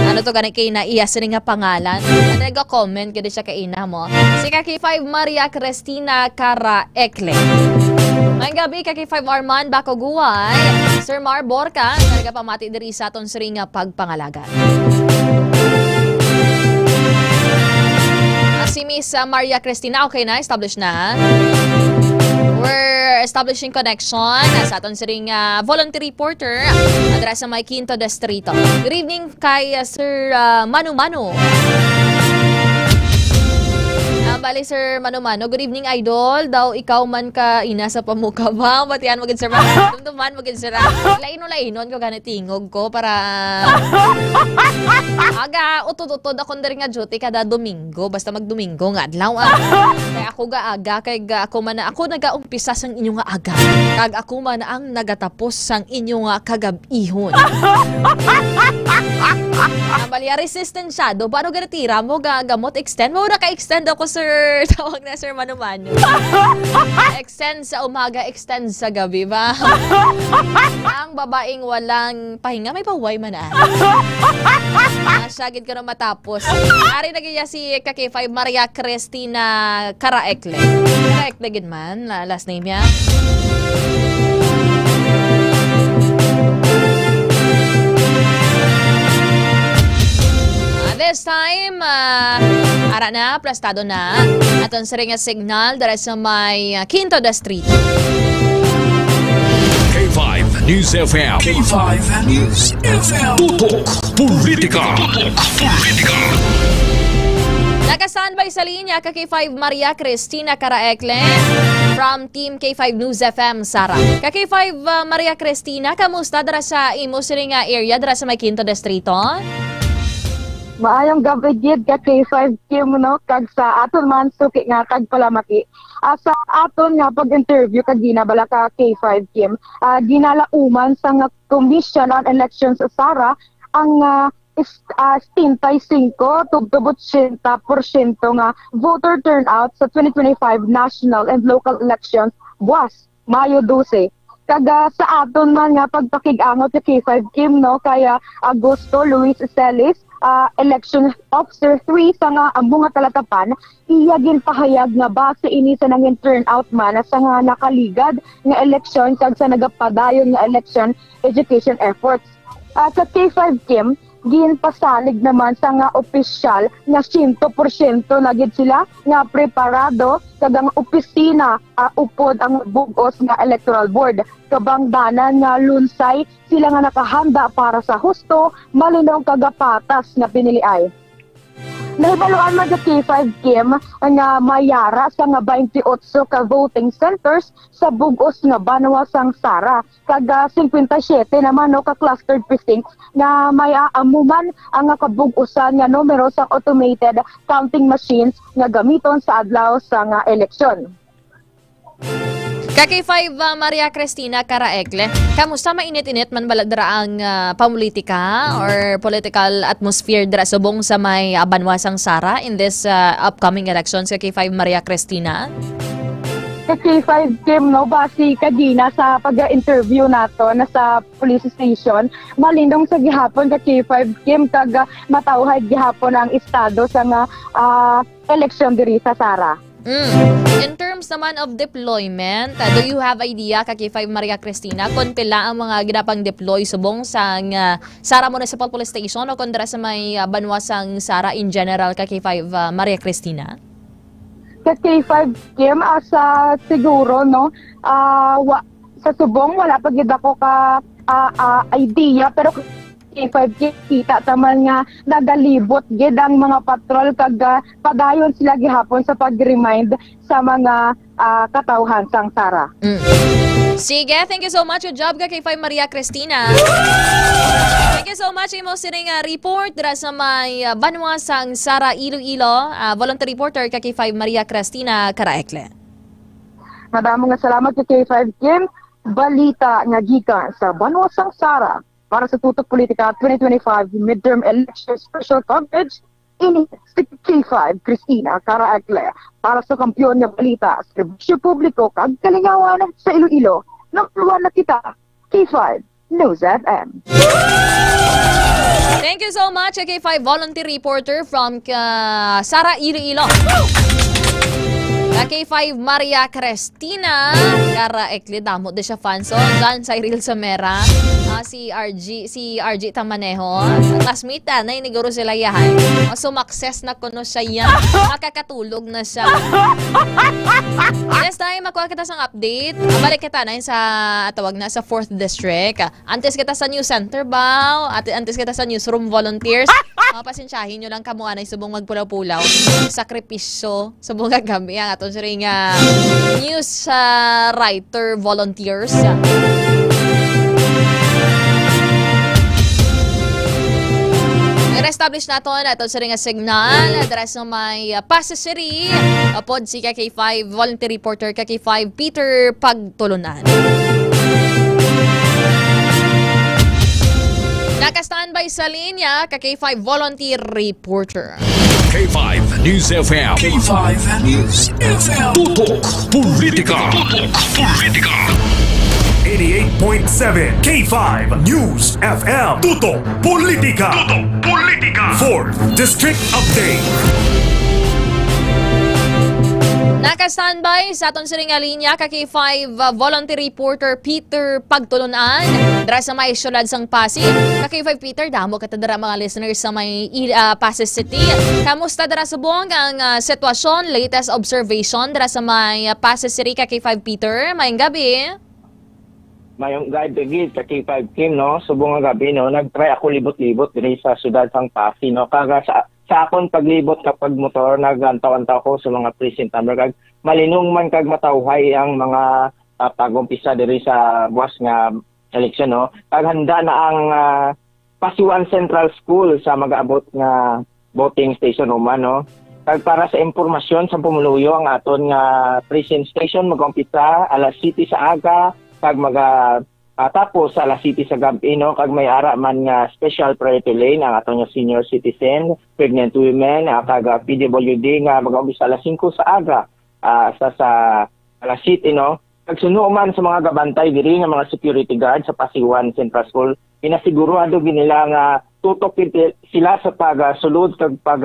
Ano to gani kay na iya sining nga pangalan? Nag-comment gid siya kay ina mo. Si K5 Maria Cristina Caraecle. May gabi K5 Arman Bacoguay. Sir Mar Borca, nagapamati diri sa aton siri nga pagpangalaga. Si Miss Maria Cristina, okay na? Established na? We're establishing connection sa aton siring voluntary reporter adres sa may Quinto Distrito. Good evening kay Sir Manu Manu. Bali Sir Manu Manu, good evening idol. Daw ikaw man ka ina sa pamuka ba? Batian mo gid sir. Dumduman mo gid sir. Lainon ko ganit tingog ko para aga utod-utod ako diri nga duty kada Domingo basta magdomingo nga adlaw. Kaya ako ga aga kay ako man ako nagaumpisa sang inyo nga aga. Kag ako man ang nagatapos sang inyo nga kagab-ihon. Bali resistant siya. Do paano ganitira mo gamot extend mo na ka-extend ako sir. Tawag na Sir Manu Manu. Extend sa umaga, extend sa gabi ba? Ang babaeng walang pahinga, may paway man Sagid ko na matapos. Ari nagiya si K5 Maria Cristina Caraecle. Caraecle gid man, last name niya. This time, ara na, plastado na. Aton sa ring signal dahil sa may Quinto Distrito. K5 News FM. K5 News FM. Tutok Politika. Naka-standby sa linya ka K5 Maria Cristina Caraecle from Team K5 News FM Sara. Ka K5 Maria Cristina, kamusta dara sa imo siring area dara sa may Quinto Distrito? Maayong gabi gid ka K5 Kim no kag sa aton man suki nga kag palamaki. Sa aton nga pag-interview kag ginabala ka K5 Kim, ginalauman sa nga Commission on Elections sa Sara ang 75 to 80% nga voter turnout sa 2025 national and local elections buwas Mayo 12. Kaga sa aton man nga pagpakig-angot sa K5 Kim no kaya Augusto Luis Celis election officer 3 sa nga among nga talatapan iya ginpahayag nga base ini sa nangin turnout man sa nga nakaligad nga election kag sa nagapadayon nga election education efforts. Sa K5 Kim ginpasalig naman sa nga opisyal nga 100% na gid sila nga preparado kag ang opisina upod ang bug-os nga electoral board kabangdanan nga lunsay sila nga nakahanda para sa husto malinaw kagapatas nga piniliay. Nahibaluan man sa K5 Kim nga mayara sa nga 28 ka voting centers sa bugos nga Banwasang Sara. Kag 57 naman no ka clustered precincts nga may aamuman ang kabugosan nga numero sa automated counting machines nga gamiton sa adlaw sa nga eleksyon. K5 Maria Cristina Caraecle, kamusta mainit-init man baladra ang pamulitika or political atmosphere dira subong sa may Banwasang Sara in this upcoming elections K5 Maria Cristina? K5 Kim, no, basi kagina sa pag-interview nato na sa police station, malindong sa gihapon ka K5 Kim kag matawhay gihapon ang estado sa nga eleksyon diri sa Sara. In terms naman of deployment, do you have idea ka K5 Maria Cristina kung pila ang mga ginapang deploy subong sa Sara Municipal Police Station o kung dira sa may banwasang Sara in general ka K5 Maria Cristina? Sa K5 Kim, sa siguro, no, sa subong, wala pa gid ako ka idea, pero K5 Kim, kita taman nga nagalibot gid ang mga patrol kag padayon sila gihapon sa pag-remind sa mga katawhan sang Sara. Sige, thank you so much. Good job ka K5 Maria Cristina. Thank you so much. Imo sining report dira sa may banwasang Sara, Iloilo. Volunteer reporter ka K5 Maria Cristina Karaekle. Madamo nga salamat kay K5 Kim. Balita nga gikan sa banwasang Sara para sa Tutok Politika 2025 midterm election special coverage. Ini si K5 Cristina Karaekle para sa kampiyon nga balita sa serbisyo publiko kag kalingawan sa Iloilo. Nakluwan na kita, K5 News FM. Thank you so much, K5 volunteer reporter from Sara, Iloilo. K5 Maria Cristina Karaekle, damo de siya fans. So, John Cyril Samera, si RG Tamaneho, classmate na iniguro sila yahay. Sumakses na kuno siya yan. Makakatulog na siya. Next time, makuha kita sa update. Balik kita na sa tawag na sa 4th District. Antes kita sa News Center ba? Antes kita sa Newsroom Volunteers. Pasensyahin nyo lang kamuha na subong magpulaw-pulaw. Sakripisyo subong gagambi ang aton siring news writer volunteers. I-establish natin aton siring signal address ng may passery pod si K5 volunteer reporter K5 Peter Pagtulunan. Naka-standby sa linya, K5 volunteer reporter. K5 News FM. K5 News FM. Tutok Politika. Tutok Politika. 88.7 K5 News FM. Tutok Politika. Tutok Politika. 4th District Update. Naka-standby sa aton siring linya K5 volunteer reporter Peter Pagtulunan dara sa may syudad sang Pasig. K5 Peter, damo ka dara mga listeners sa may Pasig City. Kamusta dara subong ang sitwasyon, latest observation dara sa may Pasig City K5 Peter? Mayong gabi. Mayong gabi K5 Kim, no? Subong nga gabi, no? Nag-try ako libot-libot diri sa syudad sang Pasig, no? Kaga sa akong paglibot kapag motor, nagantaw-antaw ko sa mga precinct number. Kag malinong man kag matawhay ang mga pag-umpisa diri sa buwas nga eleksyon, no? Kag handa na ang Pasiwan Central School sa mag-abot nga voting station human, no? Kag para sa impormasyon sa pumuluyo ang aton nga precinct station mag-umpisa alas 7 sa aga, kag tapos sa alas 7 sa gabi, no? Kag may ara man nga special priority lane ang aton nga senior citizen, pregnant women, kag PWD nga mag-umpisa alas 5 sa aga, sa alas 7, no? Kag suno man sa mga gabantay diri nga mga security guard sa Pasiwan Central School, pinasigurado ginila nga tutok sila sa pagsulod kag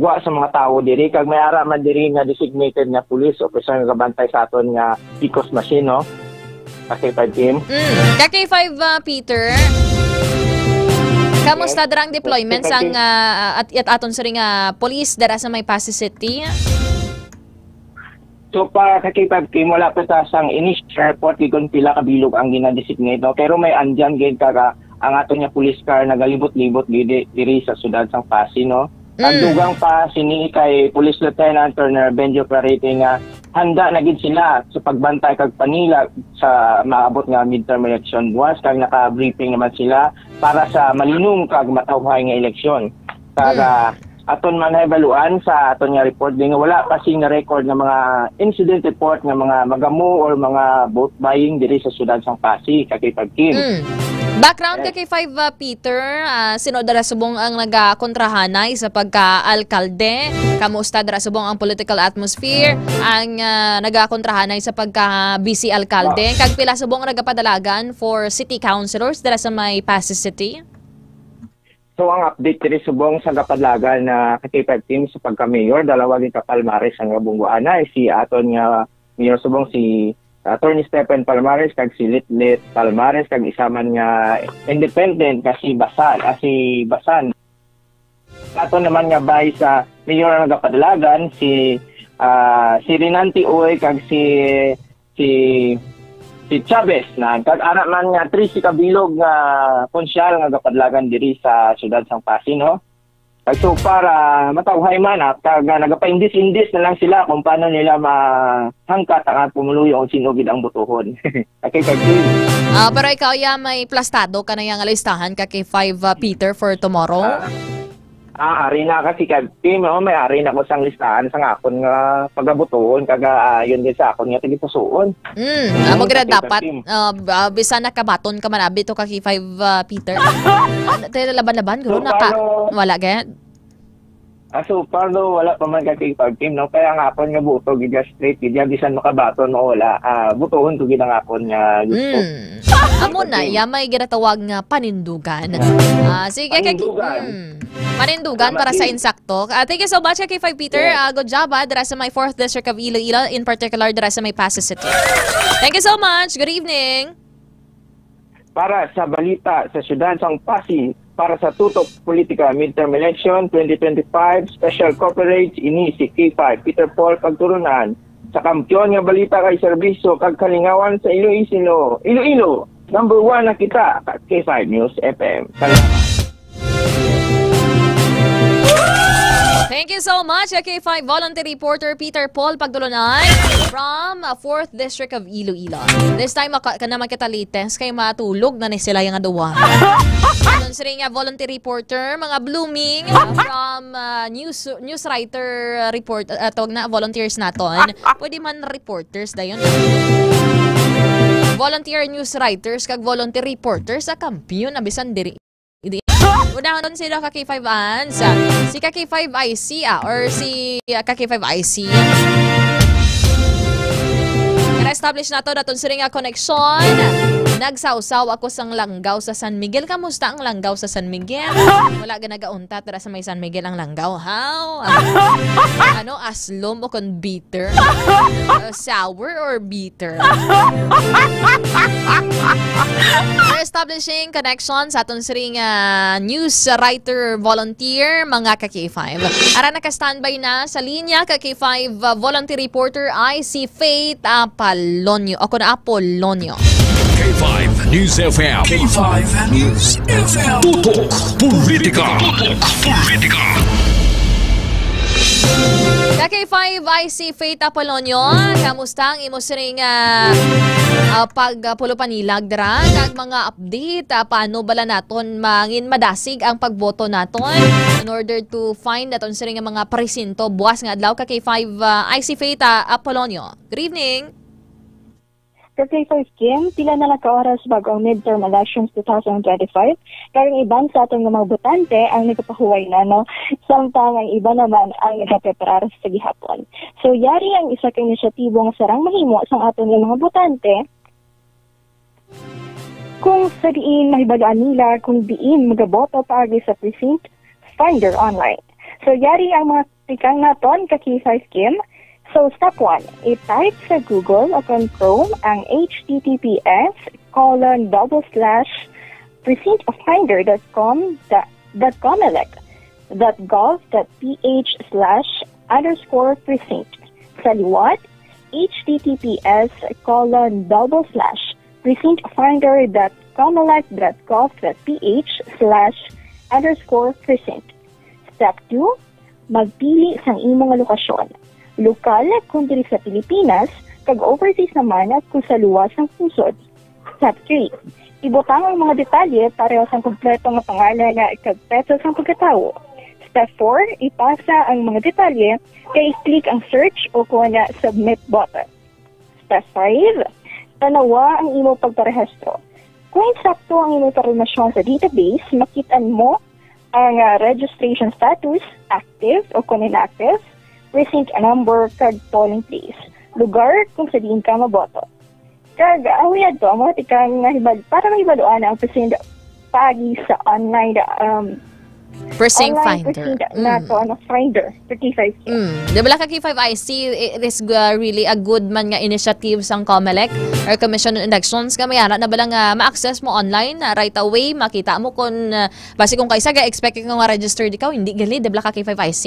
gwa sa mga tao diri, kag may ara man diri nga designated nga police officer nga gabantay sa aton nga PCOS machine, no? K5 Kim. K5 Peter, kamusta darang deployment sang at aton sa ring police dara sa may Pasig City? So para sa K5 Kim, wala pa sang initial report kung pila kabilog ang ginadesignate, no? Pero may andyan gid kaga ang aton nga police car nagalibot-libot diri sa syudad sang Pasig, no? Ang dugang pa sini kay Police Lieutenant Colonel Benjo Clarete nga handa na gid sila sa pagbantay kag panila sa maabot nga midterm election buwas, kag naka-briefing naman sila para sa malinong kag matawhay nga eleksyon. Kag aton man evaluan sa aton nga report nga wala pa sing record nga mga incident report nga mga magamo or mga vote buying diri sa syudad sang Pasig, K5 Kim. Background ka kay 5 Peter, sino dara subong ang nagakontrahanay sa pagka-alkalde? Kamusta dara subong ang political atmosphere? Ang nagakontrahanay sa pagka-busy alkalde? Kag pila subong ang nagapadalagan for city councilors dara sa may Pasig City? So ang update diri subong sa kapadlagan na K5 team sa pagka-mayor, dalawa din ka Palmares ang gabungguana si aton nga mayor subong si Attorney Stephen Palmares kag si Litlit Palmares kag isa man nga independent kasi Basan. Ato naman nga bay sa mayor nga nagapadalagan si Rinanti Uy kag si Chavez na kag ana man nga Tracy Kabilog nga konsyal nga gapadlagan diri sa siyudad Sang Pasig, no? So para matawhay man at nagapaindis-indis na lang sila kung paano nila mahangkat ang pumuluyo kung sino gid ang butuhon. Okay, pero ikaw may plastado ka na yung listahan ka kay 5 Peter for tomorrow? Ari na kasi kag team, may ari na ko sang listahan sang akon nga pagabutuhon kaga yun din sa akon nga tigitusuon. Mo gid dapat bisan nakabaton ka man abi to ka kay 5 Peter. Tayo laban-laban guro wala gayad. So pardo wala pa man kay 5 team, no? Kaya nga akon nga buto gid straight gid bisan makabaton o wala. Butuhon to gid ang akon nga gusto. Amo na may ginatawag nga panindugan. Sige kay panindugan para sa insakto. Thank you so much kay 5 Peter. Good job dira sa my 4th District of Iloilo, in particular dira sa may Pasig City. Thank you so much. Good evening. Para sa balita sa siyudad Sang Pasig, para sa Tutok Politika Midterm Election 2025 Special Coverage ini si K5 Peter Paul pagturunan sa kampyon nga balita kay serbisyo kag kalingawan sa Iloilo. Number 1 na kita K5 News FM. Thank you so much, K5 Volunteer Reporter Peter Paul Pagdulunay from 4th District of Iloilo. This time, naman kita latest kay matulog na ni sila yung aduwa. Doon sila nga Volunteer Reporter, mga blooming from news writer report, tawag na volunteers naton. Pwede man reporters da yun. Volunteer news writers kag volunteer reporters sa kampiyon abisan diri. Unang doon sila ka K5 Ans, si ka K5 IC or si ka K5 IC. Na-establish na to naton sila nga connection. Nagsawsaw ako sang Langgao sa San Miguel. Kamusta ang Langgao sa San Miguel? Wala ganagaunta tara sa may San Miguel ang Langgao. How? Aslom o kon bitter? Sour or bitter? Establishing connection sa aton siring news writer volunteer mga ka-K5. Ara naka-standby na sa linya ka-K5 volunteer reporter IC Faith Apolonio. K5 News FM. K5 News FM. Tutok Politika. K5 IC Faith Apolonio, kamusta ang imo siring pagpulupanilag dra kag mga update paano bala naton mangin madasig ang pagboto naton in order to find naton siring mga presinto buwas nga adlaw K5 IC Faith Apolonio. Good evening. K5 Kim, pila na lang ka-oras bago ang midterm elections 2025. Karang iban sa atong mga botante ang nagpapahuway na, no? Samtang ang iba naman ang nagpapreparar sa gihapon. So, yari ang isa ka inisyatibo nga sarang mahimo sa atong mga botante kung sa diin mahibagaan nila kung diin magaboto paagi sa precinct finder online. So, yari ang mga tikang naton K5 Kim. So, step 1, i-type sa Google o Chrome ang https://precinctoffinder.com.gov.ph/precinct. Sa liwat, https://precinctfinder.comelec.gov.ph/precinct. Step 2, magpili sang imong lokasyon. Lokal kung diri sa Pilipinas, kag overseas naman at kung sa luwas ng pusod. Step 3. Ibutang ang mga detalye pareho sa kompleto nga pangalan na kag petsa sa pagkatawo. Step 4. Ipasa ang mga detalye kay i-click ang search o kung na submit button. Step 5. Tanawa ang imo pagparehistro. Kung insakto ang imong impormasyon sa database, makitaan mo ang registration status, active o kung inactive, precinct number, kag polling place, lugar kung sa diin ka maboto. Kag awiyad to, mo tikang para mahibaluan ang precinct pagi sa online Precinct online finder. precinct na to, finder, 35K. Di ba K5IC, it is really a good man nga initiative sang COMELEC or Commission on Elections. Kamayara na ba lang ma-access mo online right away, makita mo kung base kung kaisa ga-expect ka nga registered ikaw, hindi gali, di ba K5IC?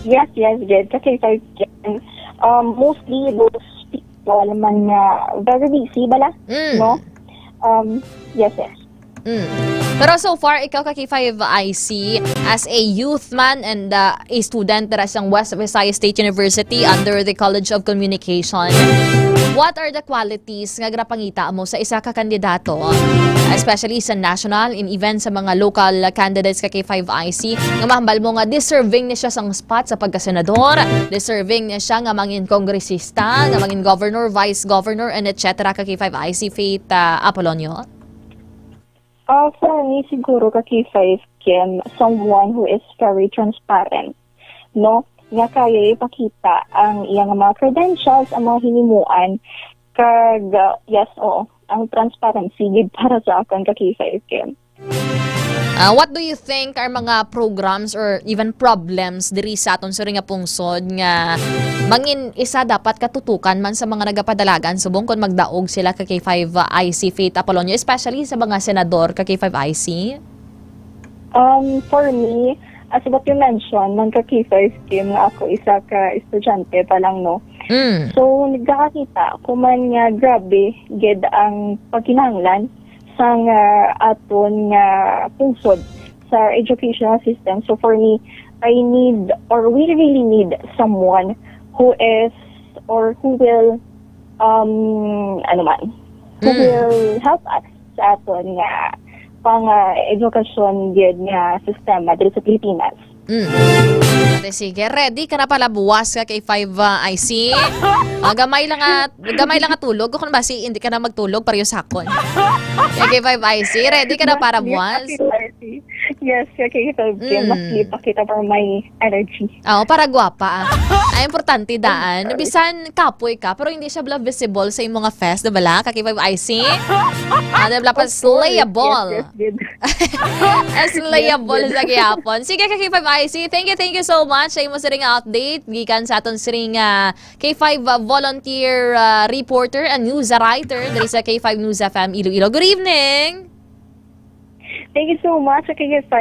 Yes, good. K5K. Mostly those people man very busy bala, no? Yes. Pero so far, ikaw K5IC, as a youth man and a student dara sa West Visayas State University under the College of Communication, what are the qualities nga grapangita mo sa isa ka kandidato, especially sa national and even sa mga local candidates K5IC, nga mahambal mo nga deserving niya siya sang spot sa pagkasenador, deserving niya siya nga mangin kongresista, nga mangin governor, vice governor, and etc. K5IC Faith Apolonio? For me, siguro K5 Kim, someone who is very transparent, no? Nga kaya ipakita ang iyang mga credentials, ang mga hinimuan, kag, yes, ang transparency, gid para sa akong K5 Kim. What do you think are mga programs or even problems diri sa aton sa ringa pungsod nga mangin isa dapat katutukan man sa mga nagapadalagan subong kon magdaog sila K5IC Faith Apolonio, especially sa mga senador K5IC? For me, as what you mentioned, man K5 Kim nga ako isa ka estudyante pa lang, no? So, nagkakita kung man nga grabe gid ang pagkinahanglan sang aton nga pungsod sa educational system. So for me, I need, or we really need someone who is, or who will, who will help us sa aton nga pang-edukasyon gid nga sistema dito sa Pilipinas. Sige, ready ka na pala buwas K5IC. Gamay lang nga tulog. Kung basi hindi ka na magtulog pareho sakon. K5IC, ready ka na para buwas? Yes, K5 mas kita for my energy. Para gwapa. Ay importante daan. Bisan kapoy ka pero hindi siya visible sa imong mga fest, diba K5IC? Diba pa slayable. Slayable sa gihapon. Sige K5IC, thank you so much sa imo siring update gikan sa aton siring K5 volunteer reporter and news writer diri sa K5 News FM Iloilo. Good evening. Thank you so much, K5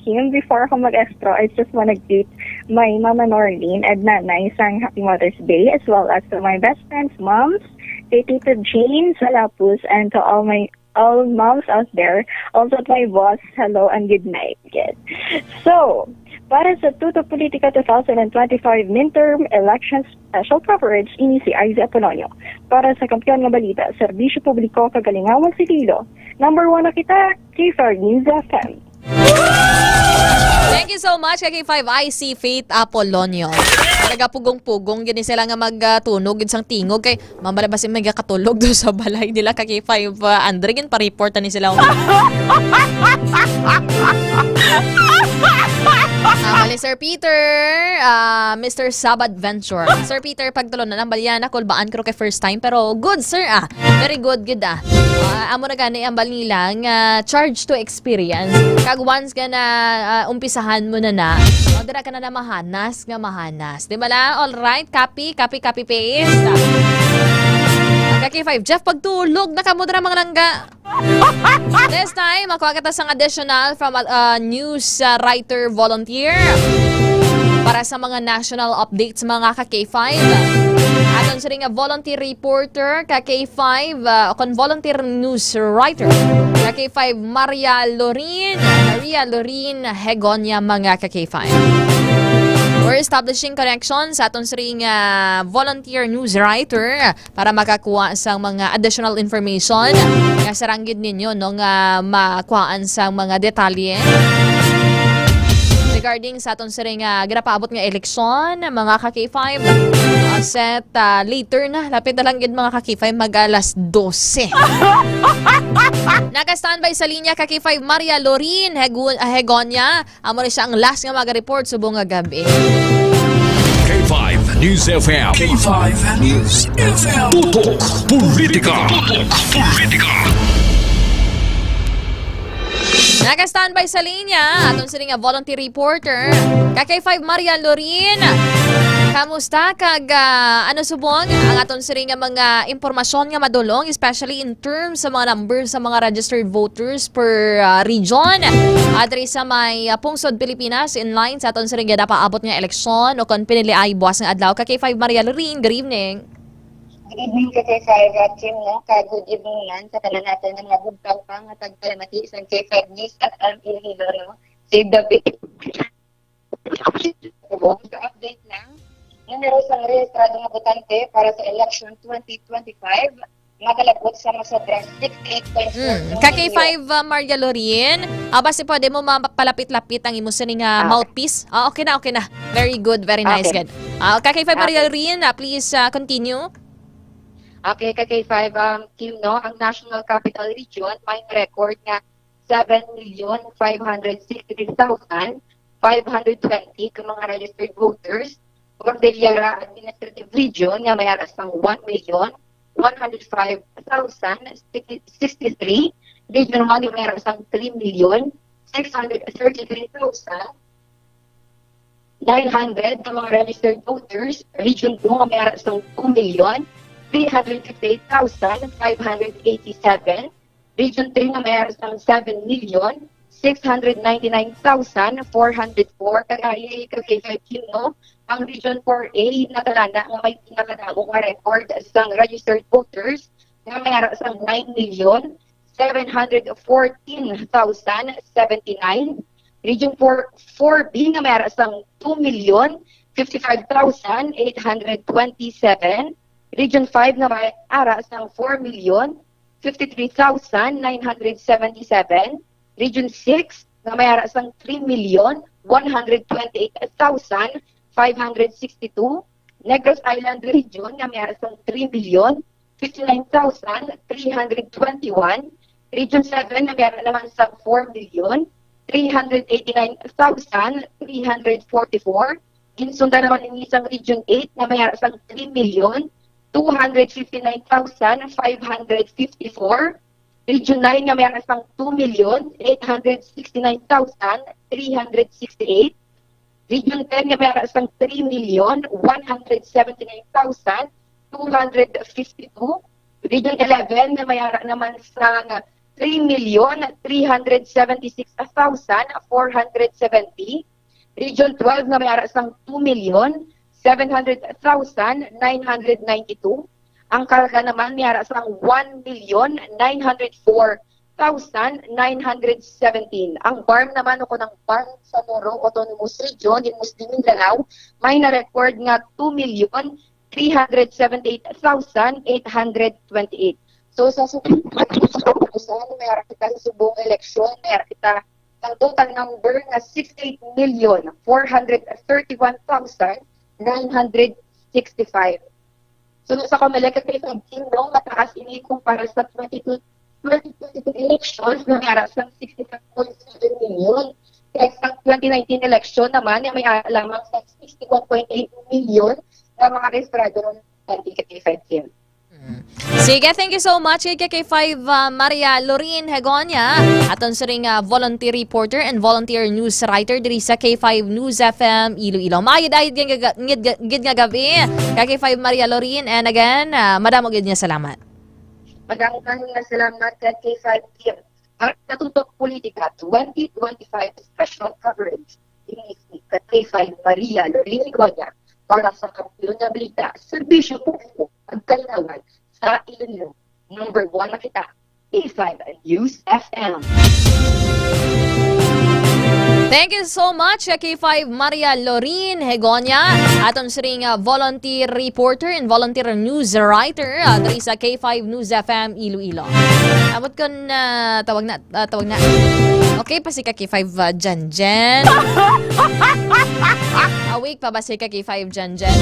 Kim. Before ako mag-extra, I just want to greet my Mama Norlene and Nanay isang Happy Mother's Day, as well as to my best friends, moms, kay Tita Jane Salapus, and to all moms out there. Also to my boss, hello and good night. Good. So, para sa Tuto Politika 2025 midterm elections special coverage, ini si Aiza Apolonio. Para sa kampiyon nga balita, serbisyo publiko kagalingawan si Lilo. Number 1 na kita, K5 News FM. Thank you so much K5IC Faith Apolonio. Nagapugong-pugong gini sila nga magtunog sang tingog kay mamalabas yung magkatulog doon sa balay nila K5 Andre gin pa-report ni sila. Mali Sir Peter, Mr. Sabadventure. Sir Peter, pagtulon na ng balyan, kulbaan ko kay first time pero good sir very good amo na gani ang balilang charge to experience. Kag once ka na umpisahan mo na dira ka na mahanas. Di ba la? Alright, copy paste. K5 Jeff, pagtulog nakamudra mga langga. This time, makuha kita sang additional from news writer volunteer para sa mga national updates mga K5. Aton sa ring volunteer reporter K5 kon volunteer news writer K5 Maria Lorin Hegonia mga K5. We're establishing connections sa atong siring volunteer news writer para makakuha sa mga additional information nga saranggid ninyo nga makuhaan sa mga detalye. regarding sa aton siring ginapaabot nga eleksyon mga ka-K5 set later na lapit na lang gid mga ka-K5 mag alas 12. Naka-standby sa linya ka-K5 Maria Lorin Hegonia amo siya ang last nga mag-report subong nga gabi. K5 News FM. K5 News FM. Tutok Politika. Tutok Politika. Naka-standby sa linya aton siring nga volunteer reporter ka-K5 Maria Lorin. Kamusta kag ano subong ang aton siring nga mga impormasyon nga madulong especially in terms sa mga numbers sa mga registered voters per region adri sa may pungsod Pilipinas in line sa aton siring nga dapaabot nga eleksyon o kon pinili ay buwas nga adlaw ka-K5 Maria Lorin. Good evening. Good evening K5 Kim no good evening nan sa tanan natin nga bugtaw pa nga tagpalamati sa K5 News at Iloilo no. Save the bit. Update lang. Numero sa rehistrado nga botante para sa election 2025 magalabot sa masobra 68.4. Ka-K5 Maria Lorin, basta pwede mo mapalapit-lapit ang imo sining mouthpiece. Okay na. Very good, very nice. Okay. Good. Ka-K5 Maria Lorin, please continue. Okay, K5 Kim no, ang National Capital Region may record nga 7,563,520 ka mga registered voters. Cordillera Administrative Region nga may aras ng 1,105,063. Region 1 nga may aras ng 3,633,900 ka mga registered voters. Region 2 nga may aras ng 2,358,587. Region 3 nga may aras ng 7,699,404 kagaya ka-K5 no. Ang Region 4A natalana nga may pinakadagong nga record sa registered voters nga may aras ng 9,714,079. Region 4B nga may aras ng 2,055,827. Region 5 nga may aras ng 4,053,977. Region 6 nga may aras ng 3,128,562. Negros Island Region nga may aras ng 3,059,321. Region 7 nga may aras naman sa 4,389,344. Ginsundan naman ng isang Region 8 nga may aras ng 3,259,554. Region 9 nga may aras ng 2,869,368. Region 10 nga may aras ng 3,179,252. Region 11 nga may aras naman sa 3,376,470. Region 12 nga may aras ng 2,700,992. Ang karga naman may aras ng 1,904,917. Ang BARM naman o ng BARM sa Moro Autonomous Region in Muslim Mindanao may na-record nga 2,378,828. So sa susunod may aras kita sa subong eleksyon, may aras kita ang total number nga 68,431,965. So sa Comelec K5 no, mataas ini kumpara sa 2022 elections na may aras ng 65.7 million. Kaya sa 2019 election naman may lamang sa 61.8 million na mga rehistrado ng K5 team. Sige, thank you so much kay K5 Maria Lorin Hegonia aton siring volunteer reporter and volunteer news writer diri sa K5 News FM Iloilo. Maayod gid nga gabi kay K5 Maria Lorin, and again madamo gid nga salamat. Maraming salamat kay K5 team. Ang Tutok Politika 2025 special coverage ini kay K5 Maria Lorin Hegonia para sa kampiyon na balita, serbisyo publiko at kalinawan sa Iloilo. Number 1 na kita, K5 News FM. Thank you so much K5 Maria Lorin Hegonia, aton siring volunteer reporter and volunteer news writer diri sa K5 News FM Iloilo. Abot kon tawag na. Okay pa si K5 Janjen. Awake pa ba si K5 Janjen?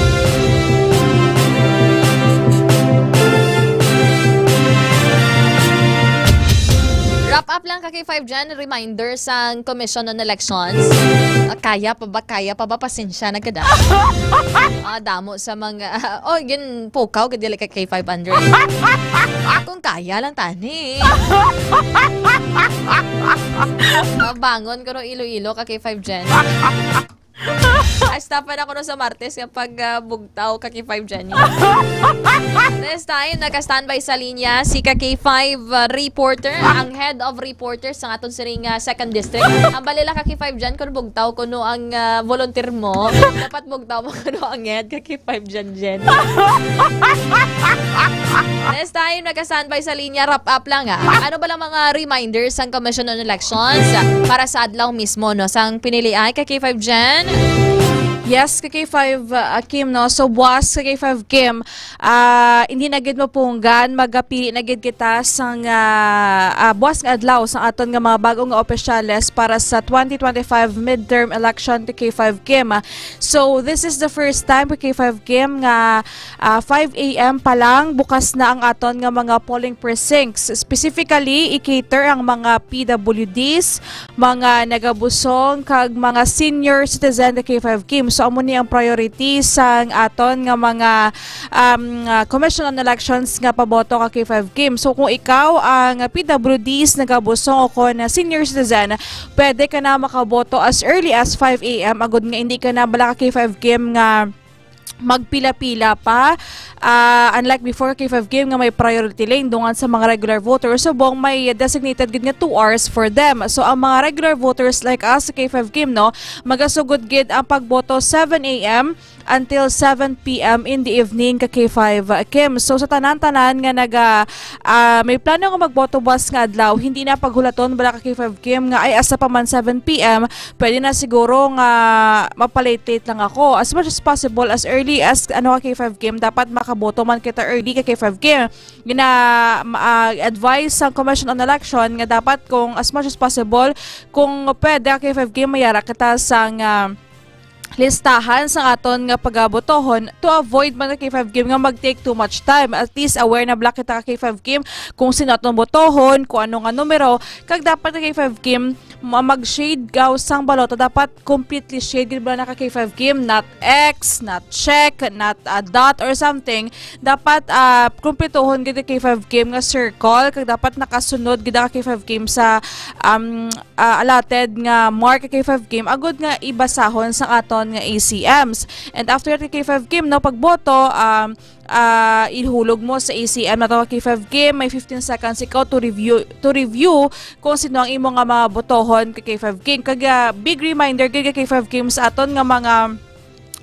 Wrap up lang K5 dyan, reminder sa Commission on Elections. Kaya pa ba? Pasensya na kada. Damo sa mga, yun, pukaw, kadili ka K500. Kung kaya lang tani. Bangon ko no Iloilo ka K5 dyan. Stapan ako no sa Martes kapag bugtaw ka K5 dyan. This time, naka-standby sa linya si K5 reporter, ang head of reporters sa aton siring 2nd District. Ang balila K5 dyan, kung bugtaw kuno ang volunteer mo, dapat bugtaw mo kuno ang head K5 dyan. This time, naka-standby sa linya, wrap up lang Ano ba lang mga reminders ang Commission on Elections para sa adlaw mismo, no? Sang pinili ay K5 dyan? Yes, K5 Kim, no? So, buwas K5 Kim, hindi na gid mo punggan, magapili na gid kita sang buwas nga adlaw sang aton nga mga bagong nga opisyales para sa 2025 midterm election to K5 Kim. So, this is the first time K5 Kim nga 5 a.m. pa lang bukas na ang aton nga mga polling precincts. Specifically, i-cater ang mga PWDs, mga nagabusong kag mga senior citizen to K5 Kim. So, amo ni ang priority sa aton nga mga Commission on Elections nga paboto ka K5 Kim. So, kung ikaw ang PWDs nagabusong o kung senior citizen, pwede ka na makaboto as early as 5 a.m. Agud nga hindi ka na bala ka K5 Kim nga magpila-pila pa. Unlike before K5 Kim nga may priority lane dungan sa mga regular voters, so bong may designated gid nga 2 hours for them. So ang mga regular voters like us sa K5 Kim, no, magasugod gid ang pagboto 7 a.m. until 7 p.m. in the evening ka K5 Kim. So sa tanan-tanan nga may plano nga magboto buwas nga adlaw, hindi na paghulaton bala ka K5 Kim nga ay asa pa man 7 p.m. pwede na siguro nga mapalate-late lang ako. As much as possible, as early as ka K5 Kim, dapat makaboto man kita early ka K5 Kim. Advice sa Commission on Election nga dapat kung as much as possible, kung pwede ka K5 Kim, mayara kita sang listahan sa aton nga pagabotohon to avoid man K5 Kim nga mag-take too much time. At least aware na black kita K5 Kim kung sino atong botohon, kung ano nga numero, kag dapat K5 Kim mag-shade gaw sang balota, dapat completely shade gid ba na K5 Kim, not X, not check, not a dot or something. Dapat kumpletuhon gid K5 Kim nga circle, kag dapat nakasunod gid K5 Kim sa allotted nga mark K5 Kim agud nga ibasahon sa aton nga ACMs. And after K5 Kim, no, pagboto, ihulog mo sa ACM na to K5 Kim, may 15 seconds ikaw to review kung sino ang imo nga mga botohon kay K5 Kim. Kag big reminder kay K5 Kim sa aton nga mga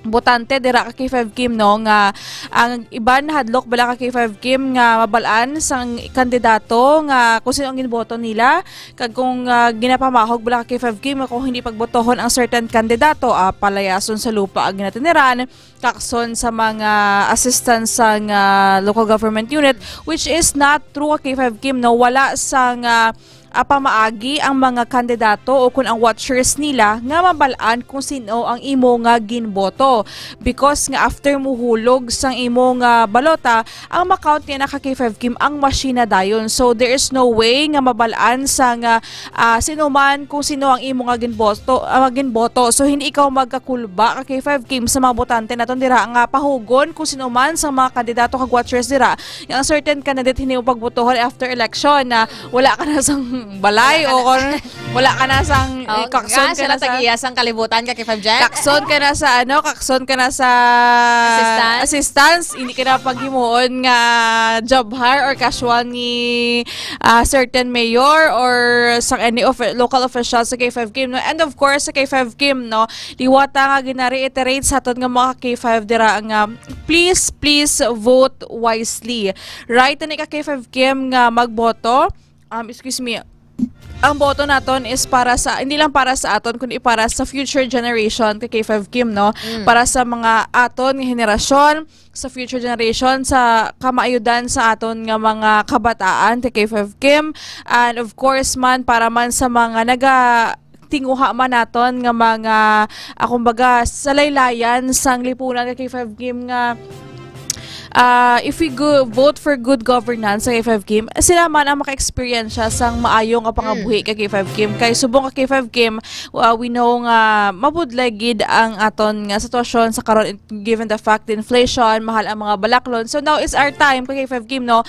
botante dira ka K5 Kim, no, nga ang iban hadlok bala ka K5 Kim nga mabalaan sang kandidato nga kung sino ang ginboto nila, kag kung ginapamahog bala ka K5 Kim kung hindi pagbotohon ang certain kandidato, palayason sa lupa ang ginatiniran, kakson sa mga assistance sa local government unit, which is not true ka K5 Kim, no. Wala sang pamaagi ang mga kandidato o kung ang watchers nila nga mabalaan kung sino ang imo nga ginboto, because nga after mo hulog sang imo nga balota, ang makount niya na K5 Kim ang masina dayon. So there is no way nga mabalaan sa nga sino man kung sino ang imo nga ginboto. So hindi ikaw magkakulba K5 Kim sa mga botante naton dira nga pahugon kung sino man sa mga kandidato kag watchers dira. Yung certain candidate hindi mo pagbotohon after election na wala ka na sang balay o wala ka na sang kakson ka na sa tag-iyasang kalibutan ka K5 dyan. Kakson ka na sa assistance, hindi ka na paghimuon nga job hire or casual ni certain mayor or sa any local officials sa K5 Kim, no? And of course sa K5 Kim, no, liwata nga gina-reiterate sa aton nga mga K5 dira nga please vote wisely. Right na ni ka K5 Kim nga magboto. Excuse me. ang boto naton is para sa hindi lang para sa aton kundi para sa future generation kay K5 Kim, no? Para sa mga aton nga henerasyon, sa future generation, sa kamaayudan sa aton nga mga kabataan kay K5 Kim, and of course man para man sa mga tinguha man naton nga mga kumbaga sa laylayan sang lipunan kay K5 Kim nga if we vote for good governance sa K5 Kim, sila man ang maka-experience siya sang maayong nga pangabuhi kay K5 Kim. Kay subong ka K5 Kim, we know nga mabudlay gid ang aton nga sitwasyon sa karon given the fact inflation, mahal ang mga balaklon. So now is our time kay K5 Kim, no?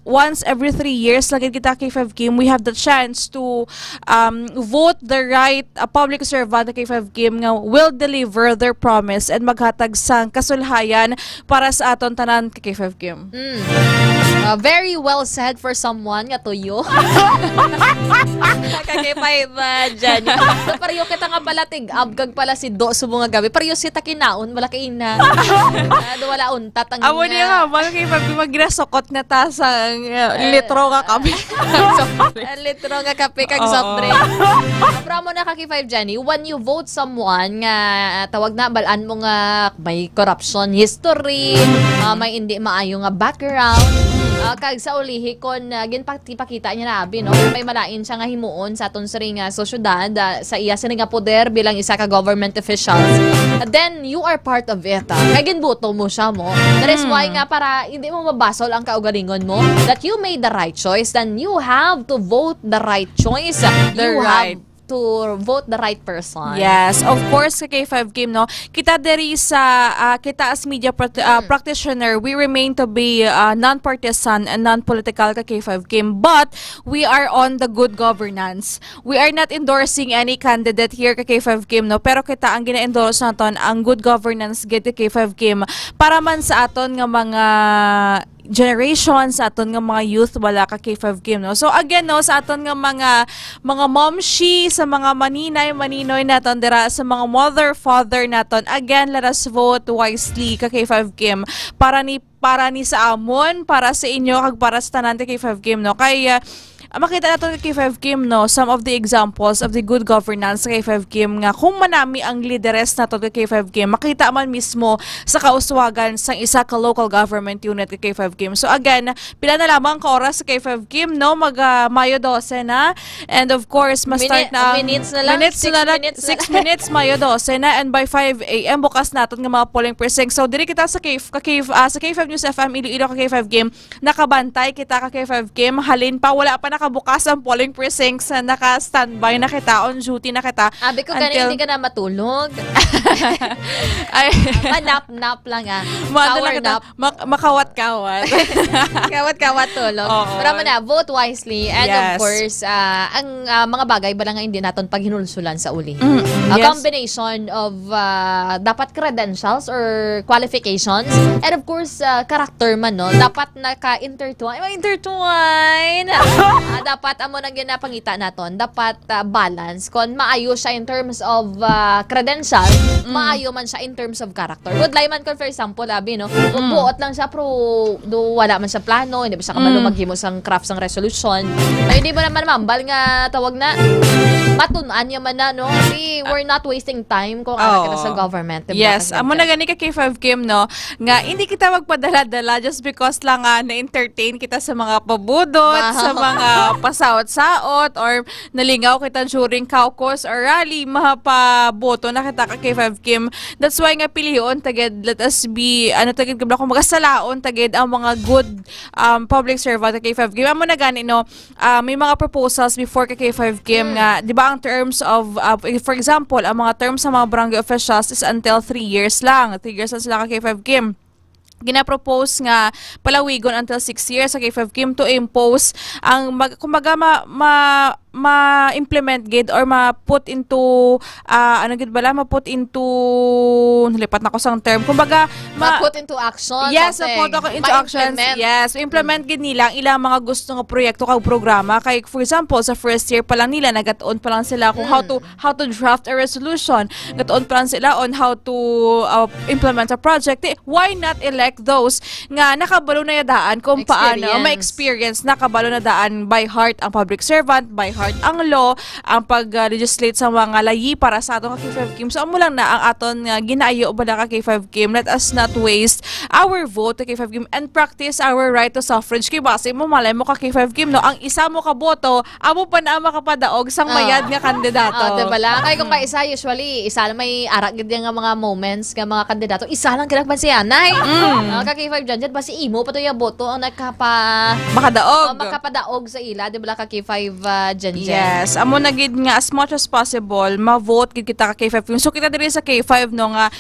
Once every 3 years lang kita K5 Kim, we have the chance to vote the right public servant na K5 Kim nga will deliver their promise and maghatag sang kasulhayan para sa aton tanan kay K5 Kim. Very well said for someone nga tuyo. Kay 5 Jenny. So pariyo kita nga pala abgag pala si Do subong nga gabi. Pariyo si takinaon malaki ina. Wala untat ang amo niya nga malaki pag magrasokot na ta sa litro nga kape. Litro nga kape kag soft drink. Pero mo na kay 5 Jenny, when you vote someone nga tawag na balaan mo nga may corruption history, may hindi maayo nga background, kag sa ulihi kon ginpakita niya na abi, no, may malain siya nga himuon sa aton sa nga sosyedad sa iya sa nga poder bilang isa ka government officials, then you are part of it. Kay ginboto mo siya mo. That is why nga para hindi mo mabasol ang kaugalingon mo that you made the right choice, then you have to vote the right choice. You have to vote the right person. Yes, of course kay K5 Kim, no. Kita diri sa kita as media practitioner, we remain to be non-partisan and non-political kay K5 Kim, but we are on the good governance. We are not endorsing any candidate here kay K5 Kim, no, pero kita ang gina-endorse naton ang good governance kay K5 Kim para man sa aton nga mga generation, sa aton nga mga youth wala ka K5 Kim, no. So again, no, sa aton nga mga momshi, sa mga maninoy naton dira, sa mga mother father naton, again, let us vote wisely ka K5 Kim para ni sa amon, para sa inyo kag para sa tanan kay K5 Kim, no. Kay makita natin kay K5 Kim, no, some of the examples of the good governance kay K5 Kim nga kung manami ang leaderess nato kay K5 Kim, makita man mismo sa kauswagan sang isa ka local government unit kay K5 Kim. So again, pila na lamang ka oras sa K5 Kim, no, Mayo 12 na, and of course ma-start na minutes na lang 6 minutes Mayo 12 na, and by 5 AM bukas naton nga mga polling precinct. So diri kita sa K5 News FM Iloilo ka K5 Kim, nakabantay kita ka K5 Kim, halin pa wala pa nakabukas ang polling precincts, naka-standby na kita, on duty na kita. Abi ko kanina hindi ka na matulog. Nap lang power nap. Makawat-kawat. Kawat-kawat tulog. Pero na, vote wisely, and of course, ang mga bagay ba nga hindi naton paghinulsulan sa uli. A combination of dapat credentials or qualifications, and of course, character man, no? Dapat naka-intertwine. Dapat amo nang ginapangita naton, dapat balance kon maayo siya in terms of credential, maayo man siya in terms of character. Good layman kon for example, abi, no, buot lang siya pero do wala man siya plano, hindi ba siya kabalo maghimo sang craft sang resolution. Ay hindi ba naman mambal nga tawag na matun-an niya man na, no, kasi we're not wasting time kung ano kita sa government, diba? Yes, amo na gani ka K5 Kim, no, nga hindi kita magpadala-dala just because lang na-entertain kita sa mga pabudot, sa mga pasawat-saot, or nalingaw kita during caucus or rally, mapaboto na kita ka K5 Kim. That's why nga piliyon tagid, let us be tagid kabla ko magasalaon tagid ang mga good public servant ka K5 Kim. Amo na gani, no, may mga proposals before ka K5 Kim nga, di ba, ang terms of for example, ang mga terms sa mga barangay officials is until 3 years lang. 3 years lang sila ka K5 Kim. Ginapropose nga palawigon until 6 years sa K5 Kim to impose ang kumbaga ma-implement gid or ma-put into ma-put into nalipat na ko sang term, kumbaga ma-put into action. Yes, ma-put into actions. Yes, implement gid nila ilang mga gusto nga proyekto kag programa. Kay for example, sa first year pa lang nila nagatuon pa lang sila kung how to draft a resolution. Gatuon pa lang sila on how to implement a project. Why not elect those nga nakabalo na yadaan kung paano ma-experience, nakabalo na daan by heart ang public servant, by heart safeguard ang law, ang pag-legislate sa mga layi para sa aton ka K5 Kim. So amo lang na ang aton ginaayo bala ka K5 Kim. Let us not waste our vote to K5 Kim and practice our right to suffrage. Kay base mo malay mo ka K5 Kim no, ang isa mo ka boto amo pa na makapadaog sang mayad nga kandidato. Diba lang? Kaya kung isa usually isa lang may arak gid nga mga moments nga mga kandidato, isa lang kinakpan si Anay. Ka K5 dyan basi imo pa to ya boto ang makapadaog sa ila, di ba ka K5 dyan. Yes, amo na gid nga as much as possible ma-vote gid kita ka K5. So kita diri sa K5 no nga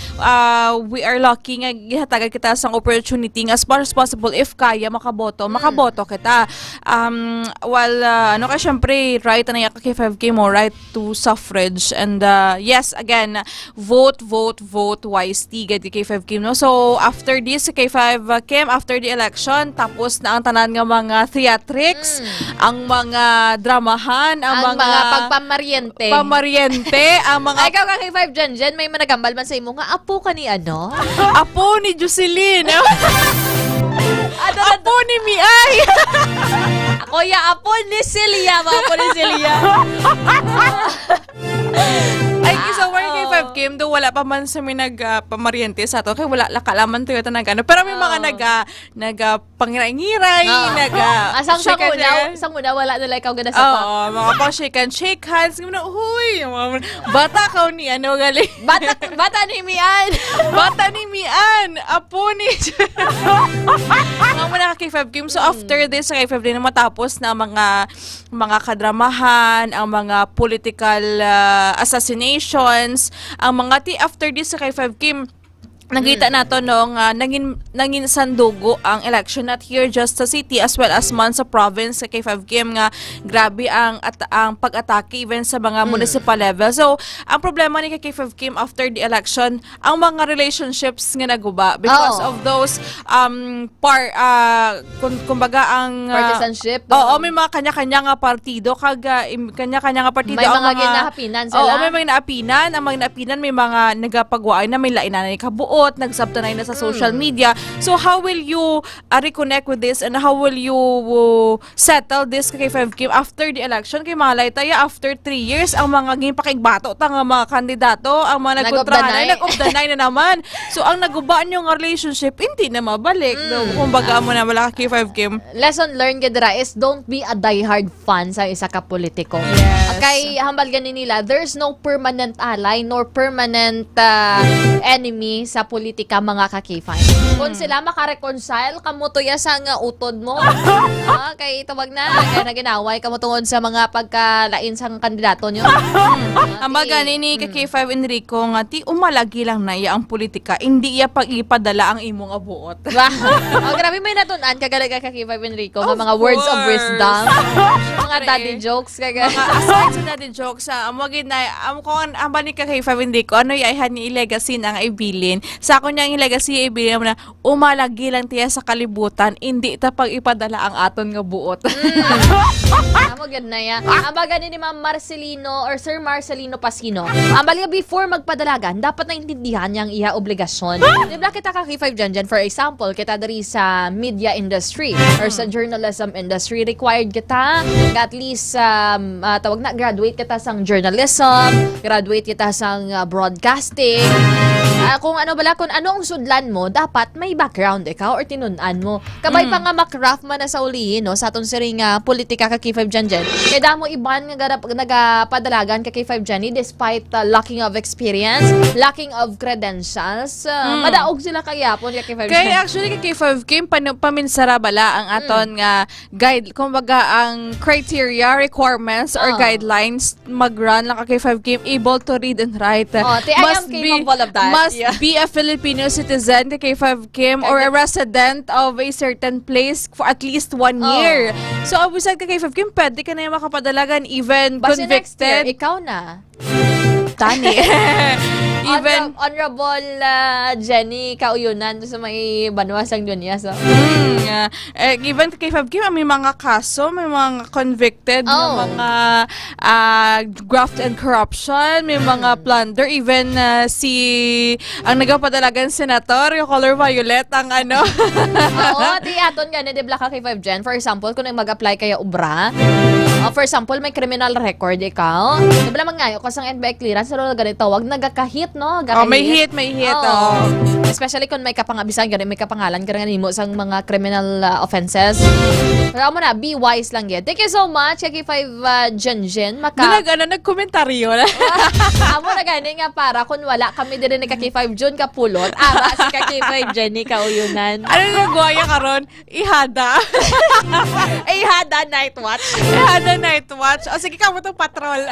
we are lucky nga gihatagan kita sang opportunity nga as much as possible if kaya makaboto kita. Ano ka syempre right na ka K5K mo, right to suffrage, and yes again vote wisely gid K5K no. So after this K5K after the election tapos na ang tanan nga mga theatrics, ang mga dramahan, ang mga pagpamaryente. Ang mga ay, ikaw ka K5 dyan, may managambal man sa imo nga apo ka ni ano? Apo ni Jocelyn. Apo ni Miay. Ako ya apo ni Celia, apo ni Celia. Ay, isa war K5 Kim, do wala pa man sa may nagpamaryente sa ato. Kaya wala lakalaman to yata nagano. Pero may mga pangiray-ngiray, sang muna wala nila ikaw gana sa pa. Oo, mga shake hands. Huy, bata ka ni ano gali. Bata ni Mian. Bata ni Mian. Apo ni. Mga muna ka K5 Kim. So after this, sa K5 din matapos na mga kadramahan, ang mga political assassinations, ang mga after this sa K5 Kim, nakita nato no nga nangin sandugo ang election not here just sa city as well as man sa province sa K5 Kim nga grabe ang pag-atake even sa mga municipal level. So ang problema ni K5 Kim after the election, ang mga relationships nga naguba because of those kumbaga ang partisanship. May mga kanya-kanya nga partido kanya-kanya nga partido may mga ginahapinan sila. May mga naapinan, ang mga naapinan may mga nagapagwaay na may lainan na kabuo nagsabtanay na sa social media. So how will you reconnect with this and how will you settle this K5 Kim after the election? Kay malay tayo after 3 years ang mga gipakigbato tang mga kandidato, ang mga nag-obdanay na naman. So ang nagubaan yung relationship hindi na mabalik. Kumbaga mo na wala ka K5 Kim. Lesson learned gedra is don't be a diehard fan sa isa ka politiko. Yes. Kay hambal ganin nila, there's no permanent ally nor permanent enemy sa politika mga ka-K5. Kung sila makareconcile, kamutoya sa nga utod mo. Kay tawag na, kaya na ginaway, kamutungod sa mga pagkalain sa kandidato nyo. Ang bagani ni K5 Enrico nga, umalagi lang na iya ang politika, hindi iya pag-ipadala ang imong abuot. Grabe may natunan, kagalaga K5 Enrico, mga words of wisdom, mga daddy jokes, kagalaga. Aside sa daddy jokes, amagin na, kung ang bani ka K5 Enrico, ano iya ni legacy ng ibilin, sa ako niyang legacy ibilin mo na umalagi lang tiya sa kalibutan, hindi ta pag ipadala ang aton nga buot. Amagad na yan. Ang baga ni Ma'am Marcelino or Sir Marcelino Pasino, ang baliga before magpadalagan, dapat na intindihan niyang iya obligasyon. Di ba kita ka K5 dyan? For example, kita dari sa media industry or sa journalism industry, required kita at least tawag na, graduate kita sang journalism, graduate kita sang broadcasting. Kung ano bala, kung ano ang sudlan mo, dapat may background ikaw or tinunan mo. Kabay pa nga makraft man na sa ulihin, no? Sa atong siring politika ka K5 dyan. Kaya damo iban nga nagapadalagan ka K5 dyan, despite lacking of experience, lacking of credentials, madaog sila kayapon ka K5 dyan. Kaya actually ka K5 Kim, paminsara bala ang aton nga guide, kumbaga ang criteria, requirements, or guidelines, mag-run lang ka K5 Kim, able to read and write. Must be a Filipino citizen ka K5 Kim or a resident of a certain place for at least 1 year. So, abusad ka K5 Kim, pwede ka na yung makapadalagan even basta convicted. Next year, ikaw na. Tani. Even Honorable Jenny Kauyunan sa may Banwasang Dunyas. Even K5 Kim, may mga kaso, may mga convicted na mga graft and corruption, may mga plunder. Even ang nagapadalagan senator, yung color violet, ang ano. Oo, di aton nga na dibla ka K5 Gen. For example, kung mag-apply kaya ubra, for example, may criminal record ikaw. Dibla man ngayon, kasang NBI clearance, pero ganito, wag nagakahit, no? May hit. Especially kung may kapangabisan, may kapangalan, karang mo sa mga criminal offenses. Kaya mo na, be wise lang yan. Thank you so much, K5 Gen. Nagkomentaryo. Amo na gani nga para kung wala kami din ni K5 Jun kapulot, ara si K5 Jenny Kauyunan. Ano nagwaya karon? Ihada. Ihada night watch. Ihada night watch. O sige ka mo tong patrol.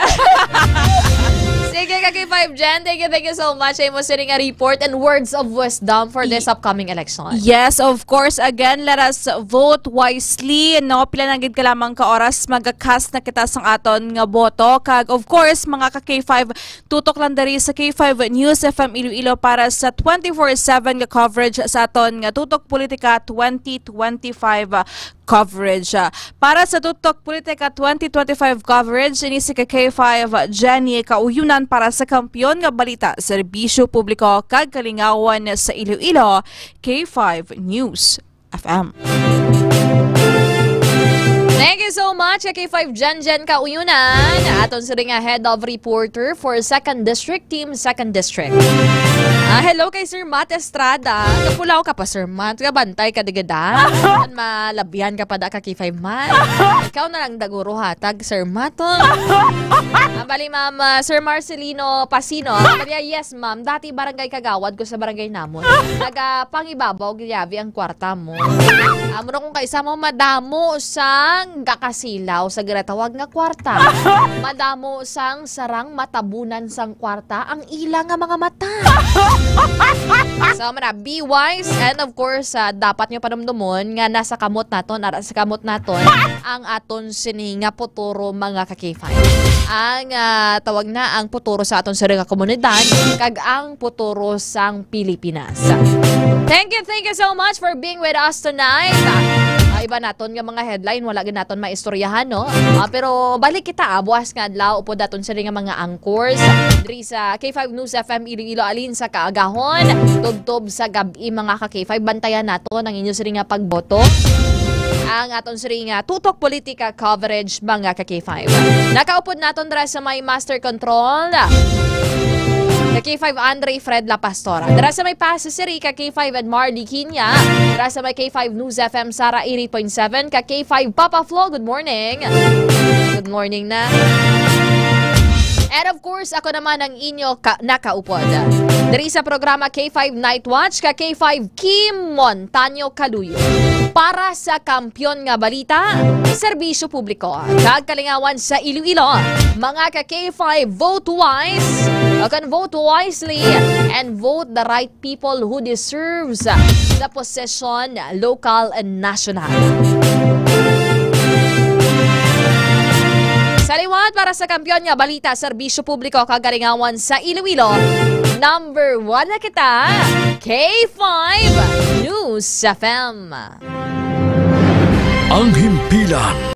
Sige K5 Jen, thank you so much. Ay mo sining a report and words of wisdom for this upcoming election. Yes, of course. Again, let us vote wisely. No, pila na gid ka lamang ka oras magakast na kita sang aton nga boto. Kag of course, mga ka K5 tutok lang diri sa K5 News FM Iloilo para sa 24/7 nga coverage sa aton nga Tutok Politika 2025 coverage. Para sa Tutok Politika 2025 coverage, ini si K5 Jenny Kauyunan para sa Kampiyon nga Balita, Serbisyo Publiko kag Kalingawan sa Iloilo, K5 News FM. Thank you so much, K5 Jen Kauyunan. Aton sa ring head of reporter for 2nd District, Team 2nd District. Hello kay Sir Matt Estrada. Kapulaw ka pa, Sir Matt. Kabantay ka digada. Malabihan ka pa da ka K5 man. Ikaw na lang daguro hatag, Sir Matt. Bali, ma'am, Sir Marcelino Pasino. Yes, ma'am. Dati barangay kagawad ko sa barangay namon. Nagapangibabaw, giyabi ang kwarta mo. Amo na kung kaisa mo madamo sang gakasilaw sa ginatawag nga kwarta. Madamo sang sarang matabunan sang kwarta ang ilang nga mga mata. So, be wise and of course, dapat nyo panumdumon nga nasa kamot naton, ang aton sininga puturo mga ka-K5. Ang tawag na ang puturo sa aton sininga komunidad kag ang puturo sang Pilipinas. Thank you so much for being with us tonight. Iba naton nga mga headline, wala gid naton maistoryahan, no? Pero balik kita, buwas nga adlaw upo daton sa nga mga anchors diri sa K5 News FM Iloilo alin sa kaagahon, tubtob sa gabi mga ka-K5. Bantayan naton ang inyo nga pagboto. Ang aton nga Tutok Politika coverage mga ka-K5. Nakaupod naton dira sa may master control K5 Andre Fred La Pastora. Dara sa may Pasisiri, K5 and Marley Kinya. Dara sa may K5 News FM Sara 80.7, K5 Papa Flo. Good morning. Good morning na. And of course, ako naman ang inyo nakaupod. Dari sa programa K5 Night Watch, K5 Kim Montaño Caluyo. Para sa Kampiyon nga Balita, Serbisyo Publiko, kag Kalingawan sa Iloilo. Mga ka-K5, vote wise. You can vote wisely and vote the right people who deserves the position, local and national. Saliwat para sa Kampiyon nga Balita, Serbisyo Publiko, kagalingawan sa Iloilo. Number 1 na kita, K5 News FM. Ang himpilan